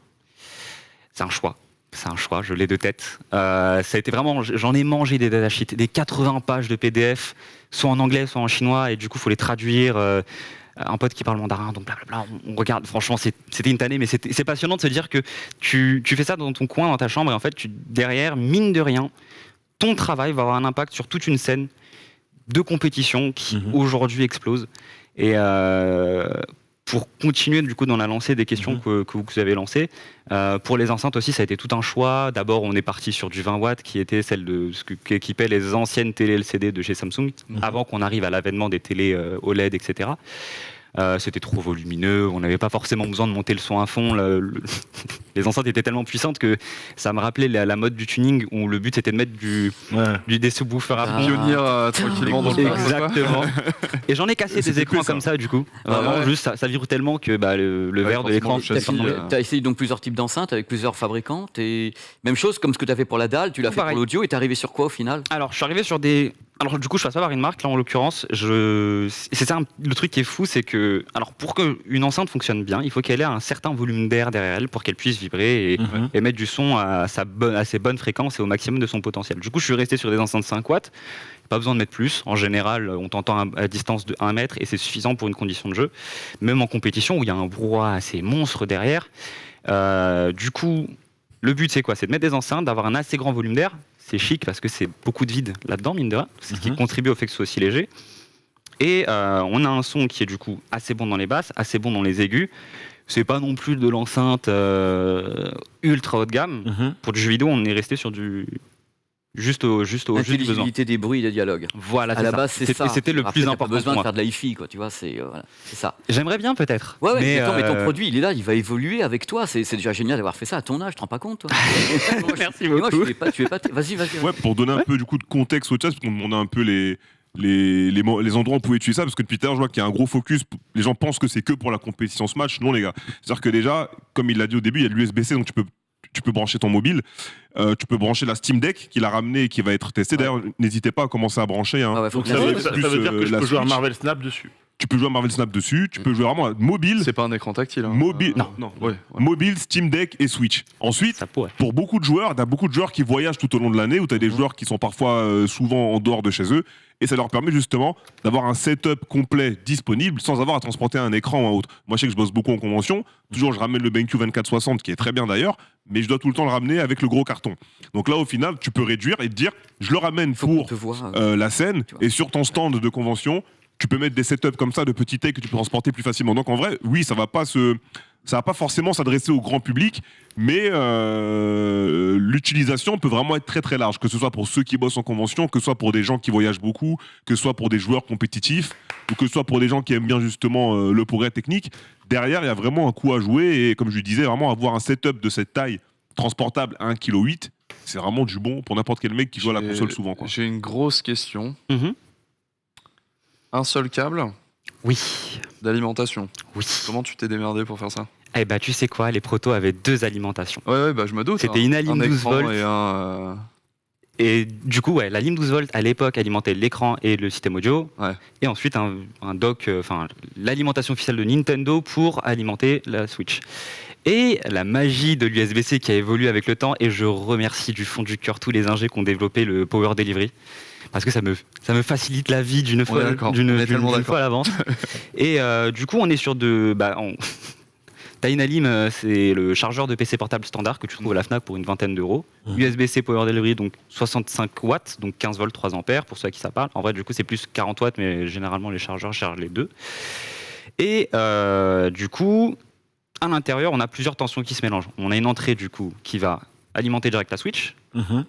C'est un choix. C'est un choix, je l'ai de tête. Ça a été vraiment, j'en ai mangé des datasheets, des 80 pages de PDF, soit en anglais, soit en chinois, et du coup, il faut les traduire. Un pote qui parle mandarin, donc blablabla, on regarde. Franchement, c'était une tannée, mais c'est passionnant de se dire que tu fais ça dans ton coin, dans ta chambre, et en fait, derrière, mine de rien, ton travail va avoir un impact sur toute une scène de compétition qui aujourd'hui explose. Et pour continuer du coup dans la lancée des questions que vous avez lancées, pour les enceintes aussi, ça a été tout un choix. D'abord, on est parti sur du 20 watts, qui était celle de ce qu'équipaient les anciennes télé LCD de chez Samsung, avant qu'on arrive à l'avènement des télés OLED, etc. C'était trop volumineux, on n'avait pas forcément besoin de monter le son à fond. Les enceintes étaient tellement puissantes que ça me rappelait la mode du tuning où le but c'était de mettre des sous-woofers à fond.
Pionnier tranquillement dans le parc, quoi.
Exactement. Et j'en ai cassé des
C'était
écrans
que ça.
comme ça du coup. Vraiment,
ouais.
juste ça vibre tellement que le verre de
forcément,
l'écran.
le châssis,
Tu as essayé donc plusieurs types d'enceintes avec plusieurs fabricants. Même chose comme ce que tu as fait pour la dalle, tu l'as fait
Pareil.
pour l'audio et tu es arrivé sur quoi au final?
Alors, je suis arrivé sur des. Alors, du coup, je passe pas par une marque, là, en l'occurrence. C'est ça, le truc qui est fou, c'est que. Alors, pour qu'une enceinte fonctionne bien, il faut qu'elle ait un certain volume d'air derrière elle pour qu'elle puisse vibrer et émettre du son à ses bonnes fréquences et au maximum de son potentiel. Du coup, je suis resté sur des enceintes 5 watts. Pas besoin de mettre plus. En général, on t'entend à distance de 1 mètre et c'est suffisant pour une condition de jeu. Même en compétition où il y a un brouhaha assez monstre derrière. Du coup, le but, c'est quoi? C'est de mettre des enceintes, d'avoir un assez grand volume d'air. C'est chic parce que c'est beaucoup de vide là-dedans, mine de rien. C'est ce qui contribue au fait que ce soit aussi léger. Et on a un son qui est du coup assez bon dans les basses, assez bon dans les aigus. C'est pas non plus de l'enceinte ultra haut de gamme. Pour du jeu vidéo, on est resté sur du juste besoin.
L'intelligibilité des bruits et des dialogues.
Voilà,
À
c'est
la
ça.
base, c'est ça.
C'était le
Après,
plus
t'as
important
pas besoin
pour
de
moi.
faire de la hi-fi, quoi. Tu vois, c'est ça.
J'aimerais bien peut-être.
Ouais,
mais,
mais ton produit, il est là, il va évoluer avec toi. C'est déjà génial d'avoir fait ça à ton âge. Tu te rends pas compte, toi?
Merci
Moi,
beaucoup.
tu es pas. Vas-y.
Ouais, pour donner un peu du coup de contexte au chat, parce qu'on demandait un peu les endroits où on pouvait utiliser ça, parce que depuis tout à l'heure, je vois qu'il y a un gros focus. Les gens pensent que c'est que pour la compétition Smash. Non, les gars. C'est-à-dire que déjà, comme il l'a dit au début, il y a de l'USB-C, donc tu peux brancher ton mobile. Tu peux brancher la Steam Deck qu'il a ramené et qui va être testée. D'ailleurs, n'hésitez pas à commencer à brancher. Hein.
Ah ouais, faut
Donc
que
ça veut,
la-
ça veut dire que je
la
peux jouer à
Switch.
Marvel Snap dessus.
Tu peux jouer à Marvel Snap dessus. Tu peux jouer vraiment à mobile.
C'est pas un écran tactile. Hein.
Mobile,
Non.
Ouais, ouais.
mobile, Steam Deck et Switch. Ensuite,
Ça pourrait.
pour beaucoup de joueurs, t'as beaucoup de joueurs qui voyagent tout au long de l'année, où t'as des joueurs qui sont parfois souvent en dehors de chez eux, et ça leur permet justement d'avoir un setup complet disponible sans avoir à transporter un écran ou un autre. Moi, je sais que je bosse beaucoup en convention. Toujours, je ramène le BenQ 2460, qui est très bien d'ailleurs, mais je dois tout le temps le ramener avec le gros carton. Donc là, au final, tu peux réduire et te dire, je le ramène
Faut qu'on
pour
te voit.
la scène,
Tu vois.
et sur ton stand de convention, tu peux mettre des setups comme ça de petits tech que tu peux transporter plus facilement. Donc en vrai, oui, ça va pas forcément s'adresser au grand public, mais l'utilisation peut vraiment être très très large, que ce soit pour ceux qui bossent en convention, que ce soit pour des gens qui voyagent beaucoup, que ce soit pour des joueurs compétitifs, ou que ce soit pour des gens qui aiment bien justement le progrès technique. Derrière, il y a vraiment un coup à jouer, et comme je le disais, vraiment avoir un setup de cette taille transportable à 1,8 kg, c'est vraiment du bon pour n'importe quel mec qui joue à la console souvent, quoi.
J'ai une grosse question.
Mhm.
Un seul câble
Oui.
d'alimentation.
Oui.
Comment tu t'es démerdé pour faire ça?
Eh ben, tu sais quoi, les protos avaient 2 alimentations.
Ouais, bah je me doute.
C'était
hein.
une Alim
un
12
écran
volts.
et un.
Et du coup, la lime 12 volts à l'époque alimentait l'écran et le système audio.
Ouais.
Et ensuite un dock, l'alimentation officielle de Nintendo pour alimenter la Switch. Et la magie de l'USB-C qui a évolué avec le temps, et je remercie du fond du cœur tous les ingés qui ont développé le Power Delivery. Parce que ça me facilite la vie d'une fois à l'avance. Et du coup, on est sur Dynalim, c'est le chargeur de PC portable standard que tu trouves à la Fnac pour une vingtaine d'euros. USB-C Power Delivery, donc 65 watts, donc 15 volts, 3 ampères, pour ceux à qui ça parle. En vrai, du coup, c'est plus 40 watts, mais généralement, les chargeurs chargent les deux. Et du coup, à l'intérieur, on a plusieurs tensions qui se mélangent. On a une entrée, du coup, qui va alimenter direct la Switch.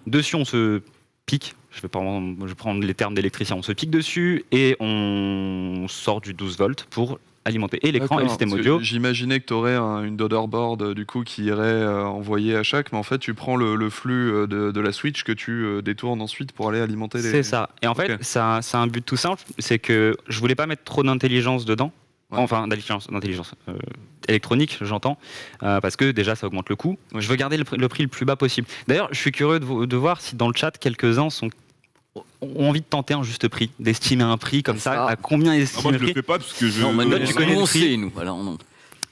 Dessus, on se pique. Je vais prendre les termes d'électricien. On se pique dessus et on sort du 12 volts pour alimenter et l'écran et le système audio.
J'imaginais que tu aurais une Daughterboard du coup qui irait envoyer à chaque, mais en fait tu prends le flux de la Switch que tu détournes ensuite pour aller alimenter les...
C'est ça. Et en fait, ça a un but tout simple, c'est que je voulais pas mettre trop d'intelligence dedans. Ouais. Enfin, d'intelligence électronique, j'entends, parce que déjà ça augmente le coût. Ouais. Je veux garder le prix le plus bas possible. D'ailleurs, je suis curieux de voir si dans le chat quelques-uns ont envie de tenter un juste prix, d'estimer un prix comme ça. À combien estimer
moi, je le fais pas parce que je.
Non, mais
tu connais le prix.
nous. Voilà, on...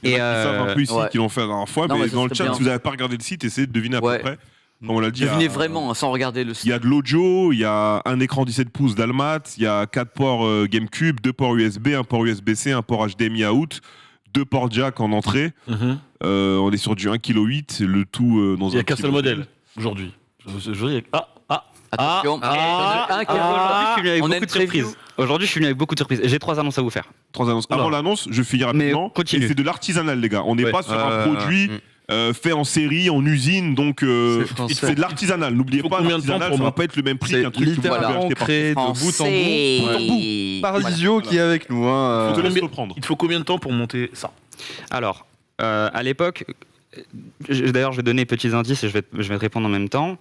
Et savent un peu ici qu'ils l'ont fait la dernière fois, mais dans le chat,
bien.
si vous n'avez pas regardé le site, essayez de deviner à peu près. Comme on l'a dit.
Devinez vraiment, sans regarder le site.
Il y a de l'audio, il y a un écran 17 pouces d'Almat, il y a 4 ports GameCube, 2 ports USB, un port USB-C, un port HDMI out, 2 ports jack en entrée. On est sur du 1,8 kg, le tout dans un.
Il n'y a qu'un seul modèle aujourd'hui.
Attention.
Aujourd'hui, je suis venu avec beaucoup de surprises. J'ai 3 annonces à vous faire.
3 annonces. Avant l'annonce, je finis rapidement.
Continue.
Et c'est de l'artisanal, les gars. On n'est pas sur un produit fait en série, en usine, donc c'est de l'artisanal. N'oubliez pas, l'artisanal, ça va pas être le même prix qu'un truc que vous pouvez acheter
créé de bout en bout par Lizio qui est avec nous.
Il te faut combien de temps pour monter ça?
Alors, à l'époque, d'ailleurs, je vais donner petits indices et je vais te répondre en même temps.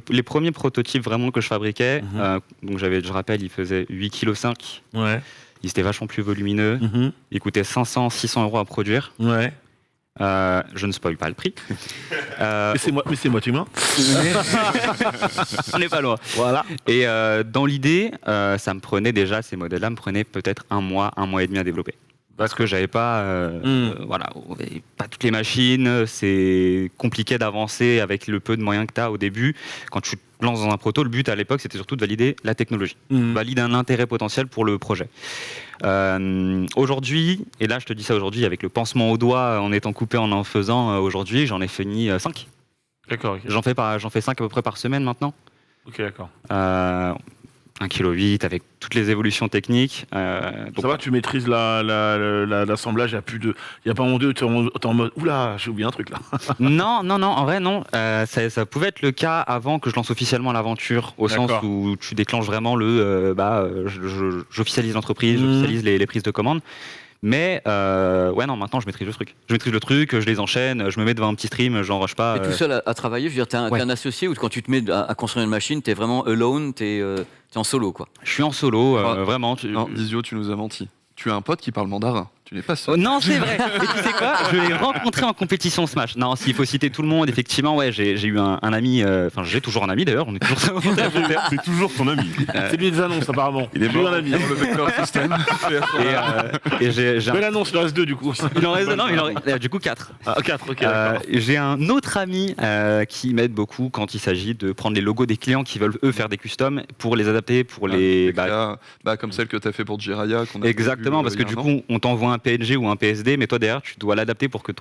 Les premiers prototypes vraiment que je fabriquais, donc je rappelle, ils faisaient 8,5 kg.
Ouais.
Ils étaient vachement plus volumineux. Ils coûtaient 500-600 euros à produire.
Ouais.
Je ne spoil pas le prix.
Mais c'est moi, tu m'as.
On n'est pas loin.
Voilà.
Et dans l'idée, ça me prenait déjà, ces modèles-là me prenaient peut-être un mois et demi à développer. Parce que j'avais pas, pas toutes les machines, c'est compliqué d'avancer avec le peu de moyens que tu as au début. Quand tu te lances dans un proto, le but à l'époque, c'était surtout de valider la technologie, valider un intérêt potentiel pour le projet. Aujourd'hui, et là je te dis ça aujourd'hui, avec le pansement au doigt, en étant coupé en faisant, aujourd'hui, j'en ai fini 5.
D'accord. Okay.
J'en fais 5 à peu près par semaine maintenant.
Ok, d'accord.
1,8 kg avec toutes les évolutions techniques.
Ça va, tu maîtrises l'assemblage, il n'y a pas un moment donné où tu es en mode oula, j'ai oublié un truc là.
Non, en vrai non. Ça pouvait être le cas avant que je lance officiellement l'aventure, au sens où tu déclenches vraiment j'officialise l'entreprise, j'officialise les prises de commande. Mais maintenant je maîtrise le truc. Je les enchaîne, je me mets devant un petit stream, j'en rush pas.
Et tout seul à travailler, je veux dire, t'es un associé ou quand tu te mets à construire une machine, t'es vraiment alone, t'es en solo quoi.
Je suis en solo, vraiment.
Non, Lizio, tu nous as menti. Tu as un pote qui parle mandarin. Tu n'es pas seul.
Oh, non, c'est vrai. Mais tu sais quoi? Je l'ai rencontré en compétition Smash. Non, s'il faut citer tout le monde, effectivement, j'ai eu un ami. Enfin, j'ai toujours un ami d'ailleurs. On est toujours.
C'est toujours ton ami.
C'est lui des annonces apparemment.
Il est
bon.
un ami. Le vecteur système.
Et j'ai
belle annonce. Il en reste 2 du coup.
Il en reste du coup 4.
4. Ok.
J'ai un autre ami qui m'aide beaucoup quand il s'agit de prendre les logos des clients qui veulent eux faire des customs pour les adapter pour les.
Comme celle que tu as fait pour Jiraya.
Exactement, parce que du coup, on t'envoie un PNG ou un PSD, mais toi derrière, tu dois l'adapter pour que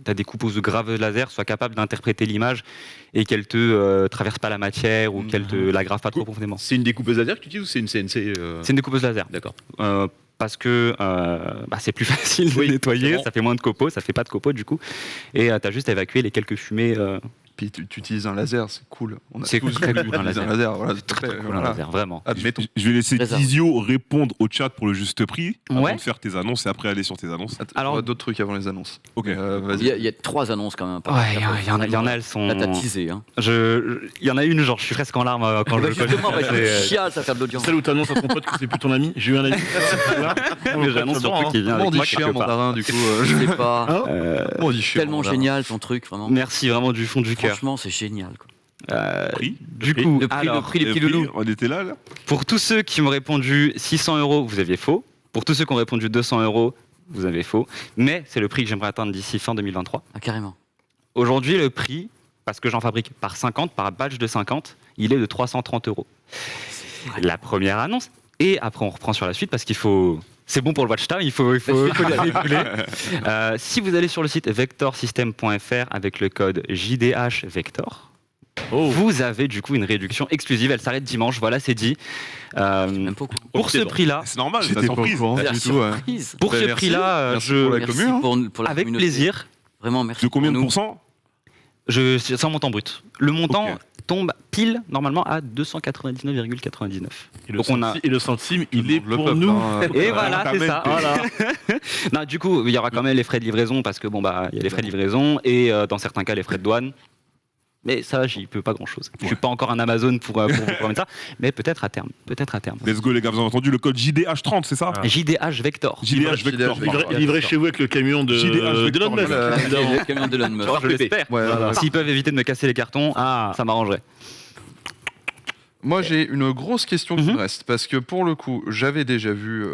ta découpeuse de graveuse laser soit capable d'interpréter l'image et qu'elle te traverse pas la matière ou qu'elle te la grave pas trop profondément.
C'est une découpeuse laser que tu utilises ou c'est une CNC
C'est une découpeuse laser.
D'accord.
Parce que c'est plus facile de nettoyer, ça fait moins de copeaux, ça fait pas de copeaux du coup, et tu as juste à évacuer les quelques fumées.
Puis tu utilises un laser, c'est cool.
C'est très cool un laser.
Voilà,
très cool un laser, vraiment.
Admettons.
Je vais laisser Dizio répondre au chat pour le juste prix, avant
Ouais.
de faire tes annonces et après aller sur tes annonces.
Alors,
d'autres trucs avant les annonces.
Ok.
Il y a 3 annonces quand même.
Ouais, il y en a, elles sont.
Là, t'as teasé. Hein.
Il y en a une, genre, je suis presque en larmes quand je
justement, chiale, ça fait de l'audience.
Celle où tu annonces à ton pote que c'est plus ton ami. J'ai eu un ami.
Mais j'annonce sur un truc qui vient
Comment on
avec
dit
moi
chien
quelque part.
mandarin du coup
Je sais pas.
On dit chien
Tellement
mandarin.
génial ton truc, vraiment.
Merci vraiment du fond du cœur.
Franchement, c'est génial. Quoi.
Du coup,
Le prix,
alors,
des petits loulous.
On était là.
pour tous ceux qui m'ont répondu 600 €, vous aviez faux. Pour tous ceux qui ont répondu 200 €, vous avez faux. Mais c'est le prix que j'aimerais atteindre d'ici fin 2023.
Ah, carrément.
Aujourd'hui, le prix, parce que j'en fabrique par 50, par batch de 50, il est de 330 €. La première annonce. Et après, on reprend sur la suite parce qu'il faut. C'est bon pour le watch time, il faut les écouler. Si vous allez sur le site vectorsystem.fr avec le code JDH Vector, vous avez du coup une réduction exclusive. Elle s'arrête dimanche, voilà, c'est dit.
Même pas au courant.
Pour ce prix-là,
C'est normal, c'est la
J'étais pas au
surprise.
courant
C'est la
du tout. ouais.
surprise.
pour ce
Merci.
prix-là,
Merci pour la
Merci
commu, hein.
pour la
avec
communauté.
plaisir,
Vraiment, merci.
De combien de
pour nous.
pourcents
c'est un montant brut. Le montant
Ok.
tombe pile normalement à 299,99. Donc on a.
Et le centime, il est
Le
pour
peuple,
nous.
hein.
Et voilà, c'est ça.
Voilà.
Non, du coup, il y aura quand même les frais de livraison parce que bon bah il y a les frais de livraison et dans certains cas les frais de douane. Mais ça, j'y peux pas grand-chose. Je suis pas encore un Amazon pour vous promettre ça, mais peut-être à terme. Peut-être à terme.
Let's go les gars, vous avez entendu le code JDH30, c'est ça
JDH Vector.
JDH Vector.
Livré chez vous avec le camion de
JDH
d'Elon Musk,
Vector.
évidemment.
Le camion de Elon Musk.
Je l'espère.
Ouais, voilà.
S'ils peuvent éviter de me casser les cartons, ça m'arrangerait.
Moi, j'ai une grosse question qui me reste parce que pour le coup, j'avais déjà vu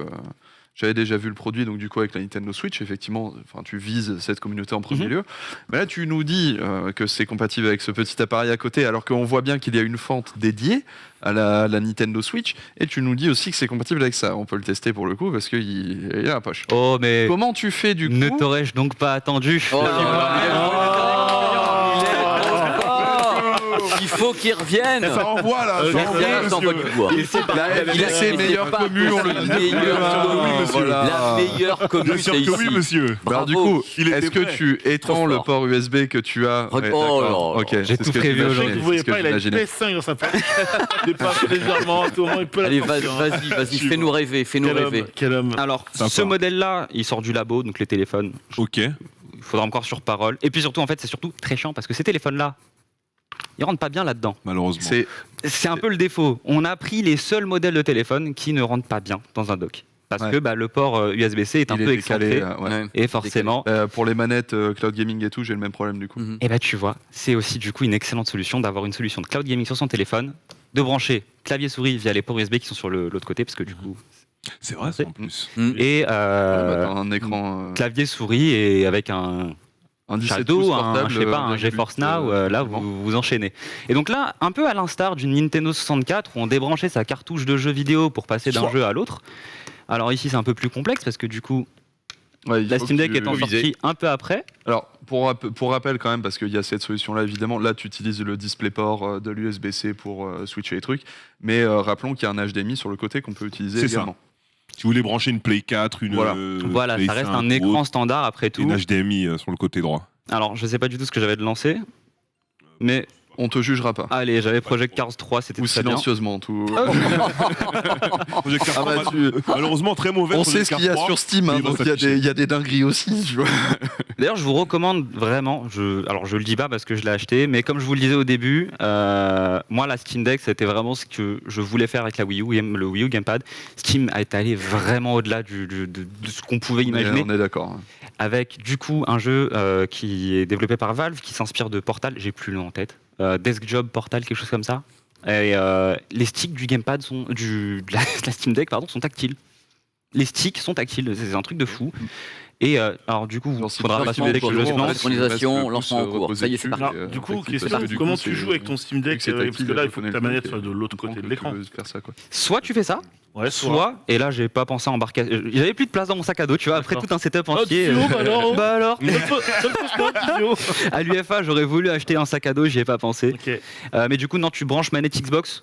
le produit, donc du coup avec la Nintendo Switch, effectivement, enfin tu vises cette communauté en premier lieu. Mais là, tu nous dis que c'est compatible avec ce petit appareil à côté, alors qu'on voit bien qu'il y a une fente dédiée à la Nintendo Switch, et tu nous dis aussi que c'est compatible avec ça. On peut le tester pour le coup parce qu'il est à la poche.
Oh mais
Comment tu fais du coup
ne t'aurais-je donc pas attendu?
Oh, il faut qu'il revienne.
Ça envoie là, ça
Merci,
envoie,
je t'envoie
monsieur.
du bois.
il a ses meilleures communes, on le dit.
La meilleure
Oui,
commu.
monsieur.
La meilleure commu,
Bien sûr
c'est
que oui,
ici.
monsieur.
Alors du
Bravo.
coup,
Il était
est-ce que
prêt.
tu étends
Trop
le
fort.
port USB que tu as
Oh là
d'accord.
là.
Ok,
J'ai
c'est
tout
ce que
prévu
j'imaginais,
aujourd'hui.
c'est
Vous voyez
ce que
pas, il a une
j'imaginais.
PS5 dans sa poche. Il dépasse légèrement, à tout moment, il peut la
Allez,
sortir, hein.
vas-y, fais-nous rêver, fais-nous
Quel
rêver.
homme, quel homme.
Alors,
Sympa.
ce modèle-là, il sort du labo, donc les téléphones.
Ok.
Il faudra encore sur parole. Et puis surtout, en fait, c'est surtout très chiant parce que ces téléphones-là, ils rentrent pas bien là-dedans.
Malheureusement.
C'est un peu le défaut. On a pris les seuls modèles de téléphone qui ne rentrent pas bien dans un dock. Parce
Ouais.
que le port USB-C est un
Il
peu
est décalé.
excentré.
Ouais.
Ouais.
Et forcément,
Pour les manettes cloud gaming et tout, j'ai le même problème du coup.
Mhm.
et tu vois, c'est aussi du coup une excellente solution d'avoir une solution de cloud gaming sur son téléphone, de brancher clavier souris via les ports USB qui sont sur l'autre côté, parce que du coup.
C'est vrai, ça, en plus.
Et
Un écran,
clavier souris et avec un
un 17
Shadow,
pouces
un,
portable,
je sais pas, un
avec
GeForce
but,
Now, là
effectivement.
vous enchaînez. Et donc là, un peu à l'instar d'une Nintendo 64 où on débranchait sa cartouche de jeu vidéo pour passer d'un jeu à l'autre. Alors ici c'est un peu plus complexe parce que du coup
Ouais, il
la
faut
Steam
que
Deck
tu-
étant sortie un peu après.
Alors, pour rappel quand même, parce qu'il y a cette solution-là, évidemment, là tu utilises le DisplayPort de l'USB-C pour switcher les trucs, mais rappelons qu'il y a un HDMI sur le côté qu'on peut utiliser
C'est ça.
également.
Si vous voulez brancher une Play 4, une.
Voilà,
Play
ça reste
5
un
ou
écran
autre,
standard après tout.
Une HDMI sur le côté droit.
Alors je sais pas du tout ce que j'avais de lancer, mais
On te jugera pas.
allez, j'avais Project Cars 3, c'était
Ou
très bien.
silencieusement, tout.
Project Cars
Ah bah,
3,
tu-
malheureusement très mauvais.
On
Project
sait ce
Cars
qu'il y a
3,
sur Steam, hein,
mais il va
donc il y a
s'afficher.
il y a des dingueries aussi, tu vois.
D'ailleurs, je vous recommande vraiment, alors je le dis pas parce que je l'ai acheté, mais comme je vous le disais au début, moi la Steam Deck c'était vraiment ce que je voulais faire avec la Wii U, le Wii U Gamepad. Steam est allé vraiment au-delà de ce qu'on pouvait imaginer,
On est d'accord. hein.
avec du coup un jeu qui est développé par Valve, qui s'inspire de Portal, j'ai plus le nom en tête, Desk Job Portal, quelque chose comme ça. Et les sticks du Gamepad de la Steam Deck sont tactiles. Les sticks sont tactiles, c'est un truc de fou. Et alors du coup, il
Genre, si
faudra
tu
passer
fais
dès que
des
je
jeux,
lance.
en fait,
Synchronisation,
tu restes
lancement en
plus
cours.
reposé
Ça y est, c'est
dessus,
parti.
Alors, du coup,
c'est
question,
parce que du
comment
coup,
tu joues avec ton Steam
vu
Deck
que c'est
parce
tactile,
que là, il faut
connais
que ta
le
manette
truc,
soit de l'autre côté de l'écran.
tu peux faire ça, quoi.
Soit tu fais ça,
Ouais,
soit, et là j'ai pas pensé à embarquer, j'avais plus de place dans mon sac à dos, tu vois, après
D'accord.
tout un setup
Oh,
entier.
Tio, bah alors,
Bah alors,
ça te pose pas, Tio.
à l'UFA j'aurais voulu acheter un sac à dos, j'y ai pas pensé.
Ok.
Mais du coup, non, tu branches manette Xbox,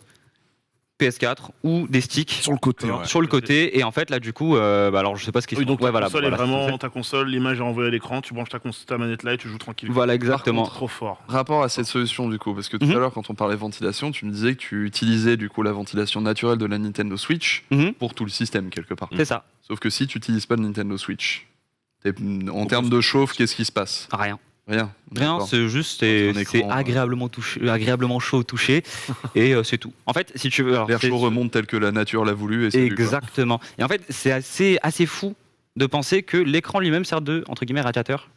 PS4 ou des sticks
Sur le côté, ouais.
sur le côté, et en fait là du coup, alors je sais pas ce qu'ils
Oui, donc
ouais,
ta
voilà,
console est
voilà,
vraiment
c'est
ta console, l'image est envoyée à l'écran, tu branches ta manette là et tu joues tranquille.
Voilà, exactement.
Trop fort.
Rapport à cette solution du coup, parce que tout
Mhm.
à l'heure quand on parlait ventilation, tu me disais que tu utilisais du coup la ventilation naturelle de la Nintendo Switch
Mhm.
pour tout le système quelque part.
C'est ça,
Sauf que si tu n'utilises pas de Nintendo Switch, en termes de chauffe, qu'est-ce qui se passe?
rien.
Rien.
Rien,
D'accord.
c'est juste,
C'est un
c'est
écran,
agréablement chaud au toucher, et c'est tout. En fait, si tu veux, alors,
L'air
c'est-
chaud remonte tel que la nature l'a voulu et c'est lui, quoi.
exactement. Et en fait, c'est assez fou de penser que l'écran lui-même sert de entre guillemets radiateur.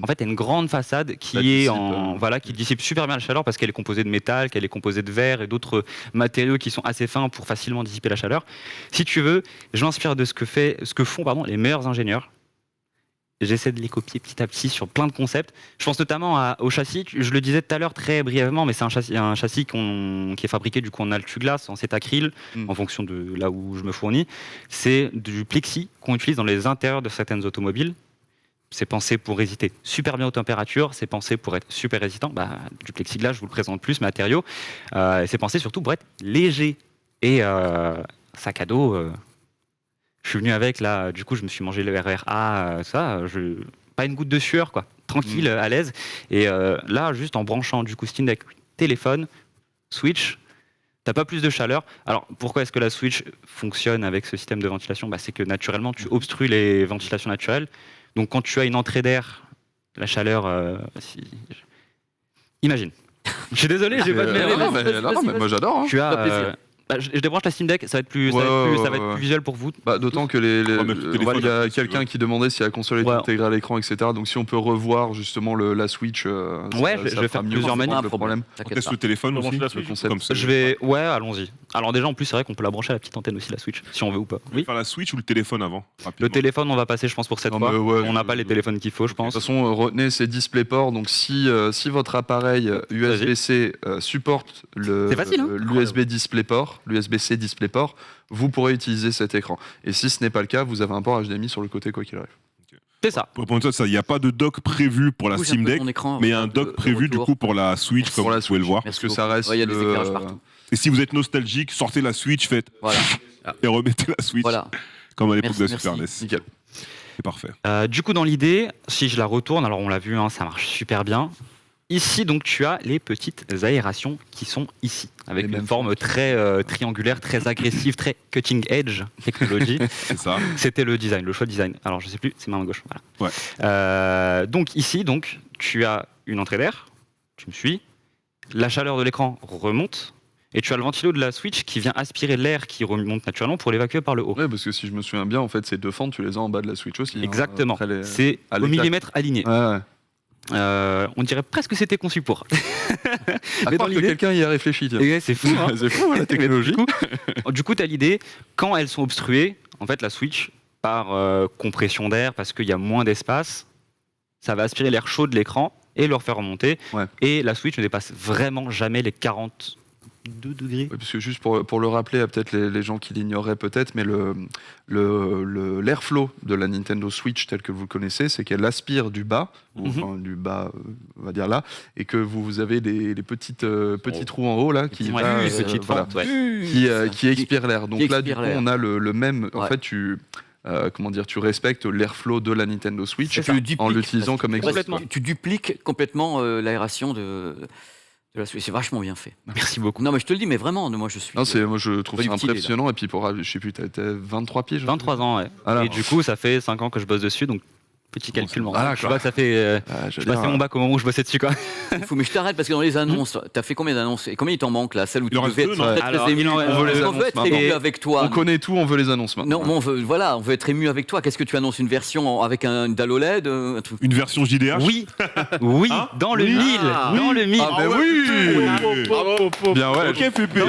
En fait, tu as une grande façade
Ça
qui
dissipe,
qui dissipe super bien la chaleur parce qu'elle est composée de métal, qu'elle est composée de verre et d'autres matériaux qui sont assez fins pour facilement dissiper la chaleur. Si tu veux, je m'inspire de ce que font les meilleurs ingénieurs. J'essaie de les copier petit à petit sur plein de concepts. Je pense notamment au châssis. Je le disais tout à l'heure très brièvement, mais c'est un châssis qui est fabriqué du coup en altuglace, en cétacryl, en fonction de là où je me fournis. C'est du plexi qu'on utilise dans les intérieurs de certaines automobiles. C'est pensé pour résister super bien aux températures, c'est pensé pour être super résistant. Du plexiglas, je vous le présente plus, matériaux. C'est pensé surtout pour être léger. Et sac à dos, je suis venu avec, là, du coup, je me suis mangé le RRA, pas une goutte de sueur, quoi. Tranquille, à l'aise. Et là, juste en branchant du coup Steam Deck, téléphone, Switch, t'as pas plus de chaleur. Alors, pourquoi est-ce que la Switch fonctionne avec ce système de ventilation ? C'est que naturellement, tu obstrues les ventilations naturelles. Donc, quand tu as une entrée d'air, la chaleur... Imagine. Je suis désolé, j'ai pas de
mais moi j'adore. Hein.
Tu as... je débranche la Steam Deck, ça va être plus visuel pour vous.
D'autant que il y a quelqu'un qui demandait si la console était intégrée à l'écran, etc. Donc si on peut revoir justement la Switch,
je vais faire plusieurs manières.
Le problème.
On teste le téléphone aussi.
Allons-y. Alors déjà en plus c'est vrai qu'on peut la brancher à la petite antenne aussi la Switch, si on veut ou pas.
Oui. Faire la Switch ou le téléphone avant rapidement.
Le téléphone on va passer je pense pour cette fois. On n'a pas les téléphones qu'il faut je pense.
De toute façon retenez ces DisplayPort. Donc si votre appareil USB-C supporte l'USB DisplayPort, l'USB-C DisplayPort, vous pourrez utiliser cet écran. Et si ce n'est pas le cas, vous avez un port HDMI sur le côté quoi qu'il arrive.
C'est ça.
Pour répondre à ça, il n'y a pas de dock prévu pour la Steam Deck, mais il y a un dock prévu du coup pour la Switch, comme vous pouvez le voir.
Parce que ça reste.
Il y a des éclairages partout.
Et si vous êtes nostalgique, sortez la Switch, faites et remettez la Switch comme à l'époque de la Super NES.
Nickel.
C'est parfait.
Du coup, dans l'idée, si je la retourne, alors on l'a vu, ça marche super bien. Ici, donc, tu as les petites aérations qui sont ici, avec une forme très triangulaire, très agressive, très cutting edge technologie.
C'est ça.
C'était le design, le choix de design. Alors, je sais plus, c'est ma main gauche. Voilà.
Ouais.
Donc ici, tu as une entrée d'air. Tu me suis. La chaleur de l'écran remonte. Et tu as le ventilo de la Switch qui vient aspirer l'air qui remonte naturellement pour l'évacuer par le haut.
Ouais, parce que si je me souviens bien, en fait, ces deux fentes, tu les as en bas de la Switch aussi.
Exactement.
Hein,
c'est au millimètre aligné.
Ouais.
On dirait presque que c'était conçu pour.
Mais dans que quelqu'un y a réfléchi.
C'est fou, hein.
C'est fou, la technologie.
Du coup, tu as l'idée, quand elles sont obstruées, en fait, la Switch, par compression d'air, parce qu'il y a moins d'espace, ça va aspirer l'air chaud de l'écran et le refaire remonter. Ouais. Et la Switch ne dépasse vraiment jamais les 42 degrés.
Ouais, parce que juste pour le rappeler à peut-être les gens qui l'ignoreraient peut-être, mais l'airflow de la Nintendo Switch tel que vous le connaissez, c'est qu'elle aspire du bas, enfin du bas, on va dire là, et que vous avez des petits trous en haut là qui expirent l'air. Donc là, du coup, on a le même. En fait, tu respectes l'airflow de la Nintendo Switch en l'utilisant comme exemple.
Tu dupliques complètement l'aération de la Switch. C'est vachement bien fait.
Merci beaucoup.
Non, mais je te le dis, mais vraiment, moi je suis.
Non, moi je trouve ça impressionnant. Et puis je sais plus, t'as 23 piges.
23 ans, ouais.
Alors,
et du coup, ça fait 5 ans que je bosse dessus, donc petit calcul mental. Je vois que ça fait.
je
passais mon bac au moment où je bossais dessus, quoi.
Mais je t'arrête parce que dans les annonces, t'as fait combien d'annonces et combien il t'en manque là, celle où tu devais être
Alors,
ému.
on
veut être ému avec toi.
On connaît tout, on veut les annonces maintenant.
Non, on veut être ému avec toi. Qu'est-ce que tu annonces, une version avec une dalle OLED, un truc.
Une version JDH.
Oui, dans le 1000, dans le 1000.
Ah ben oui. Bien ouais.
Ok, Pépé.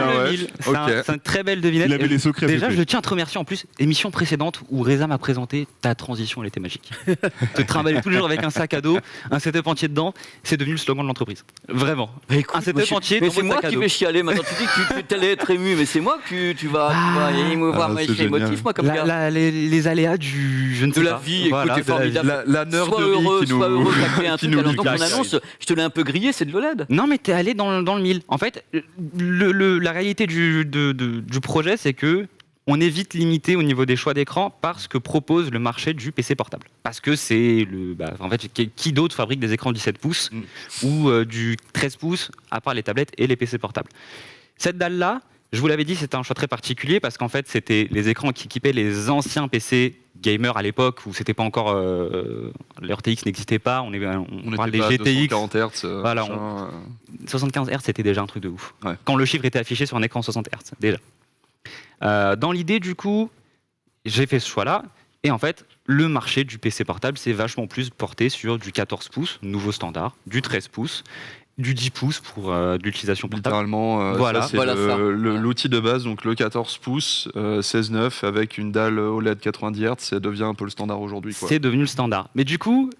C'est une très belle devinette.
Il avait les secrets.
Déjà, je tiens à te remercier en plus. Émission précédente où Reza m'a présenté ta transition, elle était magique. Te trimballer tous les jours avec un sac à dos, un setup entier dedans, c'est devenu le slogan de l'entreprise. Vraiment.
Écoute,
un setup entier dans
c'est moi qui vais chialer maintenant. Tu dis que tu allais être ému, mais c'est moi que tu vas émouvoir, mais je suis émotif, moi, comme gars.
Les aléas de
la vie, écoute, c'est formidable.
La nerd
sois
de
heureux,
vie qui nous
sois heureux, t'as créé un truc. Alors, dans
claque.
ton annonce, je te l'ai un peu grillé, c'est de l'OLED.
Non, mais t'es allé dans le 1000. En fait, la réalité du projet, c'est que on est vite limité au niveau des choix d'écran par ce que propose le marché du PC portable. Parce que c'est en fait, qui d'autre fabrique des écrans 17 pouces ou du 13 pouces, à part les tablettes et les PC portables. Cette dalle-là, je vous l'avais dit, c'était un choix très particulier parce qu'en fait, c'était les écrans qui équipaient les anciens PC gamers à l'époque où c'était pas encore les RTX n'existait pas. On parle des GTX.
40 Hz.
Voilà, 75 Hz, c'était déjà un truc de ouf.
Ouais.
Quand le chiffre était affiché sur un écran 60 Hz, déjà. Dans l'idée, du coup, j'ai fait ce choix-là. Et en fait, le marché du PC portable s'est vachement plus porté sur du 14 pouces, nouveau standard, du 13 pouces, du 10 pouces pour de l'utilisation portable.
Littéralement,
Voilà.
ça, c'est
Voilà ça.
l'outil de base, donc le 14 pouces, 16.9 avec une dalle OLED 90 Hz, ça devient un peu le standard aujourd'hui, quoi.
C'est devenu le standard. Mais du coup,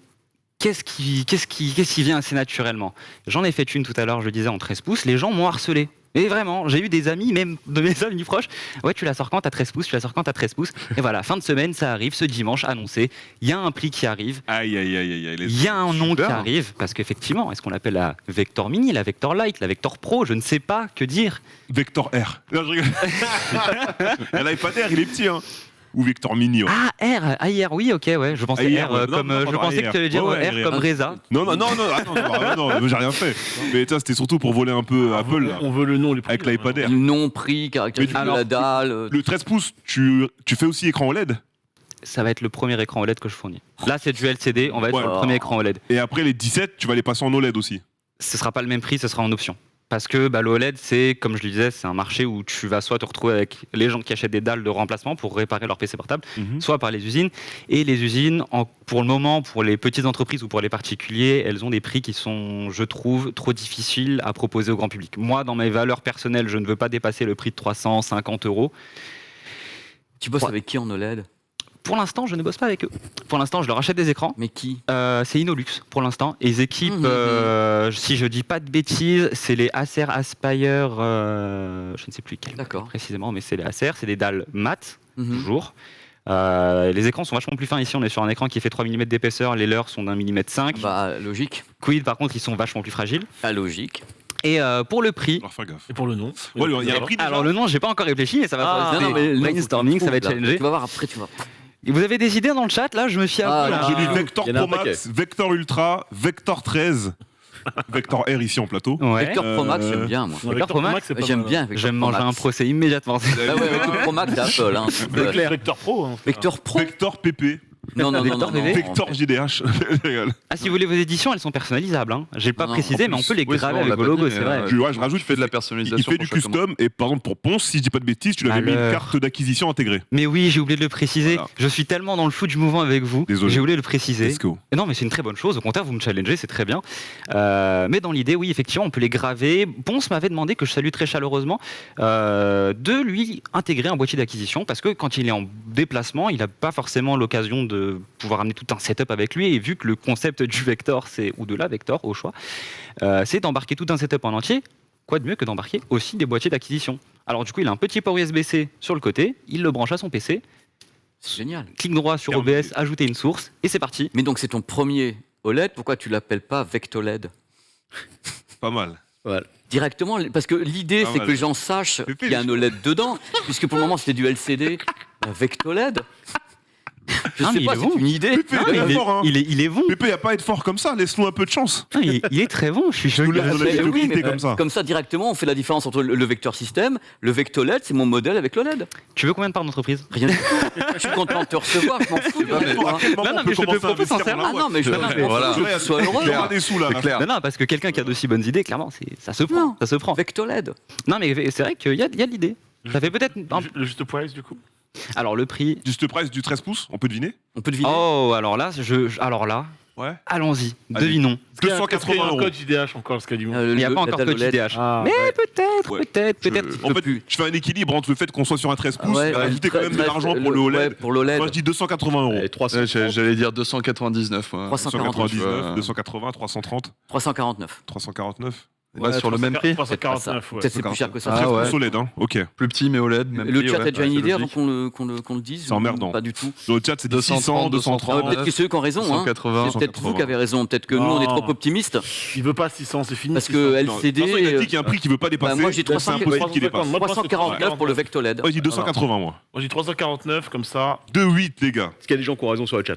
qu'est-ce qui vient assez naturellement? J'en ai fait une tout à l'heure, je le disais, en 13 pouces. Les gens m'ont harcelé. Et vraiment, j'ai eu des amis, même de mes amis proches. Ouais, tu la sors quand t'as 13 pouces, tu la sors quand t'as 13 pouces. Et voilà, fin de semaine, ça arrive, ce dimanche, annoncé. Il y a un prix qui arrive.
Aïe, aïe, aïe, aïe, aïe.
Il y a un nom
Super.
qui arrive. Parce qu'effectivement, est-ce qu'on l'appelle la Vector Mini, la Vector Lite, la Vector Pro? Je ne sais pas que dire.
Vector R. Non, je rigole. L'iPad Air, il est petit, hein. Ou Vector Mini, ouais.
Ah, R, hier, oui, ok, ouais. Je pensais
Hier,
R
ouais.
comme.
Non,
Je
pardon,
pensais que
hier.
tu allais dire
Ouais, ouais,
R comme
hier.
Reza.
Non, j'ai rien fait. Mais ça, c'était surtout pour voler un peu Apple, là,
On veut le nom, les prix.
avec l'iPad Air.
Nom, prix, caractéristique
Mais
de la dalle.
Le 13 pouces, tu fais aussi écran OLED.
Ça va être le premier écran OLED que je fournis. Là, c'est du LCD, on va être
Ouais.
sur le premier écran OLED.
Et après, les 17, tu vas les passer en OLED aussi.
Ce sera pas le même prix, ce sera en option. Parce que le OLED, c'est, comme je le disais, c'est un marché où tu vas soit te retrouver avec les gens qui achètent des dalles de remplacement pour réparer leur PC portable, soit par les usines. Et les usines, pour le moment, pour les petites entreprises ou pour les particuliers, elles ont des prix qui sont, je trouve, trop difficiles à proposer au grand public. Moi, dans mes valeurs personnelles, je ne veux pas dépasser le prix de 350 €.
Tu bosses
Ouais.
avec qui en OLED?
Pour l'instant, je ne bosse pas avec eux. Pour l'instant, je leur achète des écrans.
Mais qui?
C'est Inolux pour l'instant. Et ils équipent, si je dis pas de bêtises, c'est les Acer Aspire, je ne sais plus quel
D'accord.
précisément, mais c'est les Acer, c'est des dalles mat,
Mhm.
toujours. Les écrans sont vachement plus fins. Ici, on est sur un écran qui fait 3 mm d'épaisseur, les leurs sont d'1 mm 5.
Bah, logique.
Quid, par contre, ils sont vachement plus fragiles.
Ah, logique.
Et pour le prix.
Alors, faire gaffe.
Et pour le nom.
Ouais, il y a un prix déjà.
Alors le nom, j'ai pas encore réfléchi, mais ça va
Non, non, mais le nom,
brainstorming,
faut
ça va
que
être
tu trouves, là.
challengé.
Tu vas voir après, tu vas.
Et vous avez des idées dans le chat là? Je me fie à
Ah,
vous là.
J'ai lu Vector
il y en a
Pro
un
Max, Vector Ultra, Vector 13, Vector R ici en plateau.
Ouais.
Vector Pro Max, j'aime bien, moi.
Vector Pro Max,
c'est pas
J'aime
mal.
bien. Vector
Je vais me
Pro
manger un
Max.
procès immédiatement.
Ah ouais, Vector Pro Max, c'est Apple. Hein.
Vector Pro. hein.
Vector Pro.
Vector PP,
Non, non, non,
Vector
non, non.
PV.
Vector JDH. Je rigole.
Ah, si vous voulez vos éditions, elles sont personnalisables. Hein. J'ai pas
Non,
précisé,
en
mais on
plus.
peut les
Oui,
graver
ça, on
avec
l'a
vos
pas
logos,
dit,
c'est
mais,
vrai.
Je rajoute,
Je fais de la
il
personnalisation.
fait du
pour chaque commande.
custom et par exemple pour Ponce, si je dis pas de bêtises, tu lui avais mis une
Alors.
carte d'acquisition intégrée.
Mais oui, j'ai oublié de le préciser.
Voilà.
Je suis tellement dans le fou du mouvement avec vous.
Désolé.
J'ai oublié de le préciser.
Let's go.
Et non, mais c'est une très bonne chose. Au contraire, vous me challengez, c'est très bien. Mais dans l'idée, oui, effectivement, on peut les graver. Ponce m'avait demandé, que je salue très chaleureusement, de lui intégrer un boîtier d'acquisition parce que quand il est en déplacement, il n'a pas forcément l'occasion de pouvoir amener tout un setup avec lui. Et vu que le concept du Vector, ou de la Vector au choix, c'est d'embarquer tout un setup en entier. Quoi de mieux que d'embarquer aussi des boîtiers d'acquisition? Alors du coup, il a un petit port USB-C sur le côté, il le branche à son PC,
C'est génial.
clic droit sur
Terminé.
OBS, ajouter une source, et c'est parti.
Mais donc, c'est ton premier OLED. Pourquoi tu l'appelles pas Vectoled
Pas mal.
directement? Parce que l'idée,
Pas
c'est
mal.
que les gens sachent
Pépé,
qu'il y a un OLED dedans, puisque pour le moment, c'était du LCD. Vectoled. Je
Ah,
sais
mais il
pas,
est
c'est
bon.
une idée.
Pépé,
Ah,
il est
il,
fort, hein.
est bon.
Pépé, il a pas à être fort comme ça, laisse-nous un peu de chance.
Ah, il est très bon, je suis choqué.
Nous laisse-
Mais
le
oui,
quitter
mais
comme ça.
comme ça, directement, on fait la différence entre le vecteur système, le Vectoled, c'est mon modèle avec l'OLED.
Tu veux combien de parts d'entreprise?
Rien du tout. Je suis content de te recevoir, je m'en fous. du reste, hein.
Quel moment
non,
on
mais
peut
je te
commencer à
propose
investir
sincèrement.
dans
Ah
la
non, mais je
boîte.
m'en
Voilà.
fous, que tu sois heureux.
Il y aura des sous là.
C'est clair.
Non, non, parce que quelqu'un qui a d'aussi bonnes idées, clairement, ça se prend.
Non.
Ça se prend.
Vectoled.
Non, mais c'est vrai qu'il y a de l'idée. Ça fait peut-être.
Le juste price, du coup.
Alors, le prix.
Juste price du 13 pouces, on peut deviner.
On peut deviner.
Oh, alors là,
Ouais.
allons-y,
Allez.
devinons.
Est-ce qu'il y a
280
un
euros.
code JDH encore, ce qu'a dit
Il n'y a pas encore code JDH.
Ah,
Mais peut-être,
Ouais.
peut-être.
En fait, je fais un équilibre entre le fait qu'on soit sur un 13 pouces et ajouter quand même de
bref,
l'argent pour le
ouais,
OLED.
pour l'OLED.
Moi je dis 280 euros.
Et 300.
Ouais, j'allais dire 299. moi.
299,
Ouais.
280, 330,
349.
349.
Ouais, sur le même prix.
349, ouais.
Peut-être c'est plus cher que ça.
Ah
13
ouais.
pouces OLED, hein. Ok.
Plus petit mais OLED. Même
Le
prix,
chat
ouais.
a déjà une
Ouais,
idée
c'est
avant
logique.
qu'on le dise
C'est emmerdant.
Pas du tout.
Dans le chat, c'est 600,
230,
230.
Ah ouais, peut-être que c'est eux qui ont raison. Hein.
180.
C'est peut-être vous qui avez raison. Peut-être que nous, on est trop optimistes.
Il veut pas 600, c'est fini.
Parce
600.
que
Non, de toute
LCD.
façon, il a dit qu'il y a un prix qu'il veut pas dépasser.
moi, j'ai
donc c'est
300,
impossible qu'il dépasse.
Moi,
349 pour le Vectoled.
Moi, je dis 280, moi.
Moi, j'ai 349, comme ça.
2,8, les gars.
Est-ce qu'il y a des gens qui ont raison sur le chat?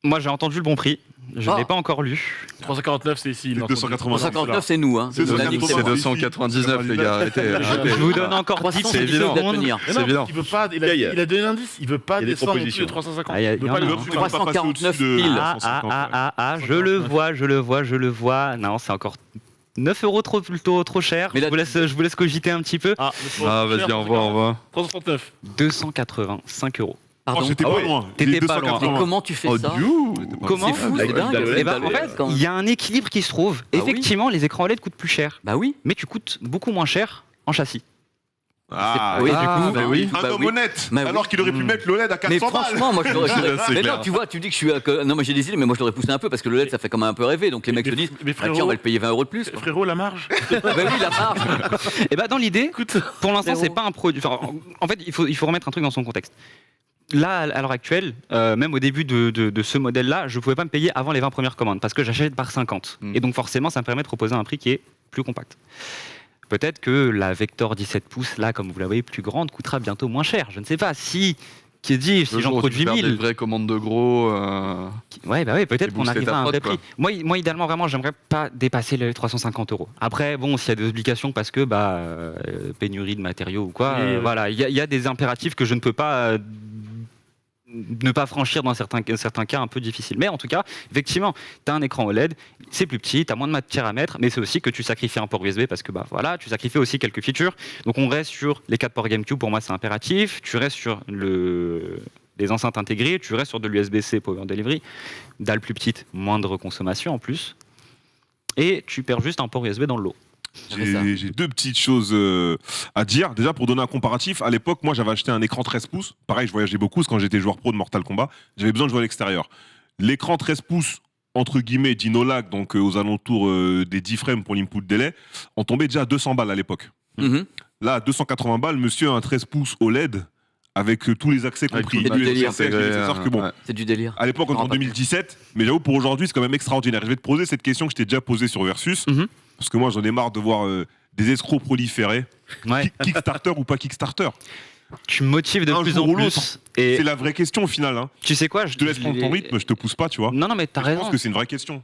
Moi, j'ai entendu le bon prix. Je ne
Ah.
l'ai pas encore lu.
349, c'est ici. il est entendu.
280.
349, c'est nous. Hein.
C'est
Nous, on a dit que
C'est 299 les gars, arrêtez.
Je vous donne encore 10
300, c'est
évident.
difficile à tenir.
Mais
C'est
non,
évident.
il veut pas. Il a donné un indice. Il veut pas
Il y a des
descendre en dessous de
propositions.
350.
Ah, il y
Il veut
en
pas
a
le
un.
au-dessus de
349
de
piles.
150, ouais.
Je le vois. Non, c'est encore 9 € trop cher.
Mais là,
Je vous laisse cogiter un petit peu.
Ah,
Ah, vas-y, au revoir.
339.
285 €.
Pardon.
Oh, j'étais
Ah
pas
ouais.
loin.
T'étais
J'ai
pas loin.
280.
Et comment tu fais
Oh,
ça?
Comment
C'est fou, c'est
Avec
dingue.
la
c'est
Eh ben,
de
en
la
fait,
LED, quand
il
même.
y a un équilibre qui se trouve.
Ah oui.
Effectivement, les écrans OLED coûtent plus cher,
Bah oui.
mais tu coûtes beaucoup moins cher en châssis.
Ah,
Oui,
oui.
du coup,
bah oui.
Un
bah
homme
oui.
honnête.
Bah oui.
Alors qu'il aurait pu mettre l'OLED à
Mais
400 balles.
franchement, moi je l'aurais.
C'est
Mais
clair.
non, tu vois, tu dis que je suis. Non, mais j'ai des idées, mais moi je l'aurais poussé un peu parce que le LED ça fait quand même un peu rêver. Donc les mecs
Mais-
se disent,
mais
ah, tiens, on
frérot-
va le payer 20 € de plus. Quoi.
Frérot, la marge.
Bah oui, la marge.
Et bah dans l'idée,
Écoute,
pour l'instant,
Frérot.
c'est pas un produit. Enfin, en fait, il faut remettre un truc dans son contexte. Là, à l'heure actuelle, même au début de ce modèle-là, je pouvais pas me payer avant les 20 premières commandes parce que j'achète par 50.
Mm.
Et donc forcément, ça me permet de proposer un prix qui est plus compact. Peut-être que la Vector 17 pouces, là, comme vous la voyez, plus grande, coûtera bientôt moins cher. Je ne sais pas si, qui dit, si
Le
j'en
jour où tu
produis
perds des
1000.
vraies commandes de gros.
Ouais, bah ouais, peut-être
Et
qu'on
booster
arrivera
ta
à un vrai
prod,
prix. Moi, idéalement, vraiment, j'aimerais pas dépasser les 350 €. Après, bon, s'il y a des obligations parce que pénurie de matériaux ou quoi,
Oui, oui.
voilà, il y a des impératifs que je ne peux pas ne pas franchir dans certains cas un peu difficiles. Mais en tout cas, effectivement, tu as un écran OLED, c'est plus petit, tu as moins de matière à mettre, mais c'est aussi que tu sacrifies un port USB parce que voilà, tu sacrifies aussi quelques features. Donc on reste sur les 4 ports GameCube, pour moi c'est impératif. Tu restes sur les enceintes intégrées, tu restes sur de l'USB-C Power Delivery, dalle plus petite, moindre consommation en plus. Et tu perds juste un port USB dans le lot.
C'est ça.
J'ai deux petites choses à dire. Déjà, pour donner un comparatif, à l'époque, moi, j'avais acheté un écran 13 pouces. Pareil, je voyageais beaucoup, parce que quand j'étais joueur pro de Mortal Kombat, j'avais besoin de jouer à l'extérieur. L'écran 13 pouces, entre guillemets, d'Inolag, donc aux alentours des 10 frames pour l'input délai, on tombait déjà à 200 balles à l'époque.
Mhm.
Là, à 280 balles, monsieur a un 13 pouces OLED avec tous les accès
Avec
compris.
tout le
délire.
USB-C, que bon.
Ouais.
C'est du délire.
À l'époque, on est en 2017, mais j'avoue, pour aujourd'hui, c'est quand même extraordinaire. Je vais te poser cette question que je t'ai déjà posée sur Versus,
Mhm.
parce que moi, j'en ai marre de voir des escrocs proliférer.
Ouais.
Kickstarter ou pas Kickstarter.
Tu me motives de
Un
plus
jour
en
ou
plus.
l'autre.
Et
C'est la vraie question au final. Hein.
tu sais quoi,
Je te laisse prendre ton rythme, je te pousse pas, tu vois.
Non, mais t'as
Je
raison.
pense que c'est une vraie question.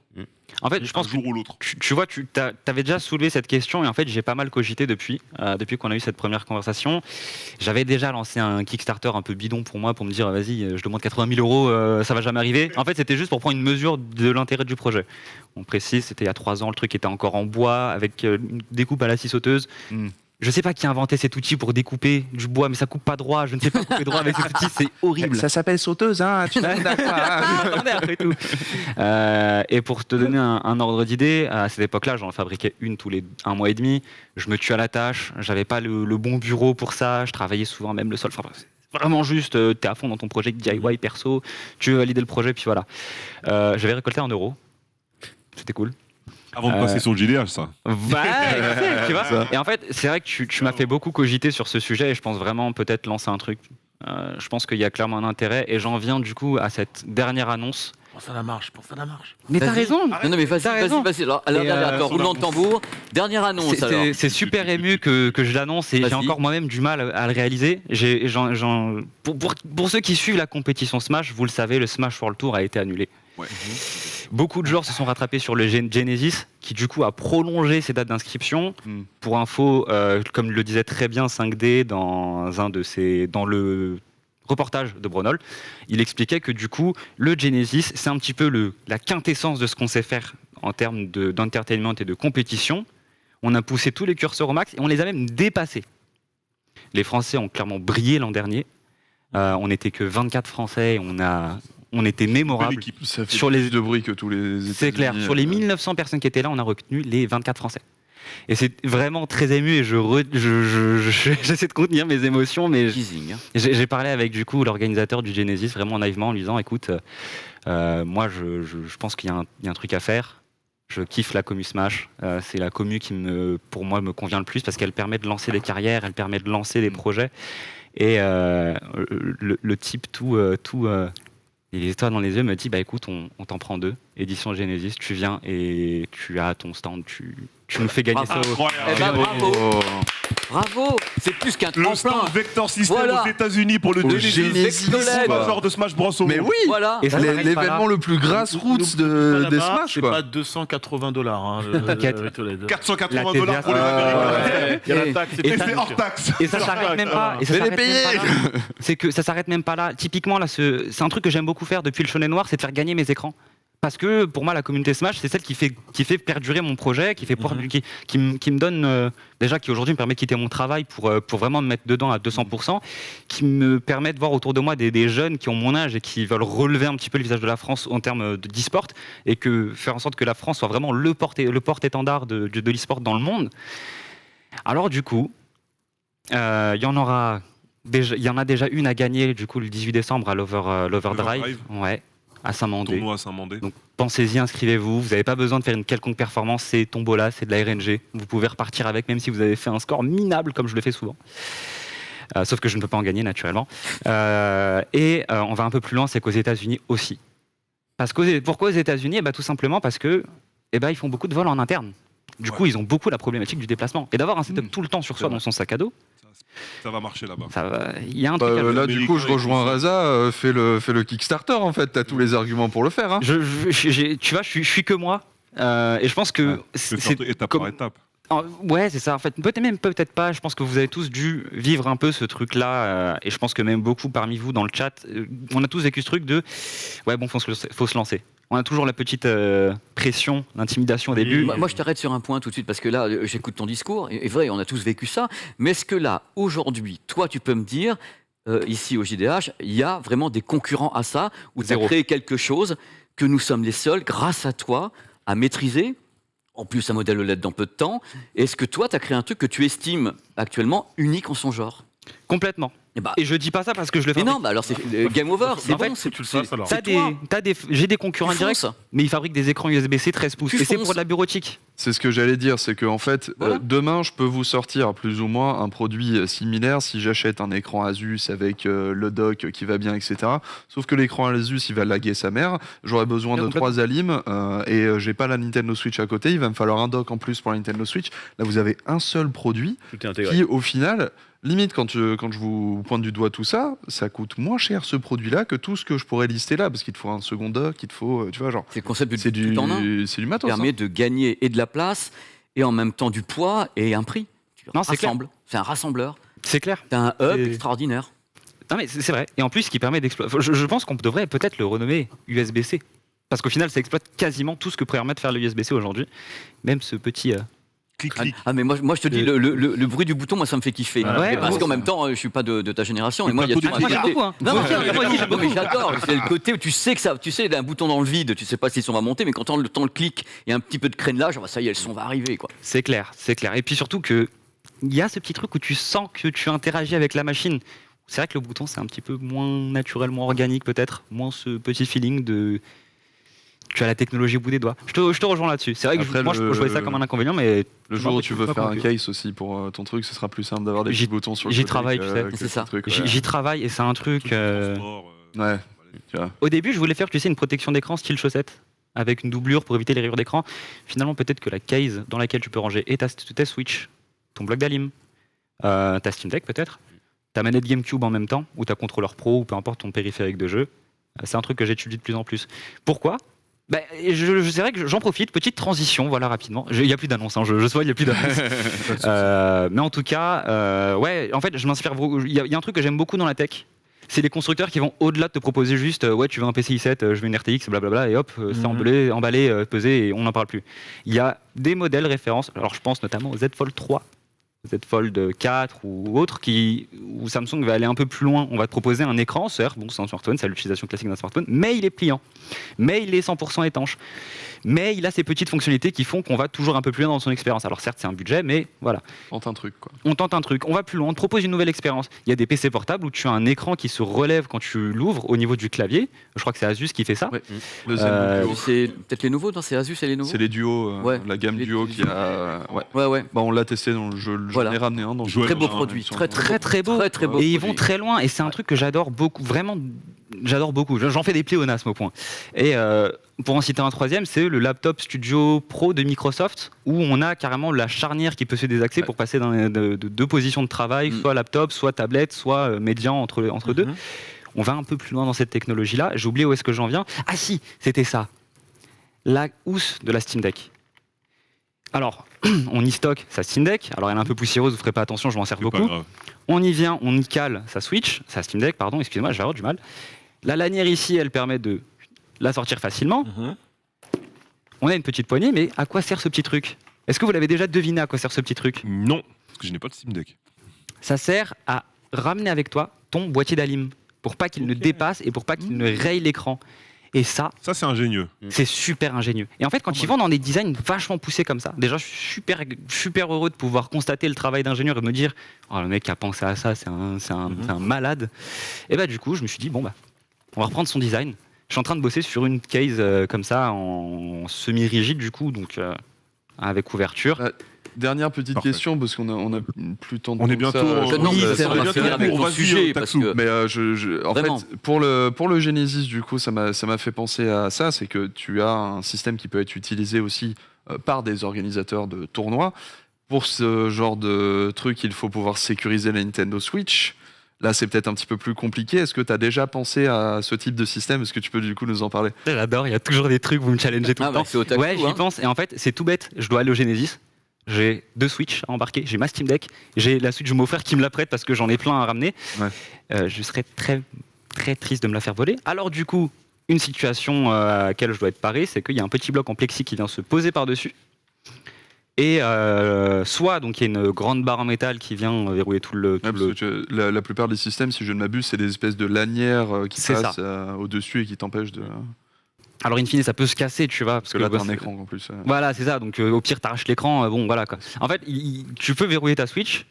En fait, je pense
Un
que
jour ou l'autre.
tu vois, tu avais déjà soulevé cette question et en fait, j'ai pas mal cogité depuis qu'on a eu cette première conversation. J'avais déjà lancé un Kickstarter un peu bidon pour moi pour me dire, vas-y, je demande 80 000 €, ça va jamais arriver. En fait, c'était juste pour prendre une mesure de l'intérêt du projet. On précise, c'était il y a 3 ans, le truc était encore en bois avec une découpe à la scie sauteuse.
Mm.
Je sais pas qui a inventé cet outil pour découper du bois, mais ça coupe pas droit. Je ne sais pas couper droit avec cet outil, c'est horrible.
Ça s'appelle sauteuse, hein. Tu
Je m'attendais après tout. Et pour te donner un ordre d'idée, à cette époque-là, j'en fabriquais une tous les 1 mois et demi. Je me tue à la tâche. J'avais pas le bon bureau pour ça. Je travaillais souvent même le sol. Enfin, bref, c'est vraiment juste, t'es à fond dans ton projet DIY perso. Tu veux valider le projet, puis voilà. J'avais récolté 1 €. C'était cool.
Avant de passer sur le JDH, ça.
Tu vois. Et en fait, c'est vrai que tu m'as fait beaucoup cogiter sur ce sujet et je pense vraiment peut-être lancer un truc. Je pense qu'il y a clairement un intérêt et j'en viens du coup à cette dernière annonce.
Pense à la marge, pense à la marge.
Mais t'as
Vas-y.
raison.
Non, mais vas-y,
T'as raison.
vas-y. Alors,
Et,
attends, roulement de tambour. Dernière annonce alors.
C'est super ému que je l'annonce et j'ai
Vas-y.
encore moi-même du mal à le réaliser. Pour ceux qui suivent la compétition Smash, vous le savez, le Smash World Tour a été annulé.
Ouais.
Beaucoup de joueurs se sont rattrapés sur le Genesis, qui du coup a prolongé ses dates d'inscription.
Mm.
Pour info, comme le disait très bien 5D dans le reportage de Brunol, il expliquait que du coup, le Genesis, c'est un petit peu la quintessence de ce qu'on sait faire en termes d'entertainment et de compétition. On a poussé tous les curseurs au max et on les a même dépassés. Les Français ont clairement brillé l'an dernier. On n'était que 24 Français et on était
Belle
mémorables.
équipe.
Ça fait
Sur les-
plus de bruit que tous les
C'est clair.
États-Unis,
Sur les 1900 personnes qui étaient là, on a retenu les 24 Français. Et c'est vraiment très ému et j'essaie de contenir mes émotions, mais
Teasing, hein.
j'ai parlé avec du coup l'organisateur du Genesis vraiment naïvement en lui disant écoute, moi je pense qu'il y a un truc à faire. Je kiffe la commu Smash. C'est la commu qui pour moi me convient le plus parce qu'elle permet de lancer des carrières, elle permet de lancer des projets. Et le type les étoiles dans les yeux me dit bah écoute on t'en prend 2 édition Genesis, tu viens et tu as ton stand, tu nous fais gagner ça.
Eh ben, bravo,
Oh.
bravo. C'est plus qu'un
Le
tremplin.
stand Vector System
Voilà.
aux États-unis pour le
Au
Genesis.
Genesis,
Vector
quoi.
Major de Smash Bros. Au
Mais
monde.
oui.
Voilà.
Et ça s'arrête pas
L'événement
là.
le plus grassroots
N'oublie pas
des
là-bas,
Smash,
c'est
quoi.
pas 280 $, hein,
T'inquiète.
avec OLED.
480
La TVA,
$ pour les Américains.
Il y a
Et-
la taxe,
et
Et
ça-
c'est hors taxe.
Et ça s'arrête même pas. Et ça
Mais les
s'arrête même
payer.
pas là. C'est que ça s'arrête même pas là. Typiquement là, c'est un truc que j'aime beaucoup faire depuis le Shonen Noir, c'est de faire gagner mes écrans. Parce que pour moi, la communauté Smash, c'est celle qui fait perdurer mon projet, qui me donne, déjà, qui aujourd'hui me permet de quitter mon travail pour vraiment me mettre dedans à 200%, qui me permet de voir autour de moi des jeunes qui ont mon âge et qui veulent relever un petit peu le visage de la France en termes d'e-sport, et faire en sorte que la France soit vraiment le porte-étendard de l'e-sport dans le monde. Alors du coup, il y en a déjà une à gagner du coup le 18 décembre à l'Overdrive. Ouais. À Saint-Mandé.
Tournoi à Saint-Mandé.
Donc pensez-y, inscrivez-vous. Vous n'avez pas besoin de faire une quelconque performance. C'est tombola, c'est de la RNG. Vous pouvez repartir avec, même si vous avez fait un score minable, comme je le fais souvent. Sauf que je ne peux pas en gagner, naturellement. On va un peu plus loin, c'est qu'aux États-Unis aussi. Pourquoi aux États-Unis ? Tout simplement parce que ils font beaucoup de vols en interne. Du coup, ils ont beaucoup la problématique du déplacement. Et d'avoir un setup tout le temps sur soi dans son sac à dos.
Ça va marcher là-bas.
Il y a un truc à
là, du coup, je rejoins Raza. Fais le Kickstarter, en fait. T'as tous les arguments pour le faire. Hein.
Tu vois, je suis que moi. Et je pense que
c'est étape par étape.
Ouais, c'est ça. En fait, peut-être pas. Je pense que vous avez tous dû vivre un peu ce truc-là. Et je pense que même beaucoup parmi vous dans le chat, on a tous vécu ce truc de faut se lancer. On a toujours la petite pression, l'intimidation au début.
Moi, je t'arrête sur un point tout de suite, parce que là, j'écoute ton discours, et vrai, on a tous vécu ça, mais est-ce que là, aujourd'hui, toi, tu peux me dire, ici au JDH, il y a vraiment des concurrents à ça, où tu as créé quelque chose que nous sommes les seuls, grâce à toi, à maîtriser, en plus un modèle OLED dans peu de temps. Est-ce que toi, tu as créé un truc que tu estimes actuellement unique en son genre ?
Complètement. Et je dis pas ça parce que je le fais.
Mais non, alors c'est game over, c'est bon.
J'ai des concurrents directs, mais ils fabriquent des écrans USB-C 13 pouces. Et c'est pour de la bureautique.
C'est ce que j'allais dire, c'est que en fait, demain, je peux vous sortir plus ou moins un produit similaire si j'achète un écran Asus avec le dock qui va bien, etc. Sauf que l'écran Asus, il va laguer sa mère. J'aurais besoin de 3 alims et j'ai pas la Nintendo Switch à côté. Il va me falloir un dock en plus pour la Nintendo Switch. Là, vous avez un seul produit qui, au final... Limite, quand je vous pointe du doigt tout ça, ça coûte moins cher ce produit-là que tout ce que je pourrais lister là, parce qu'il te faut un second dock, il te faut, tu vois, genre.
C'est le concept du tout en un.
C'est du matos.
Ça permet de gagner et de la place, et en même temps du poids et un prix. C'est un rassembleur.
C'est clair.
C'est un hub extraordinaire.
Non mais c'est vrai. Et en plus, ce qui permet d'exploiter. Je pense qu'on devrait peut-être le renommer USB-C, parce qu'au final, ça exploite quasiment tout ce que permet de faire le USB-C aujourd'hui, même ce petit.
Ah mais moi je te dis le bruit du bouton, moi ça me fait kiffer. Parce qu'en même temps je suis pas de ta génération, et moi il y a tout
j'aime beaucoup.
mais j'adore. C'est le côté où tu sais il y a un bouton dans le vide, tu sais pas si le son va monter, mais quand le temps le clic et un petit peu de crénelage, ça y est, le son va arriver quoi.
C'est clair. Et puis surtout que il y a ce petit truc où tu sens que tu interagis avec la machine. C'est vrai que le bouton c'est un petit peu moins naturellement organique peut-être, moins ce petit feeling de tu as la technologie au bout des doigts. Je te rejoins là-dessus. C'est vrai que moi, je voyais ça comme un inconvénient, mais...
Le jour où tu veux faire un case aussi pour ton truc, ce sera plus simple d'avoir des petits boutons sur le côté.
J'y travaille, tu sais. C'est ça. J'y travaille, et c'est un truc...
Ouais, tu vois.
Au début, je voulais faire, une protection d'écran style chaussette, avec une doublure pour éviter les rayures d'écran. Finalement, peut-être que la case dans laquelle tu peux ranger et ta Switch, ton bloc d'alim, ta Steam Deck peut-être, ta manette GameCube en même temps, ou ta contrôleur pro, ou peu importe ton périphérique de jeu, c'est un truc que j'étudie de plus en plus. Pourquoi ? C'est vrai que j'en profite, petite transition, voilà, rapidement. Il n'y a plus d'annonce, il n'y a plus d'annonce. Mais en tout cas, en fait, je m'inspire. Il y a un truc que j'aime beaucoup dans la tech, c'est les constructeurs qui vont au-delà de te proposer juste, tu veux un PCI 7, je veux une RTX, blablabla, et hop, c'est emballé, pesé, et on n'en parle plus. Il y a des modèles références, alors je pense notamment au Z Fold 3, Z Fold 4 ou autre, où Samsung va aller un peu plus loin. On va te proposer un écran, certes, c'est un smartphone, c'est l'utilisation classique d'un smartphone, mais il est pliant, mais il est 100% étanche, mais il a ces petites fonctionnalités qui font qu'on va toujours un peu plus loin dans son expérience. Alors certes, c'est un budget, mais voilà.
On tente un truc, quoi.
On tente un truc, on va plus loin, on te propose une nouvelle expérience. Il y a des PC portables où tu as un écran qui se relève quand tu l'ouvres au niveau du clavier. Je crois que c'est Asus qui fait ça.
Ouais.
C'est peut-être les nouveaux, c'est Asus et les nouveaux.
C'est les duos, la gamme duo qui a.
Ouais.
On l'a testé dans le jeu. J'en ai ramené un dans le jeu.
Très beau produit, très beau.
Et ils vont très loin, et c'est un truc que j'adore beaucoup, vraiment, j'adore beaucoup. J'en fais des pléonasmes au point. Et pour en citer un troisième, c'est le laptop Studio Pro de Microsoft, où on a carrément la charnière qui peut se désaxer pour passer de deux positions de travail, soit laptop, soit tablette, soit médian entre deux. On va un peu plus loin dans cette technologie-là. J'ai oublié où est-ce que j'en viens. Ah si, c'était ça. La housse de la Steam Deck. Alors, on y stocke sa Steam Deck. Alors, elle est un peu poussiéreuse, vous ne ferez pas attention, je m'en sers beaucoup. On y vient, on y cale sa Steam Deck, excusez-moi, je vais avoir du mal. La lanière ici, elle permet de la sortir facilement. on a une petite poignée, mais à quoi sert ce petit truc ? Est-ce que vous l'avez déjà deviné à quoi sert ce petit truc ?
Non, parce que je n'ai pas de Steam Deck.
Ça sert à ramener avec toi ton boîtier d'alim pour pas qu'il ne dépasse et pour pas qu'il ne raye l'écran. Et ça,
Ça, c'est ingénieux.
c'est super ingénieux. Et en fait, quand ils vont dans des designs vachement poussés comme ça, déjà, je suis super heureux de pouvoir constater le travail d'ingénieur et me dire, oh, le mec qui a pensé à ça, c'est un malade. Et bah, du coup, je me suis dit, bon, bah, on va reprendre son design. Je suis en train de bosser sur une case comme ça, en semi-rigide, du coup, donc avec ouverture.
Dernière petite
Parfait.
question, parce qu'on a plus de temps de
On est
temps que
bientôt
ça.
en-
Je
Non,
pense
mais
que
ça
ça
va
va
bientôt
finir avec
on
ton
va
sujet,
suivre
parce
Taxou.
que...
Mais en
Vraiment.
fait, pour le Genesis, du coup, ça m'a fait penser à ça, c'est que tu as un système qui peut être utilisé aussi par des organisateurs de tournois. Pour ce genre de truc, il faut pouvoir sécuriser la Nintendo Switch. Là, c'est peut-être un petit peu plus compliqué. Est-ce que tu as déjà pensé à ce type de système ? Est-ce que tu peux du coup nous en parler ?
J'adore, il y a toujours des trucs, vous me challengez tout
Ah
le
bah,
temps.
c'est au taquet,
Ouais, j'y
hein.
pense. Et en fait, c'est tout bête. Je dois aller au Genesis. J'ai 2 Switch à embarquer. J'ai ma Steam Deck. J'ai la Switch de mon frère qui me la prête parce que j'en ai plein à ramener.
Ouais.
Je serais très, très triste de me la faire voler. Alors, du coup, une situation à laquelle je dois être paré, c'est qu'il y a un petit bloc en plexi qui vient se poser par-dessus. Et soit donc il y a une grande barre en métal qui vient verrouiller tout le.
Ouais, parce que la plupart des systèmes, si je ne m'abuse, c'est des espèces de lanières qui
C'est
passent au-dessus et qui t'empêchent de.
Alors, in fine, ça peut se casser, tu vois.
Parce que là,
bah,
t'as un
c'est-
écran en plus.
Voilà, c'est ça. Donc, au pire, t'arraches l'écran. Bon, voilà quoi. En fait, tu peux verrouiller ta Switch,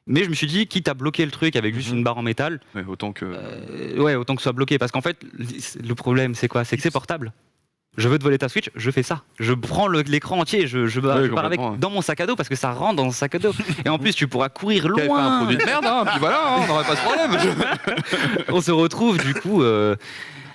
mais je me suis dit, quitte à bloquer le truc avec juste une barre en métal,
Ouais, autant que.
ouais, autant que ce soit bloqué. Parce qu'en fait, le problème, c'est quoi ? C'est que c'est portable. Je veux te voler ta Switch, je fais ça. Je prends l'écran entier, et je pars avec
complètement, ouais.
dans mon sac à dos parce que ça rentre dans le sac à dos. Et en plus, tu pourras courir
Qui avait fait un
loin.
produit de merde, hein, puis voilà, hein, on n'aurait pas ce problème.
On se retrouve du coup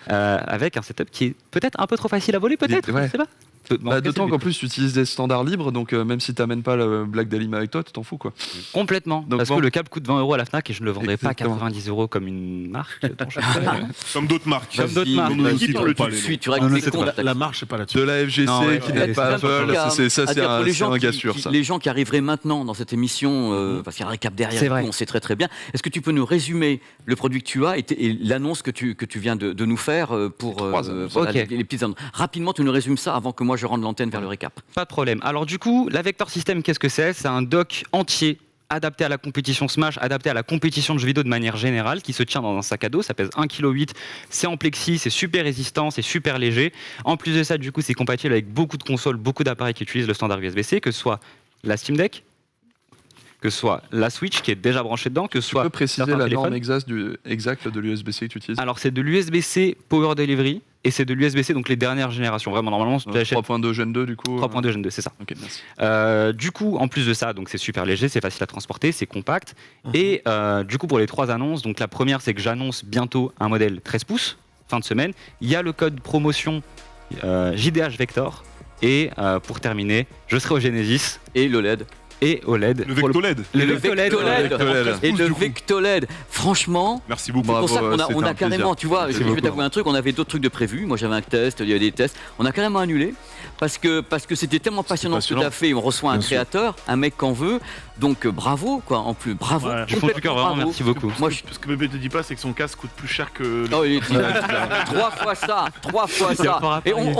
avec un setup qui est peut-être un peu trop facile à voler, peut-être.
Ouais.
Je sais pas. En tout cas, c'est
D'autant
le
qu'en
but.
plus, tu utilises des standards libres, donc même si t'amènes pas le Black Dalim avec toi, tu t'en fous quoi.
Complètement.
Donc
Parce
bon.
que le câble coûte 20 € à la Fnac et je ne le vendrai pas
Exactement.
90 € comme une marque. dont je-
Comme d'autres marques.
Comme d'autres
Vas-y,
marques.
Nous
vas-y,
aussi,
parle
on
tout de
les
suite, tu
Non,
règles
non,
tes
c'est
comptes.
la marche, c'est pas là-dessus.
De la FGC
Non, ouais,
qui
ouais,
n'est pas
C'est un
Apple,
truc
ça c'est
à dire pour les gens
un gars
qui-
sûr ça.
Les gens qui arriveraient maintenant dans cette émission, parce qu'il y a un récap derrière,
C'est vrai.
on sait très très bien. Est-ce que tu peux nous résumer le produit que tu as et l'annonce que tu viens de nous faire pour
3 annonces.
voilà,
Ok.
les petites annonces. Rapidement, tu nous résumes ça avant que moi je rende l'antenne vers le récap.
Pas de problème. Alors du coup, la Vector System, qu'est-ce que c'est ? C'est un dock entier adapté à la compétition Smash, adapté à la compétition de jeux vidéo de manière générale, qui se tient dans un sac à dos, ça pèse 1,8 kg, c'est en plexi, c'est super résistant, c'est super léger. En plus de ça, du coup, c'est compatible avec beaucoup de consoles, beaucoup d'appareils qui utilisent le standard USB-C, que ce soit la Steam Deck, que ce soit la Switch qui est déjà branchée dedans, que ce
Tu
soit
peux préciser
certains
la
téléphones.
norme exacte de l'USB-C que tu utilises.
Alors c'est de l'USB-C Power Delivery et c'est de l'USB-C donc les dernières générations. Vraiment normalement tu l'achètes
3.2 Gen 2 du coup.
3.2 Gen 2, c'est ça.
Ok, merci.
Du coup, en plus de ça, donc c'est super léger, c'est facile à transporter, c'est compact. Et du coup, pour les 3 annonces, donc la première, c'est que j'annonce bientôt un modèle 13 pouces, fin de semaine. Il y a le code promotion JDH Vector. Et pour terminer, je serai au Genesis
Et l'OLED.
et OLED.
Le
Pour
Vectoled.
Le
Le
Vectoled.
Vectoled. Et le Vectoled. Franchement,
Merci beaucoup.
c'est pour
Bravo,
ça qu'on a,
c'était
on a
un
carrément,
plaisir.
tu vois, je vais
beaucoup.
t'avouer un truc, on avait d'autres trucs de prévus. Moi j'avais un test, il y avait des tests. On a carrément annulé parce que c'était tellement passionnant ce que tu as fait. On reçoit un
Bien sûr.
créateur, un mec qu'on veut. Donc bravo, quoi, en plus. Bravo.
Ouais.
Du fond du cœur, vraiment,
Bravo.
merci beaucoup.
Moi, je...
Ce que Bébé te dit pas, c'est que son casque coûte plus cher que. le-
Oh, il est 3 fois ça, 3 fois
Il y a
ça.
pas à
Et
parier.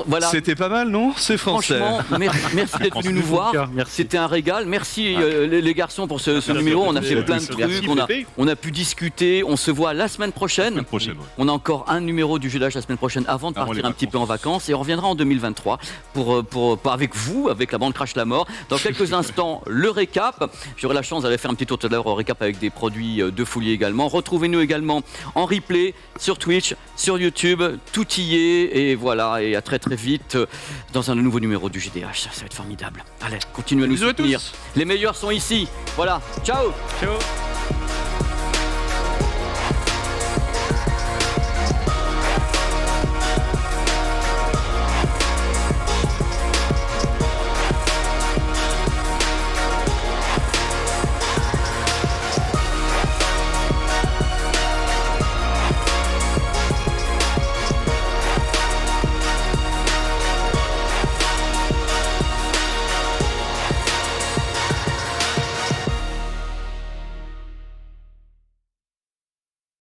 voilà.
C'était pas mal, non ? C'est français.
Franchement, merci d'être venu nous voir.
Merci.
C'était un régal. Merci les garçons pour ce numéro. On a fait plein de trucs.
Merci, Pépé.
On a pu discuter. On se voit la semaine prochaine.
Semaine prochaine, ouais.
On a encore un numéro du jeu d'âge la semaine prochaine avant de
Avant
partir
les
un petit peu
vacances.
en vacances et on reviendra en 2023 pour avec vous, avec la bande Crash la mort. Dans quelques instants, le récap. J'aurai la chance d'aller faire un petit tour tout à l'heure au récap avec des produits de folie également. Retrouvez-nous également en replay sur Twitch, sur YouTube, tout y est et voilà. Et à très très vite dans un nouveau numéro du JDH. Ça va être formidable. Allez, continuez à nous
Bisous à
soutenir.
tous.
Les meilleurs sont ici. Voilà. Ciao.
Ciao.